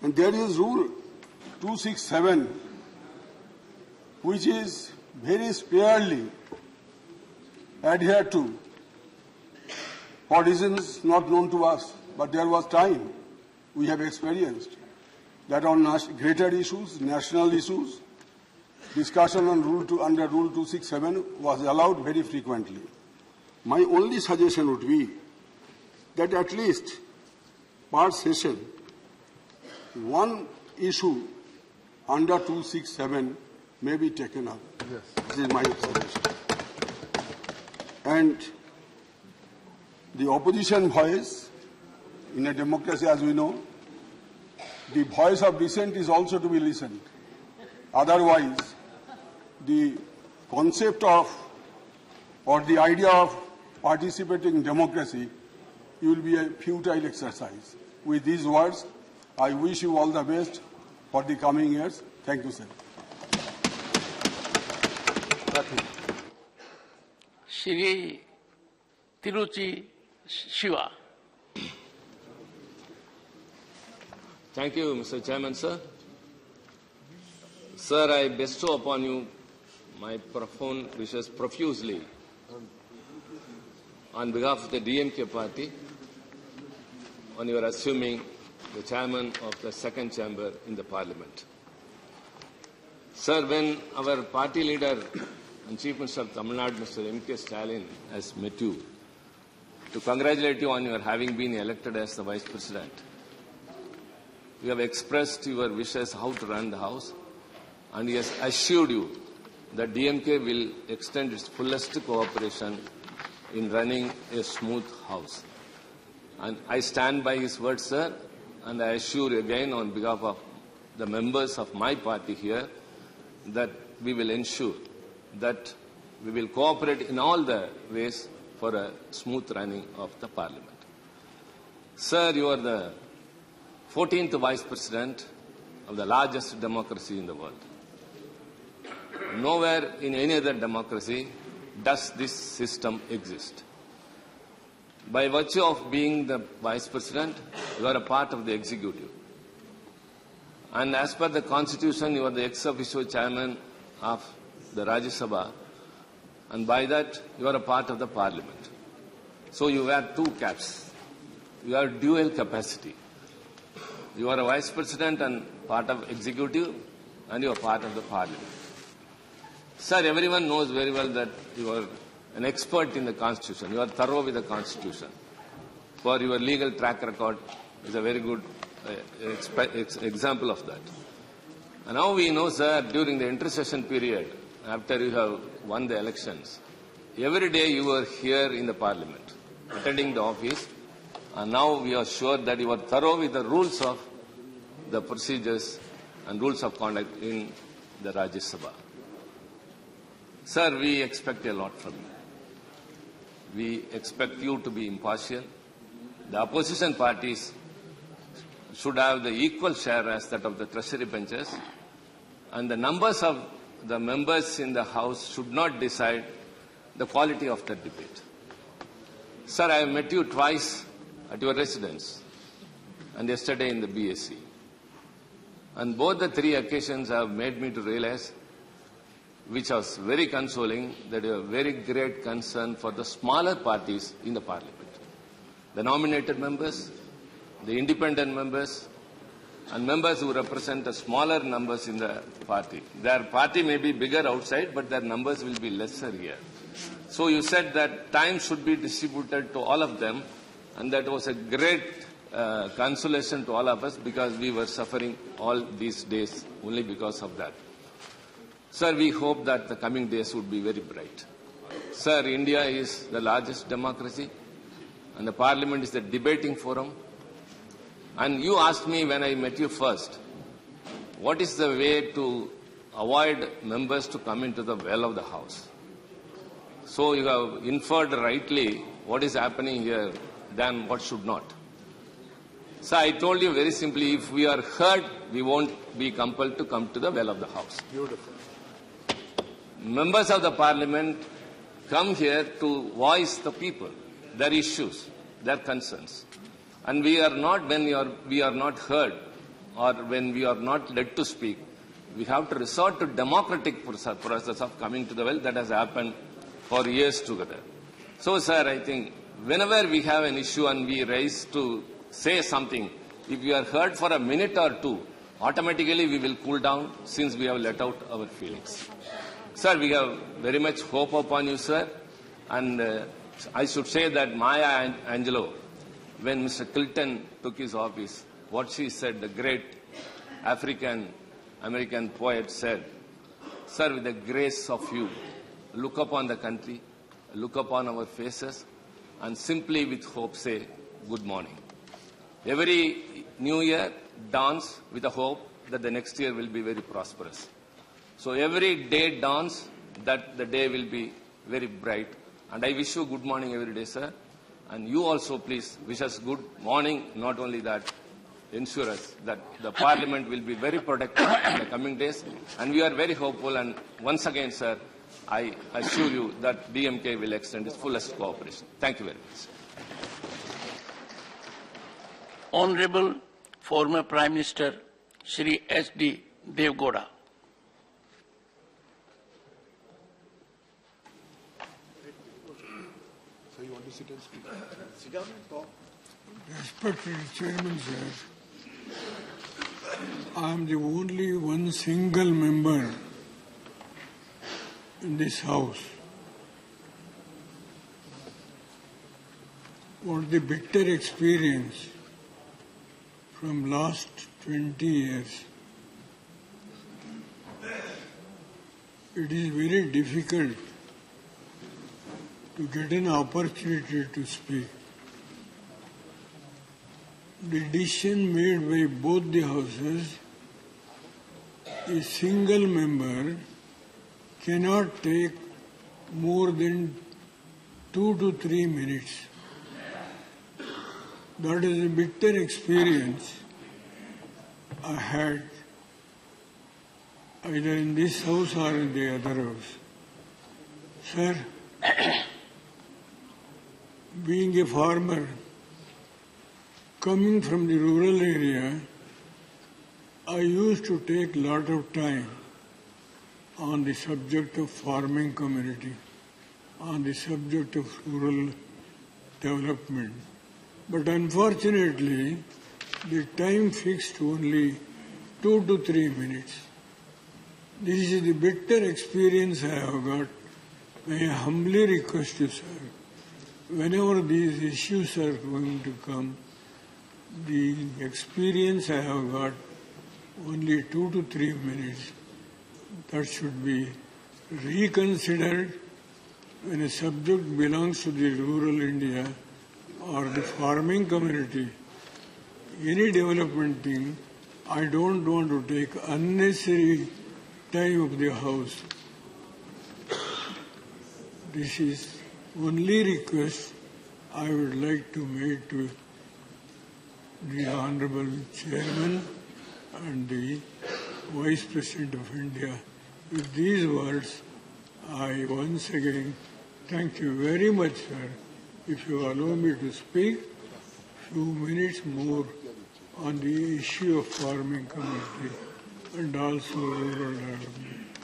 And there is rule 267, which is very sparely adhered to for reasons not known to us, but there was time we have experienced that on greater issues, national issues, discussion on under Rule 267 was allowed very frequently. My only suggestion would be that at least per session, one issue under 267 may be taken up. Yes. This is my suggestion. And the opposition voice, in a democracy, as we know, the voice of dissent is also to be listened. Otherwise, the concept of or the idea of participating democracy will be a futile exercise. With these words, I wish you all the best for the coming years. Thank you, sir. Shri Tiruchi Shiva. Thank you, Mr. Chairman, sir. Sir, I bestow upon you my profound wishes profusely on behalf of the DMK party on your assuming the chairman of the second chamber in the parliament. Sir, when our party leader and Chief Minister of Tamil Nadu, Mr. M.K. Stalin, has met you to congratulate you on your having been elected as the Vice President, you have expressed your wishes how to run the House, and he has assured you that DMK will extend its fullest cooperation in running a smooth House. And I stand by his words, sir, and I assure you again on behalf of the members of my party here that we will ensure that we will cooperate in all the ways for a smooth running of the Parliament. Sir, you are the 14th Vice President of the largest democracy in the world. Nowhere in any other democracy does this system exist. By virtue of being the Vice President, you are a part of the executive. And as per the Constitution, you are the ex officio chairman of the Rajya Sabha, and by that, you are a part of the Parliament. So you wear two caps. You have dual capacity. You are a Vice President and part of executive, and you are part of the Parliament. Sir, everyone knows very well that you are an expert in the Constitution. You are thorough with the Constitution. for your legal track record is a very good example of that. And now we know, sir, during the intercession period, after you have won the elections, every day you were here in the Parliament, attending the office, and now we are sure that you are thorough with the rules of the procedures and rules of conduct in the Rajya Sabha. Sir, we expect a lot from you. We expect you to be impartial. The opposition parties should have the equal share as that of the treasury benches, and the numbers of the members in the House should not decide the quality of the debate. Sir, I have met you twice at your residence and yesterday in the BSc. And both the three occasions have made me to realize, which was very consoling, that you have very great concern for the smaller parties in the Parliament. The nominated members, the independent members, and members who represent the smaller numbers in the party. Their party may be bigger outside, but their numbers will be lesser here. So you said that time should be distributed to all of them, and that was a great consolation to all of us, because we were suffering all these days only because of that. Sir, we hope that the coming days would be very bright. Sir, India is the largest democracy, and the Parliament is the debating forum. And you asked me when I met you first, what is the way to avoid members to come into the well of the House? So you have inferred rightly what is happening here than what should not. So I told you very simply, if we are heard, we won't be compelled to come to the well of the House. Beautiful. Members of the Parliament come here to voice the people, their issues, their concerns. And we are not, when we are not heard or when we are not led to speak, we have to resort to democratic process of coming to the well that has happened for years together. So, sir, I think whenever we have an issue and we raise to say something, if we are heard for a minute or two, automatically we will cool down since we have let out our feelings. Sir, we have very much hope upon you, sir. And I should say that Maya Angelou, when Mr. Clinton took his office, what she said, the great African-American poet said, sir, with the grace of you, look upon the country, look upon our faces, and simply with hope say, good morning. Every new year dawns with a hope that the next year will be very prosperous. So every day dawns that the day will be very bright. And I wish you good morning every day, sir. And you also, please, wish us good morning. Not only that, ensure us that the Parliament will be very productive in the coming days. And we are very hopeful. And once again, sir, I assure you that DMK will extend its fullest cooperation. Thank you very much. Honorable former Prime Minister Shri S.D. Devgowda. So you want to sit and speak? Sit down and talk. Respected Chairman, sir, I am the only one single member in this House. What the bitter experience from last 20 years, it is very difficult to get an opportunity to speak. The decision made by both the houses, a single member cannot take more than 2 to 3 minutes. That is a bitter experience I had either in this house or in the other house. Sir, being a farmer, coming from the rural area, I used to take a lot of time on the subject of farming community, on the subject of rural development. But unfortunately, the time fixed only 2 to 3 minutes. This is the bitter experience I have got. May I humbly request you, sir, whenever these issues are going to come, the experience I have got, only 2 to 3 minutes, that should be reconsidered when a subject belongs to the rural India or the farming community. Any development thing, I don't want to take unnecessary time of the House. This is only request I would like to make to the Honorable Chairman and the Vice President of India. With these words, I once again thank you very much, sir. If you allow me to speak few minutes more on the issue of farming community and also rural development.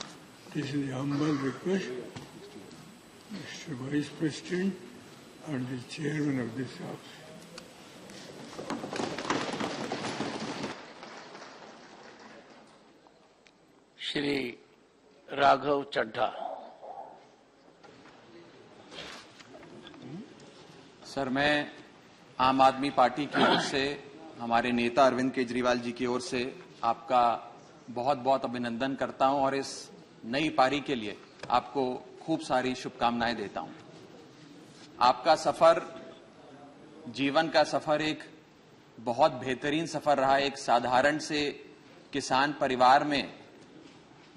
This is a humble request, Mr. Vice President and the Chairman of this House. Shri Raghav Chadha. Sir, मैं आम आदमी party की ओर से, हमारे नेता अरविंद केजरीवाल जी की ओर से आपका बहुत बहुत अभिनंदन करता हूं और इस नई पारी के लिए आपको खूब सारी शुभकामनाएं देता हूं। आपका सफर, जीवन का सफर एक बहुत बेहतरीन सफर रहा। एक साधारण से किसान परिवार में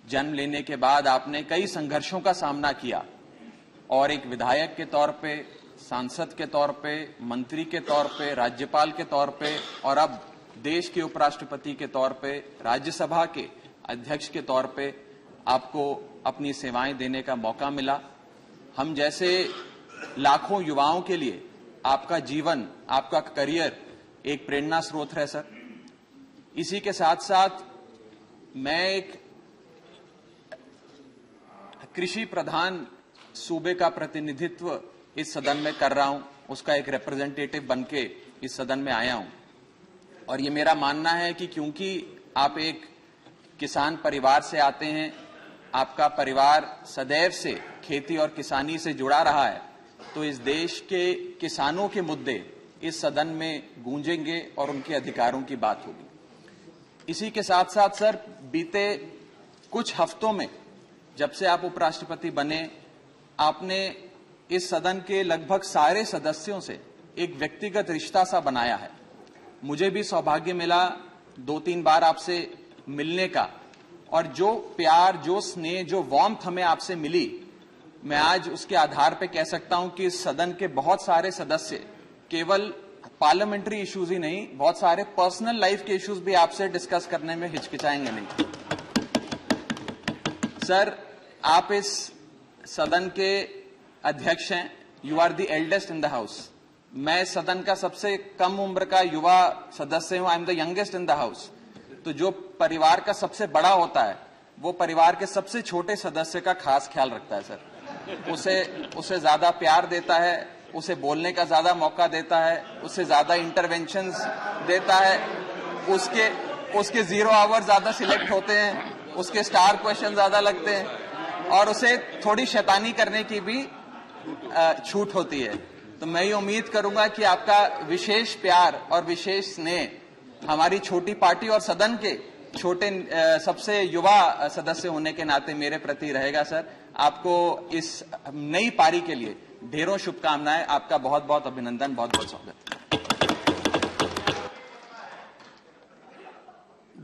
जन्म लेने के बाद आपने कई संघर्षों का सामना किया और एक विधायक के तौर पे, सांसद के तौर पे, मंत्री के तौर पे, राज्यपाल के तौर पे और अब देश के उपराष्ट्रपति के तौर पे, राज्यसभा के अध्यक्ष के तौर पे आपको अपनी सेवाएं देने का मौका मिला। हम जैसे लाखों युवाओं के लिए आपका जीवन, आपका करियर एक प्रेरणा स्रोत है सर। इसी के साथ साथ मैं एक कृषि प्रधान सूबे का प्रतिनिधित्व इस सदन में कर रहा हूं, उसका एक रिप्रेजेंटेटिव बनके इस सदन में आया हूं और ये मेरा मानना है कि क्योंकि आप एक किसान परिवार से आते हैं, आपका परिवार सदैव से खेती और किसानी से जुड़ा रहा है, तो इस देश के किसानों के मुद्दे इस सदन में गूंजेंगे और उनके अधिकारों की बात होगी। इसी के साथ साथ सर, बीते कुछ हफ्तों में जब से आप उपराष्ट्रपति बने, आपने इस सदन के लगभग सारे सदस्यों से एक व्यक्तिगत रिश्ता सा बनाया है। मुझे भी सौभाग्य मिला 2-3 बार आपसे मिलने का और जो प्यार, जो स्नेह, जो वार्मथ हमें आपसे मिली, मैं आज उसके आधार पे कह सकता हूं कि इस सदन के बहुत सारे सदस्य केवल पार्लियामेंट्री इश्यूज ही नहीं, बहुत सारे पर्सनल लाइफ के इश्यूज भी आपसे डिस्कस करने में हिचकिचाएंगे नहीं। सर, आप इस सदन के अध्यक्ष हैं, you are the eldest in the house. मैं सदन का सबसे कम उम्र का युवा सदस्य हूं, I am the youngest in the house. तो जो परिवार का सबसे बड़ा होता है वो परिवार के सबसे छोटे सदस्य का खास ख्याल रखता है सर। उसे ज्यादा प्यार देता है, उसे बोलने का ज्यादा मौका देता है, उसे ज्यादा इंटरवेंशंस देता है, उसके 0 आवर ज्यादा सिलेक्ट होते हैं, उसके स्टार क्वेश्चन ज्यादा लगते हैं और उसे थोड़ी शैतानी करने की भी छूट होती है। तो मैं ये उम्मीद करूंगा कि आपका विशेष प्यार और विशेष स्नेह हमारी छोटी पार्टी और सदन के छोटे सबसे युवा सदस्य होने के नाते मेरे प्रति रहेगा सर। आपको इस नई पारी के लिए ढेरों शुभकामनाएं, आपका बहुत बहुत अभिनंदन, बहुत बहुत स्वागत।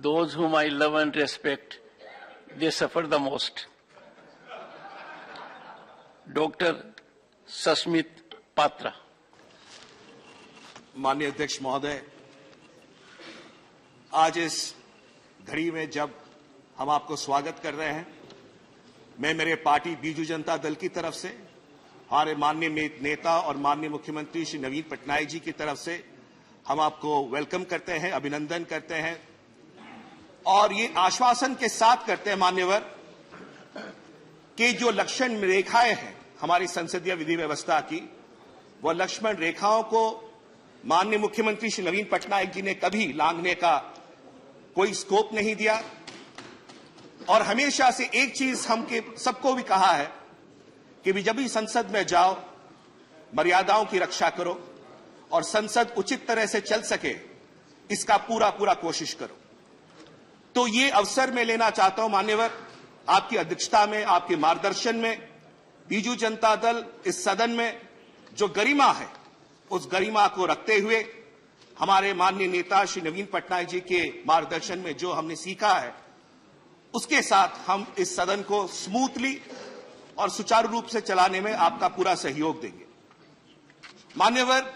Those whom I love and respect, they suffer the most. Doctor Sasmit Patra. माननीय अध्यक्ष महोदय, आज इस घड़ी में जब हम आपको स्वागत कर रहे हैं, मैं मेरे पार्टी बीजू जनता दल की तरफ से, हमारे माननीय नेता और माननीय मुख्यमंत्री श्री नवीन पटनायक जी की तरफ से हम आपको वेलकम करते हैं, अभिनंदन करते हैं और ये आश्वासन के साथ करते हैं मान्यवर कि जो लक्ष्मण रेखाएं हैं हमारी संसदीय विधि व्यवस्था की, वह लक्ष्मण रेखाओं को माननीय मुख्यमंत्री श्री नवीन पटनायक जी ने कभी लांघने का कोई स्कोप नहीं दिया और हमेशा से एक चीज हम सबको भी कहा है कि भी जब भी संसद में जाओ मर्यादाओं की रक्षा करो और संसद उचित तरह से चल सके, इसका पूरा कोशिश करो। तो ये अवसर मैं लेना चाहता हूं मान्यवर, आपकी अध्यक्षता में, आपके मार्गदर्शन में बीजू जनता दल इस सदन में जो गरिमा है, उस गरिमा को रखते हुए हमारे माननीय नेता श्री नवीन पटनायक जी के मार्गदर्शन में जो हमने सीखा है, उसके साथ हम इस सदन को स्मूथली और सुचारू रूप से चलाने में आपका पूरा सहयोग देंगे। मान्यवर,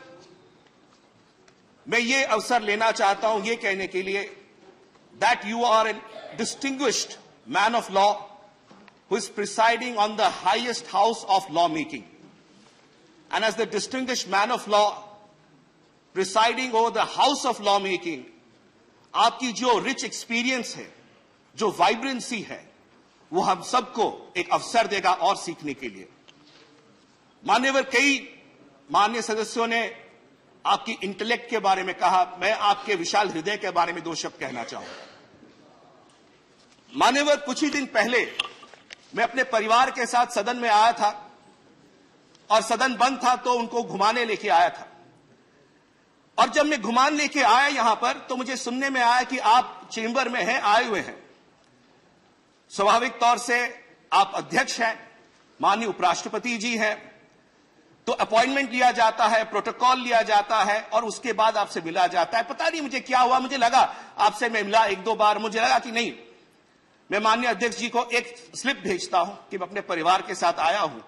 मैं ये अवसर लेना चाहता हूं ये कहने के लिए that you are an distinguished man of law who is presiding on the highest house of lawmaking. And as the distinguished man of law presiding over the house of lawmaking, आपकी जो rich experience है, जो vibrancy है, वो हम सबको एक अवसर देगा और सीखने के लिए। मान्यवर, कई माननीय सदस्यों ने आपकी इंटेलेक्ट के बारे में कहा, मैं आपके विशाल हृदय के बारे में दो शब्द कहना चाहूंगा। मान्यवर, कुछ ही दिन पहले मैं अपने परिवार के साथ सदन में आया था और सदन बंद था तो उनको घुमाने लेके आया था। और जब मैं घुमाने लेके आया यहां पर तो मुझे सुनने में आया कि आप चेंबर में हैं, आए हुए हैं। स्वाभाविक तौर से आप अध्यक्ष हैं, माननीय उपराष्ट्रपति जी हैं, तो अपॉइंटमेंट लिया जाता है, प्रोटोकॉल लिया जाता है और उसके बाद आपसे मिला जाता है। पता नहीं मुझे क्या हुआ, मुझे लगा आपसे मैं मिला एक दो बार, मुझे लगा कि नहीं, मैं माननीय अध्यक्ष जी को एक स्लिप भेजता हूं कि मैं अपने परिवार के साथ आया हूं,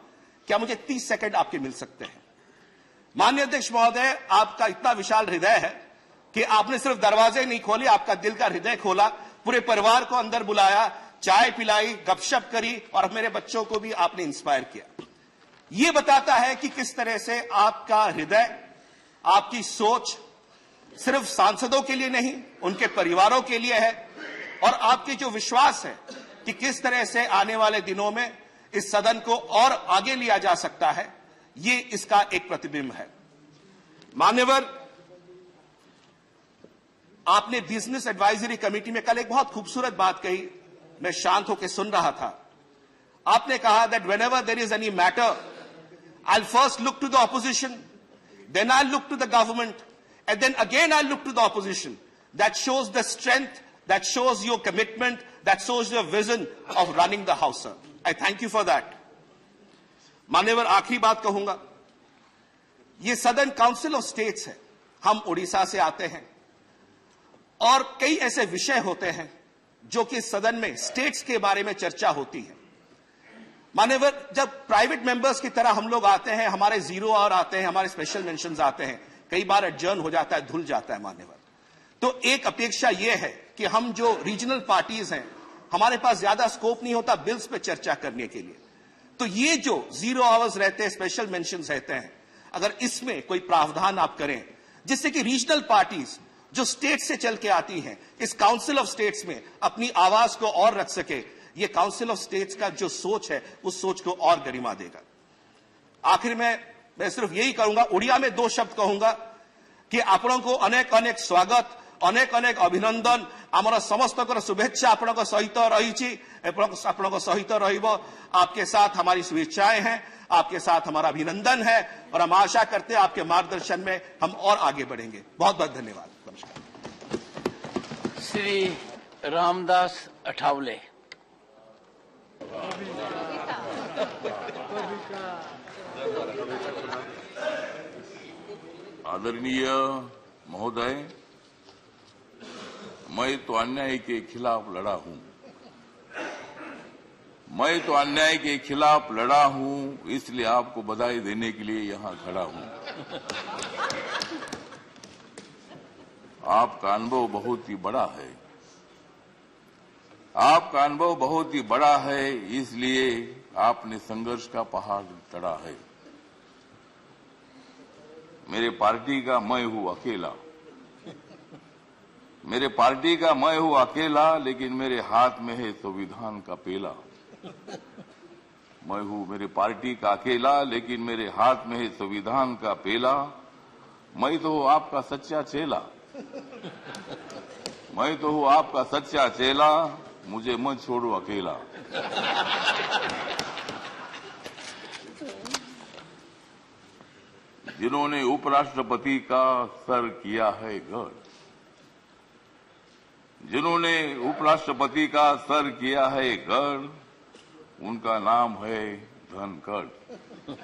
क्या मुझे 30 सेकंड आपके मिल सकते हैं। माननीय अध्यक्ष महोदय, आपका इतना विशाल हृदय है कि आपने सिर्फ दरवाजे नहीं खोले, आपका दिल का हृदय खोला, पूरे परिवार को अंदर बुलाया, चाय पिलाई, गपशप करी और मेरे बच्चों को भी आपने इंस्पायर किया। यह बताता है कि किस तरह से आपका हृदय, आपकी सोच सिर्फ सांसदों के लिए नहीं, उनके परिवारों के लिए है और आपके जो विश्वास है कि किस तरह से आने वाले दिनों में इस सदन को और आगे लिया जा सकता है, ये इसका एक प्रतिबिंब है। मान्यवर, आपने बिजनेस एडवाइजरी कमेटी में कल एक बहुत खूबसूरत बात कही, मैं शांत होकर सुन रहा था। आपने कहा that whenever there is any matter, I will first look to the opposition, then I look to the government and then again I look to the opposition. That shows the strength, that shows your commitment, that shows your vision of running the house, sir. I thank you for that. मान्यवर, आखिरी बात कहूंगा, ये सदन council of states है, हम उड़ीसा से आते हैं और कई ऐसे विषय होते हैं जो कि सदन में स्टेट्स के बारे में चर्चा होती है। मान्यवर, जब प्राइवेट मेंबर्स की तरह हम लोग आते हैं, हमारे जीरो आवर आते हैं, हमारे स्पेशल मेंशंस आते हैं, कई बार एडजर्न हो जाता है, धुल जाता है। मान्यवर, तो एक अपेक्षा यह है कि हम जो रीजनल पार्टीज हैं, हमारे पास ज्यादा स्कोप नहीं होता बिल्स पे चर्चा करने के लिए, तो ये जो जीरो आवर्स रहते हैं, स्पेशल मेंशंस रहते हैं, अगर इसमें कोई प्रावधान आप करें जिससे कि रीजनल पार्टीज जो स्टेट से चल के आती हैं, इस काउंसिल ऑफ स्टेट्स में अपनी आवाज को और रख सके, ये काउंसिल ऑफ स्टेट्स का जो सोच है, उस सोच को और गरिमा देगा। आखिर में मैं सिर्फ यही कहूंगा, उड़िया में दो शब्द कहूंगा कि आपन को अनेक अनेक स्वागत, अनेक अनेक अभिनंदन, आमर समस्त शुभेच्छा आपण सहित रही, आपण सहित रहिबो। आपके साथ हमारी शुभेच्छाएं हैं, आपके साथ हमारा अभिनंदन है और हम आशा करते हैं आपके मार्गदर्शन में हम और आगे बढ़ेंगे। बहुत बहुत धन्यवाद। नमस्कार। श्री रामदास अठावले। आदरणीय महोदय, मैं तो अन्याय के खिलाफ लड़ा हूं, मैं तो अन्याय के खिलाफ लड़ा हूं, इसलिए आपको बधाई देने के लिए यहां खड़ा हूं। आपका अनुभव बहुत ही बड़ा है, आपका अनुभव बहुत ही बड़ा है, इसलिए आपने संघर्ष का पहाड़ चढ़ा है। मेरे पार्टी का मैं हूं अकेला, मेरे पार्टी का मैं हूं अकेला, लेकिन मेरे हाथ में है संविधान का पेला। मैं हूं मेरे पार्टी का अकेला, लेकिन मेरे हाथ में है संविधान का पेला। मैं तो हूं आपका सच्चा चेला, मैं तो हूं आपका सच्चा चेला, मुझे मत छोड़ो अकेला। जिन्होंने उपराष्ट्रपति का सर किया है गढ़, जिन्होंने उपराष्ट्रपति का सर किया है गढ़, उनका नाम है धनखड़।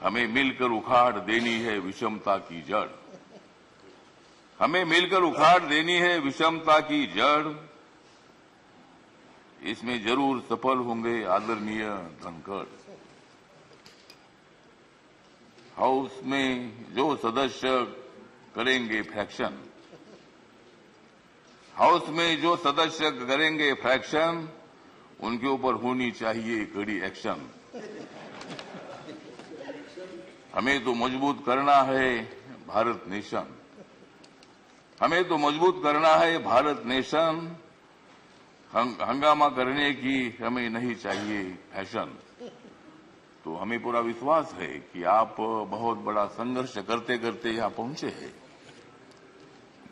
हमें मिलकर उखाड़ देनी है विषमता की जड़, हमें मिलकर उखाड़ देनी है विषमता की जड़, इसमें जरूर सफल होंगे आदरणीय धनखड़। हाउस में जो सदस्य करेंगे फ्रैक्शन, हाउस में जो सदस्य करेंगे फ्रैक्शन, उनके ऊपर होनी चाहिए कड़ी एक्शन। हमें तो मजबूत करना है भारत नेशन, हमें तो मजबूत करना है भारत नेशन। हंगामा करने की हमें नहीं चाहिए फैशन। तो हमें पूरा विश्वास है कि आप बहुत बड़ा संघर्ष करते करते यहाँ पहुंचे हैं।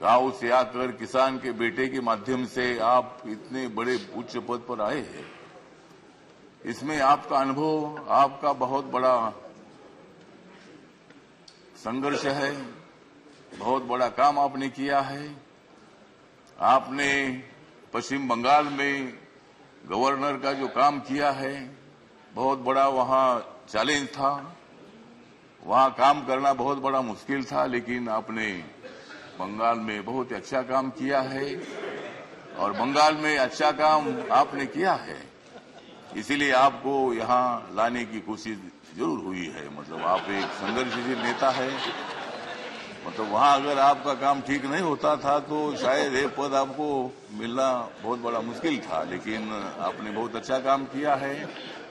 गांव से आकर किसान के बेटे के माध्यम से आप इतने बड़े उच्च पद पर आए हैं। इसमें आपका अनुभव, आपका बहुत बड़ा संघर्ष है, बहुत बड़ा काम आपने किया है। आपने पश्चिम बंगाल में गवर्नर का जो काम किया है, बहुत बड़ा वहां चैलेंज था, वहां काम करना बहुत बड़ा मुश्किल था, लेकिन आपने बंगाल में बहुत अच्छा काम किया है और बंगाल में अच्छा काम आपने किया है, इसीलिए आपको यहाँ लाने की कोशिश जरूर हुई है। मतलब आप एक संघर्षशील नेता है। मतलब वहाँ अगर आपका काम ठीक नहीं होता था तो शायद ये पद आपको मिलना बहुत बड़ा मुश्किल था, लेकिन आपने बहुत अच्छा काम किया है।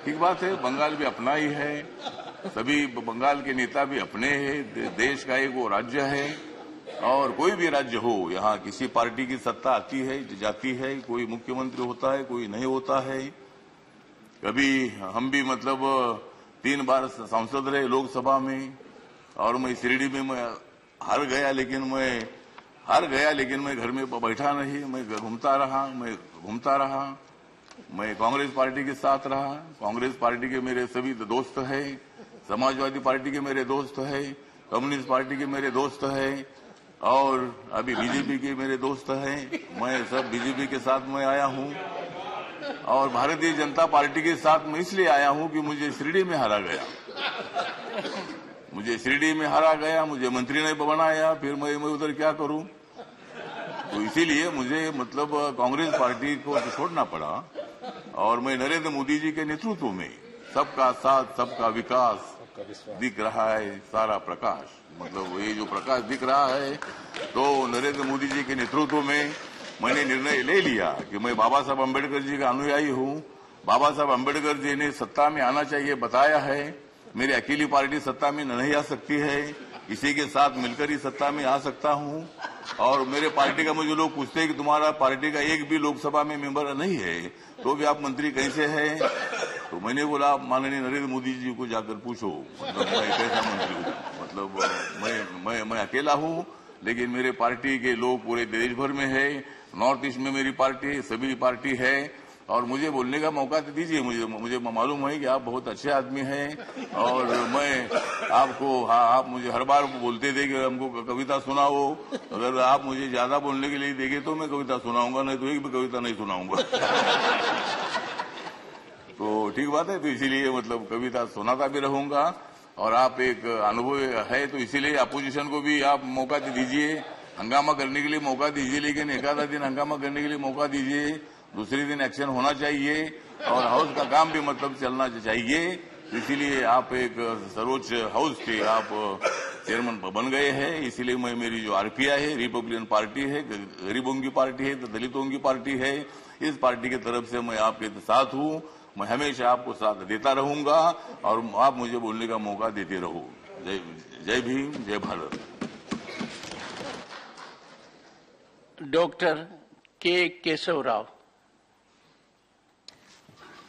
ठीक बात है, बंगाल भी अपना ही है, सभी बंगाल के नेता भी अपने हैं, देश का एक वो राज्य है और कोई भी राज्य हो, यहाँ किसी पार्टी की सत्ता आती है जाती है, कोई मुख्यमंत्री होता है, कोई नहीं होता है। कभी हम भी मतलब 3 बार सांसद रहे लोकसभा में और मैं शिरडी में मैं हार गया, लेकिन मैं घर में बैठा नहीं, मैं घूमता रहा, मैं कांग्रेस पार्टी के साथ रहा। कांग्रेस पार्टी के मेरे सभी दोस्त हैं, समाजवादी पार्टी के मेरे दोस्त हैं, कम्युनिस्ट पार्टी के मेरे दोस्त हैं और अभी बीजेपी के मेरे दोस्त हैं। मैं सब बीजेपी के साथ मैं आया हूं और भारतीय जनता पार्टी के साथ मैं इसलिए आया हूं कि मुझे शिरडी में हारा गया, मुझे मंत्री ने बनाया, फिर मैं उधर क्या करूं। तो इसीलिए मुझे मतलब कांग्रेस पार्टी को छोड़ना पड़ा और मैं नरेंद्र मोदी जी के नेतृत्व में सबका साथ सबका विकास दिख रहा है सारा प्रकाश। मतलब ये जो प्रकाश दिख रहा है तो नरेंद्र मोदी जी के नेतृत्व में मैंने निर्णय ले लिया कि मैं बाबा साहब अम्बेडकर जी का अनुयायी हूं। बाबा साहब अम्बेडकर जी ने सत्ता में आना चाहिए बताया है, मेरी अकेली पार्टी सत्ता में नहीं आ सकती है, इसी के साथ मिलकर ही सत्ता में आ सकता हूं। और मेरे पार्टी का मुझे लोग पूछते हैं कि तुम्हारा पार्टी का एक भी लोकसभा में मेंबर नहीं है तो भी आप मंत्री कैसे हैं। तो मैंने बोला माननीय नरेंद्र मोदी जी को जाकर पूछो, मतलब मैं कैसा मंत्री हूँ। मतलब मैं अकेला हूँ, लेकिन मेरे पार्टी के लोग पूरे देश भर में है, नॉर्थ ईस्ट में मेरी पार्टी सभी पार्टी है और मुझे बोलने का मौका तो दीजिए। मुझे मालूम है कि आप बहुत अच्छे आदमी हैं और मैं आपको आप मुझे हर बार बोलते थे कि हमको कविता सुनाओ। अगर आप मुझे ज्यादा बोलने के लिए देंगे तो मैं कविता सुनाऊंगा, नहीं तो एक भी कविता नहीं सुनाऊंगा। तो ठीक बात है, तो इसीलिए मतलब कविता सुनाता भी रहूंगा और आप एक अनुभव है तो इसीलिए अपोजिशन को भी आप मौका दीजिए, हंगामा करने के लिए मौका दीजिए, लेकिन एक आधा दिन हंगामा करने के लिए मौका दीजिए, दूसरे दिन एक्शन होना चाहिए और हाउस का काम भी मतलब चलना चाहिए। इसीलिए आप एक सर्वोच्च हाउस के आप चेयरमैन बन गए हैं। इसीलिए मैं मेरी जो आरपीआई है, रिपब्लिकन पार्टी है, गरीबों की पार्टी है, दलितों की पार्टी है, इस पार्टी की तरफ से मैं आपके साथ हूँ। मैं हमेशा आपको साथ देता रहूंगा और आप मुझे बोलने का मौका देते रहो। जय भीम, जय भारत। डॉक्टर के Keshav Rao.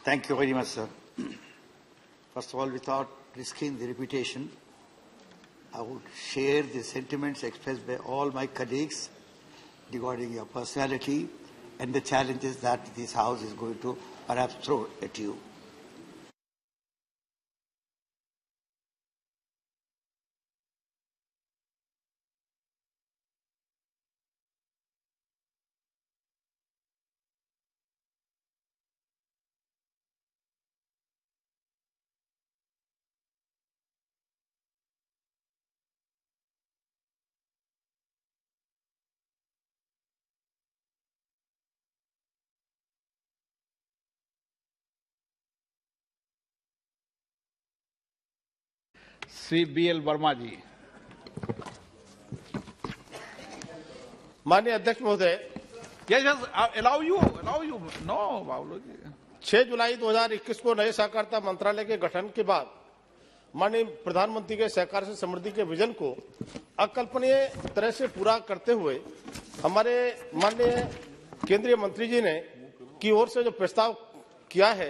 Thank you very much, sir. First of all, without risking the reputation, I would share the sentiments expressed by all my colleagues regarding your personality and the challenges that this House is going to perhaps throw at you. Shri BL Verma जी। माननीय अध्यक्ष महोदय, allow you, no, बाबू जी। 6 जुलाई 2021 को नए सहकारिता मंत्रालय के गठन के बाद माननीय प्रधानमंत्री के सहकार से समृद्धि के विजन को अकल्पनीय तरह से पूरा करते हुए हमारे माननीय केंद्रीय मंत्री जी ने की ओर से जो प्रस्ताव किया है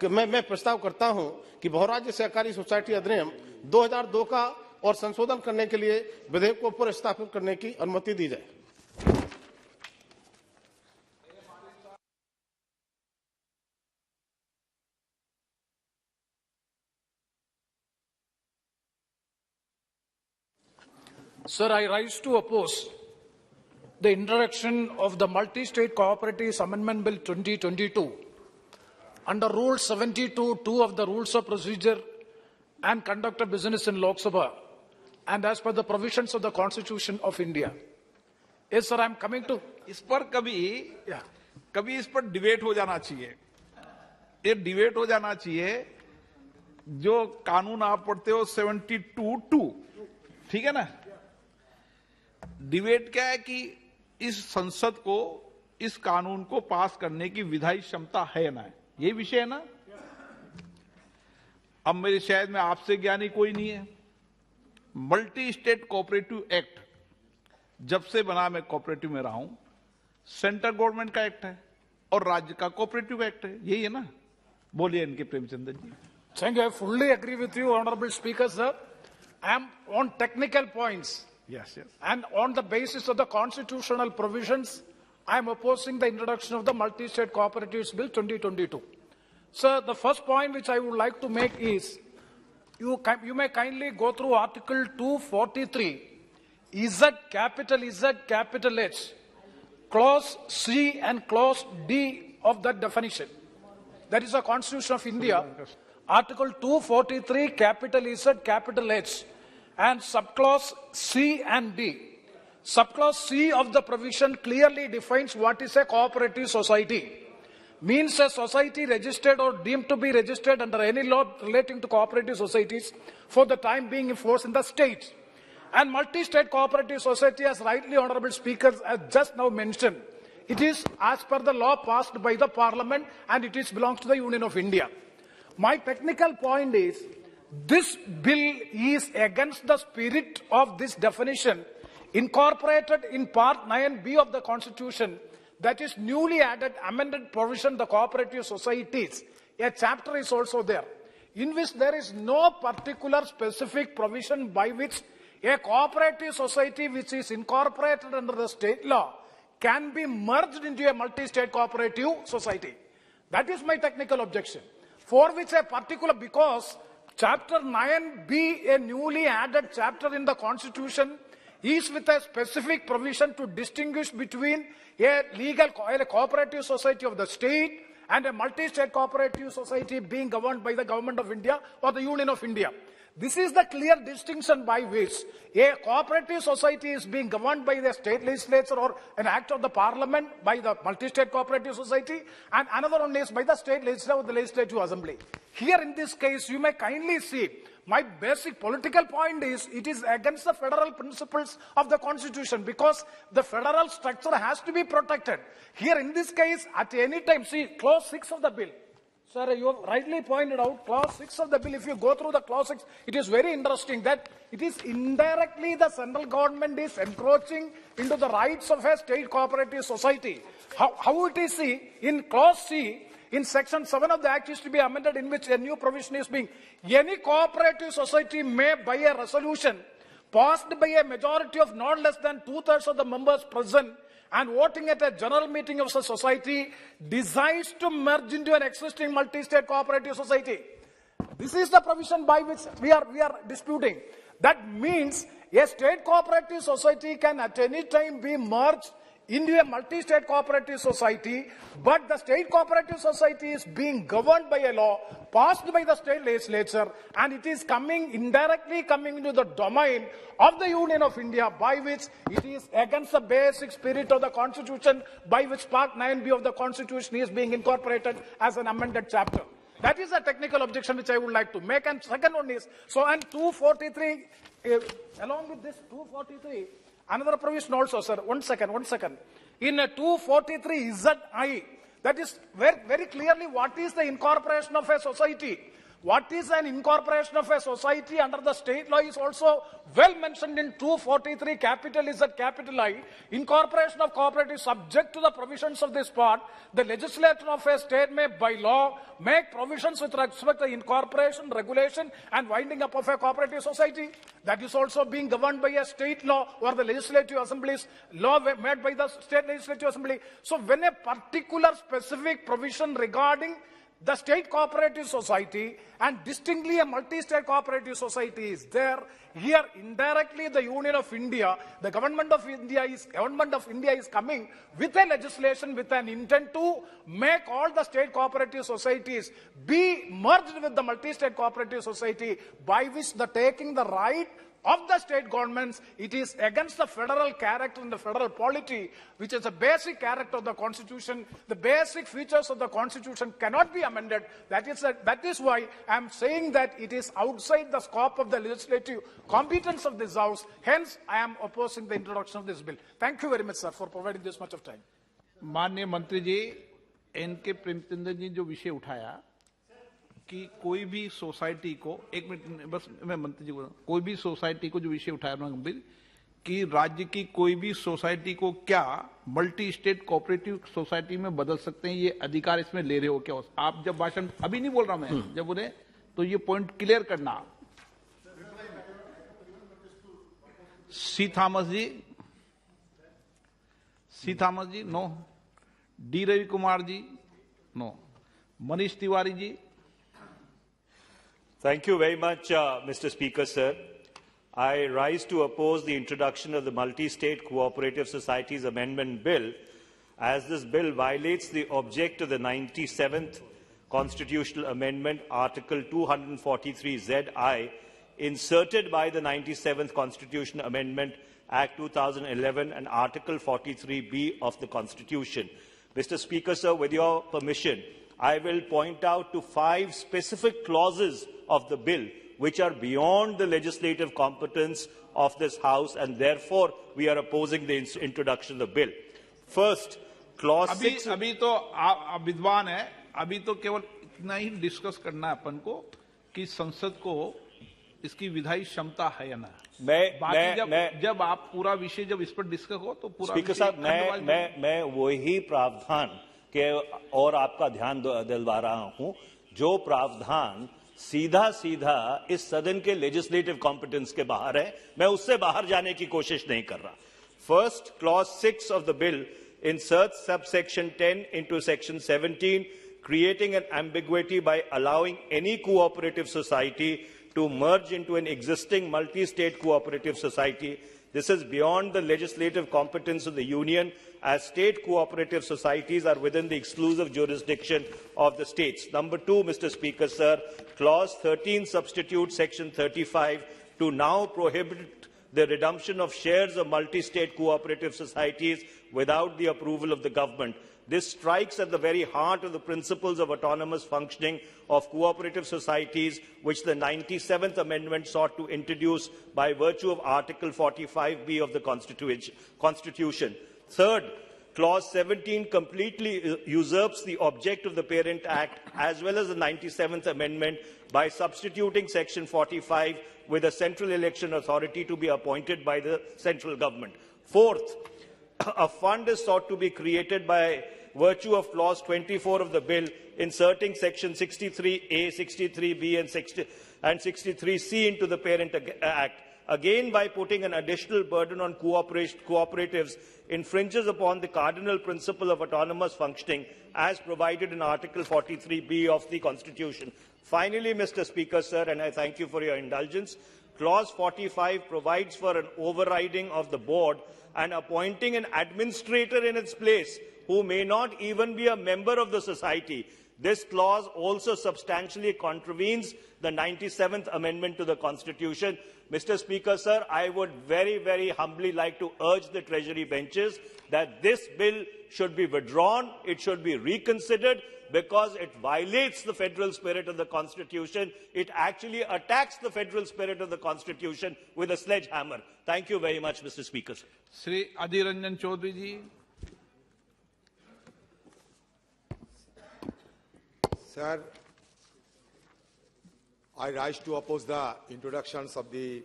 कि मैं प्रस्ताव करता हूं कि बहुराज्य सहकारी सोसाइटी अधिनियम 2002 का और संशोधन करने के लिए विधेयक को पुनर्स्थापित करने की अनुमति दी जाए। Sir, I rise to oppose the introduction of the Multi-State Cooperatives Amendment Bill 2022 under Rule 72(2) of the Rules of Procedure and Conduct of Business in LokSabha and as per the provisions of the Constitution of India. Yes, sir, I am coming to... इस पर कभी इस पर debate हो जाना चाहिए। ये debate हो जाना चाहिए। जो कानून आप पढ़ते हो 72(2), ठीक है ना? डिबेट क्या है कि इस संसद को इस कानून को पास करने की विधायी क्षमता है ना, ये विषय है ना। अब मेरे शायद में आपसे ज्ञानी कोई नहीं है। मल्टी स्टेट कोऑपरेटिव एक्ट जब से बना, मैं कोऑपरेटिव में रहा हूं, सेंट्रल गवर्नमेंट का एक्ट है और राज्य का कोऑपरेटिव एक्ट है, यही है ना। बोलिए इनके Premchandra ji. Thank you. I fully agree with you, Honorable Speaker, sir. I am on technical points. Yes. And on the basis of the constitutional provisions, I am opposing the introduction of the Multi-State Cooperatives Bill 2022. Sir, the first point which I would like to make is, you may kindly go through Article 243, Z capital H, Clause C and Clause D of that definition. That is the Constitution of India. Article 243, capital Z, capital H, and subclause C and D. Subclause C of the provision clearly defines what is a cooperative society. Means a society registered or deemed to be registered under any law relating to cooperative societies for the time being in force in the state. And multi-state cooperative society, as rightly Honorable Speaker has just now mentioned, it is as per the law passed by the Parliament and it belongs to the Union of India. My technical point is, this bill is against the spirit of this definition incorporated in Part 9B of the Constitution, that is newly added amended provision, the cooperative societies. A chapter is also there, in which there is no particular specific provision by which a cooperative society which is incorporated under the state law can be merged into a multi-state cooperative society. That is my technical objection, for which a particular, because Chapter 9B, a newly added chapter in the Constitution, is with a specific provision to distinguish between a cooperative society of the state and a multi-state cooperative society being governed by the Government of India or the Union of India. This is the clear distinction by which a cooperative society is being governed by the state legislature or an act of the Parliament by the multi-state cooperative society, and another one is by the state legislature or the legislative assembly. Here in this case, you may kindly see, my basic political point is, it is against the federal principles of the Constitution, because the federal structure has to be protected. Here in this case, at any time, see Clause 6 of the bill. Sir, you have rightly pointed out Clause 6 of the bill. If you go through the Clause 6, it is very interesting that it is indirectly the central government is encroaching into the rights of a state cooperative society. How it is see in Clause C, in Section 7 of the Act is to be amended, in which a new provision is being, any cooperative society may, by a resolution passed by a majority of not less than 2/3 of the members present and voting at a general meeting of the society, decides to merge into an existing multi-state cooperative society. This is the provision by which we are disputing. That means a state cooperative society can at any time be merged into a multi-state cooperative society, but the state cooperative society is being governed by a law passed by the state legislature, and it is indirectly coming into the domain of the Union of India, by which it is against the basic spirit of the Constitution, by which Part 9B of the Constitution is being incorporated as an amended chapter. That is a technical objection which I would like to make. And second one is, so and 243, along with this 243, another provision also, sir, one second. In a 243 ZI, that is very, very clearly what is the incorporation of a society. What is an incorporation of a society under the state law is also well mentioned in 243 capital Z capital I. Incorporation of cooperative subject to the provisions of this part. The legislature of a state may by law make provisions with respect to incorporation, regulation and winding up of a cooperative society. That is also being governed by a state law or the legislative assembly's law made by the state legislative assembly. So when a particular specific provision regarding the state cooperative society and distinctly a multi-state cooperative society is there, here indirectly the Union of India, the government of India is coming with a legislation with an intent to make all the state cooperative societies be merged with the multi-state cooperative society, by which the taking the right of the state governments, it is against the federal character and the federal polity, which is a basic character of the Constitution. The basic features of the Constitution cannot be amended. That is why I am saying that it is outside the scope of the legislative competence of this House. Hence, I am opposing the introduction of this bill. Thank you very much, sir, for providing this much of time. माननीय मंत्री जी, N K Premchandra ji जो विषय उठाया कि कोई भी society को, एक मिनट बस मैं मंत्री जी को, कोई भी सोसाइटी को जो विषय उठाया गंभीर कि राज्य की कोई भी सोसाइटी को क्या मल्टी स्टेट कोऑपरेटिव सोसाइटी में बदल सकते हैं, ये अधिकार इसमें ले रहे हो क्या? आप जब भाषण, अभी नहीं बोल रहा मैं, जब उन्हें तो ये पॉइंट क्लियर करना। C Thomas ji no, D Ravi Kumar ji no, Manish Tiwari ji. Thank you very much, Mr. Speaker, sir. I rise to oppose the introduction of the Multi-State Cooperative Societies Amendment Bill, as this bill violates the object of the 97th Constitutional Amendment, Article 243ZI, inserted by the 97th Constitutional Amendment Act 2011 and Article 43B of the Constitution. Mr. Speaker, sir, with your permission, I will point out to 5 specific clauses of the bill which are beyond the legislative competence of this House, and therefore we are opposing the introduction of the bill. First, clause 6... अभी तो आप विद्वान है, अभी तो केवल इतना ही discuss करना है अपन को कि संसद को इसकी विधायी क्षमता है या ना। जब आप पूरा विषय जब इस पर डिस्कस हो तो पूरा स्पीकर साहब, मैं वही प्रावधान के और आपका ध्यान दिलवा रहा हूं जो प्रावधान सीधा इस सदन के लेजिस्लेटिव कॉम्पिटेंस के बाहर है। मैं उससे बाहर जाने की कोशिश नहीं कर रहा। First, clause 6 of the bill inserts subsection 10 into section 17, creating an ambiguity by allowing any cooperative society to merge into an existing multi-state cooperative society. This is beyond the legislative competence of the Union, as state cooperative societies are within the exclusive jurisdiction of the states. Number 2, Mr. Speaker, sir, clause 13 substitutes section 35 to now prohibit the redemption of shares of multi-state cooperative societies without the approval of the government. This strikes at the very heart of the principles of autonomous functioning of cooperative societies, which the 97th Amendment sought to introduce by virtue of Article 45B of the Constitution. Third, Clause 17 completely usurps the object of the Parent Act as well as the 97th Amendment by substituting Section 45 with a central election authority to be appointed by the central government. Fourth, a fund is sought to be created by virtue of Clause 24 of the bill, inserting Section 63A, 63B and 63C into the Parent Act. Again, by putting an additional burden on cooperatives, infringes upon the cardinal principle of autonomous functioning as provided in Article 43B of the Constitution. Finally, Mr. Speaker, sir, and I thank you for your indulgence, Clause 45 provides for an overriding of the board and appointing an administrator in its place who may not even be a member of the society. This clause also substantially contravenes the 97th Amendment to the Constitution. Mr. Speaker, sir, I would very, very humbly like to urge the Treasury benches that this bill should be withdrawn, it should be reconsidered, because it violates the federal spirit of the Constitution. It actually attacks the federal spirit of the Constitution with a sledgehammer. Thank you very much, Mr. Speaker. Shri Adhir Ranjan Chaudhary ji. Sir, I rise to oppose the introductions of the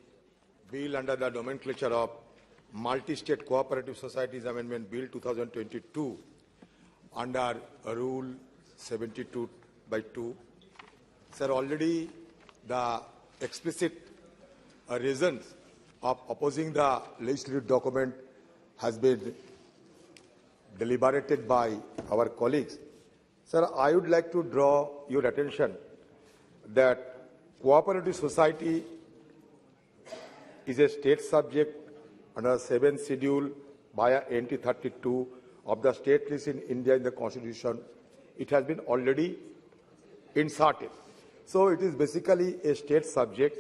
bill under the nomenclature of Multi-State Cooperative Societies Amendment Bill 2022 under Rule 72/2. Sir, already the explicit reasons of opposing the legislative document has been deliberated by our colleagues. Sir, I would like to draw your attention that cooperative society is a state subject under 7th schedule via NT 32 of the state list in India in the Constitution. It has been already inserted. So it is basically a state subject.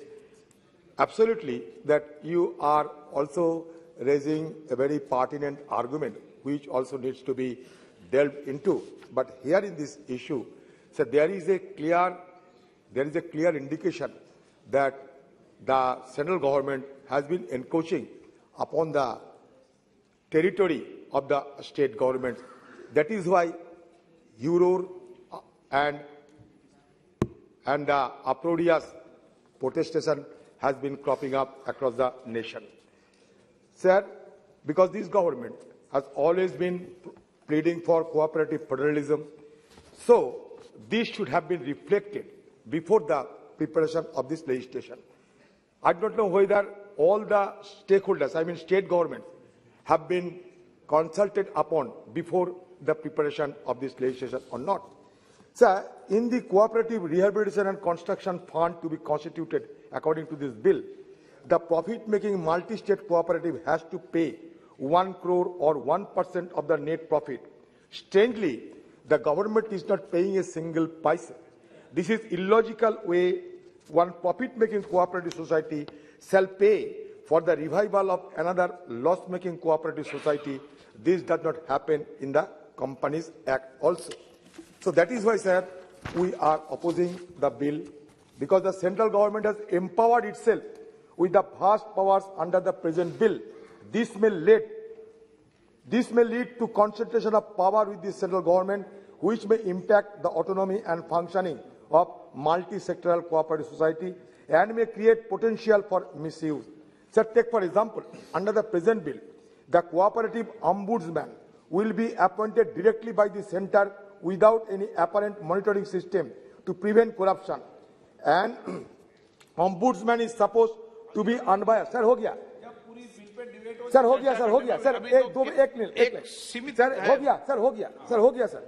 Absolutely that you are also raising a very pertinent argument which also needs to be delved into. But here in this issue, so there is a clear indication that the central government has been encroaching upon the territory of the state government. That is why Euror and the uproarious protestation has been cropping up across the nation. Sir, because this government has always been pleading for cooperative federalism, so this should have been reflected before the preparation of this legislation. I don't know whether all the stakeholders, I mean state governments, have been consulted upon before the preparation of this legislation or not. Sir, in the Cooperative Rehabilitation and Construction Fund to be constituted according to this bill, the profit-making multi-state cooperative has to pay 1 crore or 1% of the net profit. Strangely, the government is not paying a single paisa. This is illogical way one profit-making cooperative society shall pay for the revival of another loss-making cooperative society. This does not happen in the Companies Act also. So that is why, sir, we are opposing the bill, because the central government has empowered itself with the vast powers under the present bill. This may lead to concentration of power with the central government, which may impact the autonomy and functioning of multi-sectoral cooperative society and may create potential for misuse. Sir, take for example, under the present bill, the cooperative ombudsman will be appointed directly by the center without any apparent monitoring system to prevent corruption. And ombudsman is supposed to be unbiased. Sir, हो गया? Sir हो गया, sir हो गया, sir एक minute, sir हो गया, sir.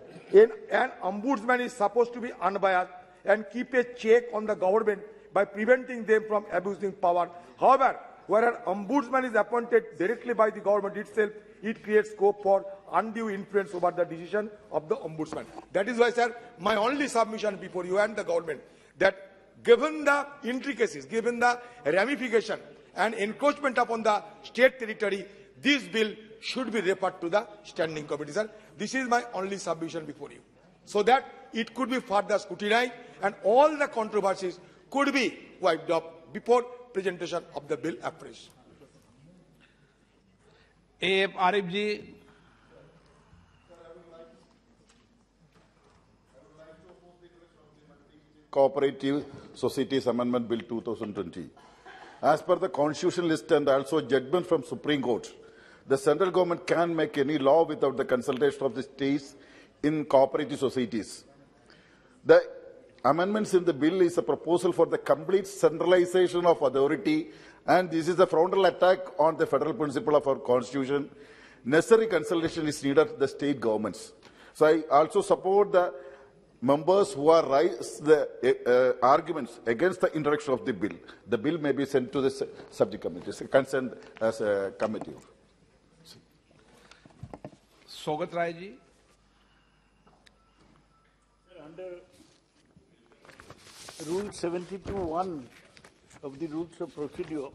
An ombudsman is supposed to be unbiased and keep a check on the government by preventing them from abusing power. However, where an ombudsman is appointed directly by the government itself, it creates scope for undue influence over the decision of the ombudsman. That is why, sir, my only submission before you and the government, that given the intricacies, given the ramification and encroachment upon the state territory, this bill should be referred to the standing committee, sir. This is my only submission before you, so that it could be further scrutinized and all the controversies could be wiped off before presentation of the bill afresh. A.F. Arif ji. Cooperative Societies Amendment Bill 2020. As per the constitutional list and also judgment from Supreme Court, the central government can make any law without the consultation of the states in cooperative societies. The amendments in the bill is a proposal for the complete centralization of authority, and this is a frontal attack on the federal principle of our constitution. Necessary consultation is needed of the state governments. So I also support the members who are raised the arguments against the introduction of the bill. The bill may be sent to the subject committee, concerned as a committee. Sogat Rai ji. under Rule 72(1) of the Rules of Procedure,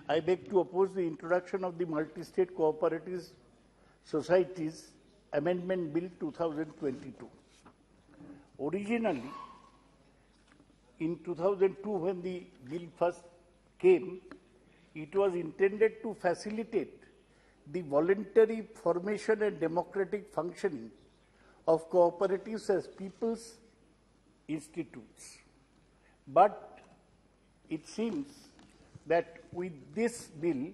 I beg to oppose the introduction of the Multi-State Cooperative Societies Amendment Bill 2022. Originally, in 2002, when the bill first came, it was intended to facilitate the voluntary formation and democratic functioning of cooperatives as people's institutes. But it seems that with this bill,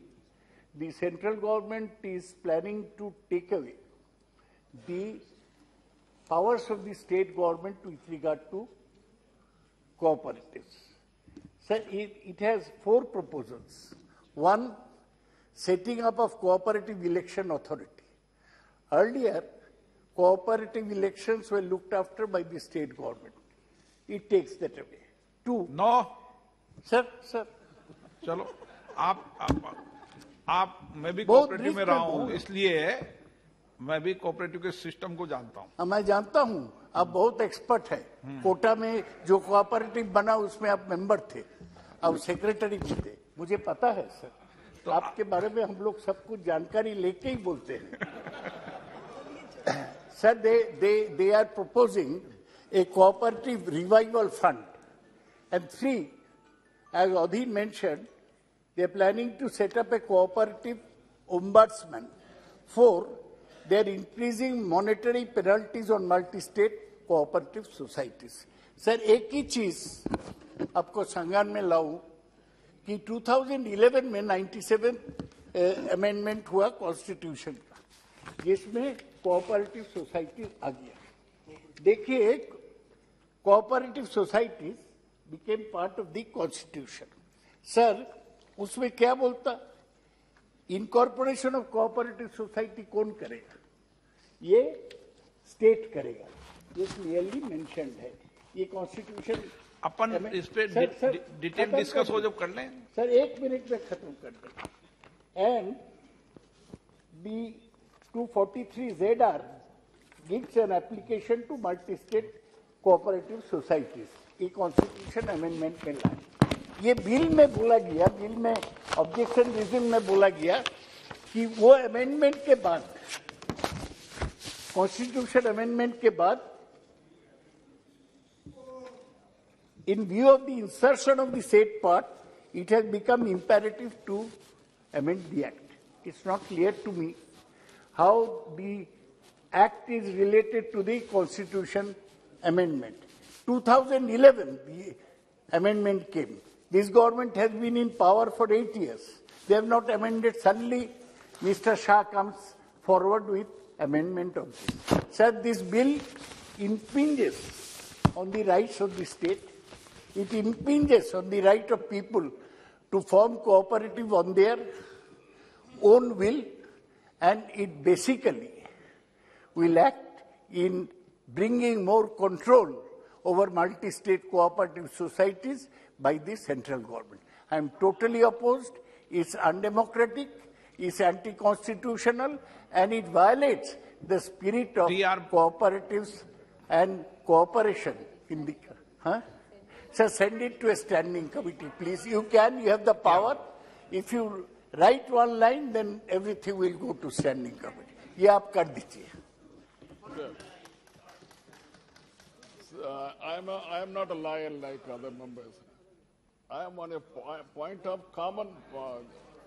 the central government is planning to take away the powers of the state government with regard to cooperatives. So it has 4 proposals. One, setting up of cooperative election authority. Earlier, cooperative elections were looked after by the state government. It takes that away. 2. No. Sir. चलो आप मैं भी cooperative में रहा हूं, इसलिए मैं भी कोऑपरेटिव के सिस्टम को जानता हूं. मैं जानता हूं, आप बहुत एक्सपर्ट है. कोटा में जो कोऑपरेटिव बना उसमें आप मेंबर थे, अब सेक्रेटरी भी थे. मुझे पता है सर. तो आपके बारे में हम लोग सब कुछ जानकारी लेके ही बोलते हैं. Sir, they are proposing a cooperative revival fund. And 3, as Adhi mentioned, they are planning to set up a cooperative ombudsman. 4, they are increasing monetary penalties on multi-state cooperative societies. Sir, एक ही चीज आपको संज्ञान में लाऊं कि 2011 में 97 amendment हुआ constitution का, जिसमें कोऑपरेटिव सोसाइटी आ गया. देखिए, cooperative societies became part of the constitution. Sir, उसमें क्या बोलता? इनकॉर्पोरेशन ऑफ कोऑपरेटिव सोसाइटी कौन करेगा? ये स्टेट करेगा. ये क्लियरली मेंशन्ड है. ये कॉन्स्टिट्यूशन अपन इस पे डिटेल डिस्कस हो जब कर लें. सर, 1 मिनट में खत्म कर दें. And the 243 ZR gives an application to multi-state cooperative societies. ये कॉन्स्टिट्यूशन अमेंडमेंट में लाए. ये बिल में बोला गया, बिल में ऑब्जेक्शन रीजन में बोला गया कि वो अमेंडमेंट के बाद, कॉन्स्टिट्यूशन अमेंडमेंट के बाद, in view of the insertion of the said part, it has become imperative to amend the act. It's not clear to me how the act is related to the constitution amendment. 2011, the amendment came. This government has been in power for 8 years. They have not amended. Suddenly, Mr. Shah comes forward with amendment of this. Sir, this bill impinges on the rights of the state. It impinges on the right of people to form cooperative on their own will, and it basically will act in bringing more control over multi-state cooperative societies by the central government. I am totally opposed. It's undemocratic, it's anti-constitutional, and it violates the spirit of cooperatives and cooperation in the... So send it to a standing committee, please. You have the power. If you write one line, then everything will go to standing committee. ये आप कर दीजिए. I am not a lion like other members. I am on a point of common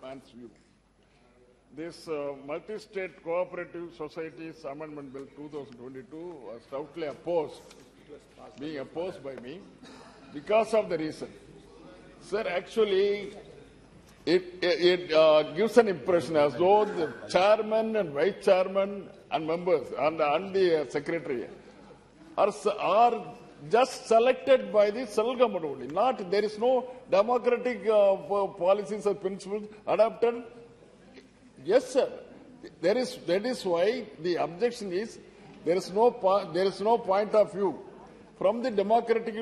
man's view. This Multi-State Cooperative Societies Amendment Bill 2022 was stoutly opposed, being opposed by me, because of the reason. Sir, actually, it gives an impression as though the chairman and vice chairman and members and the secretary are just selected by the central government only. There is no democratic policies or principles adopted. Yes, sir. That is why the objection is there is no point of view from the democratic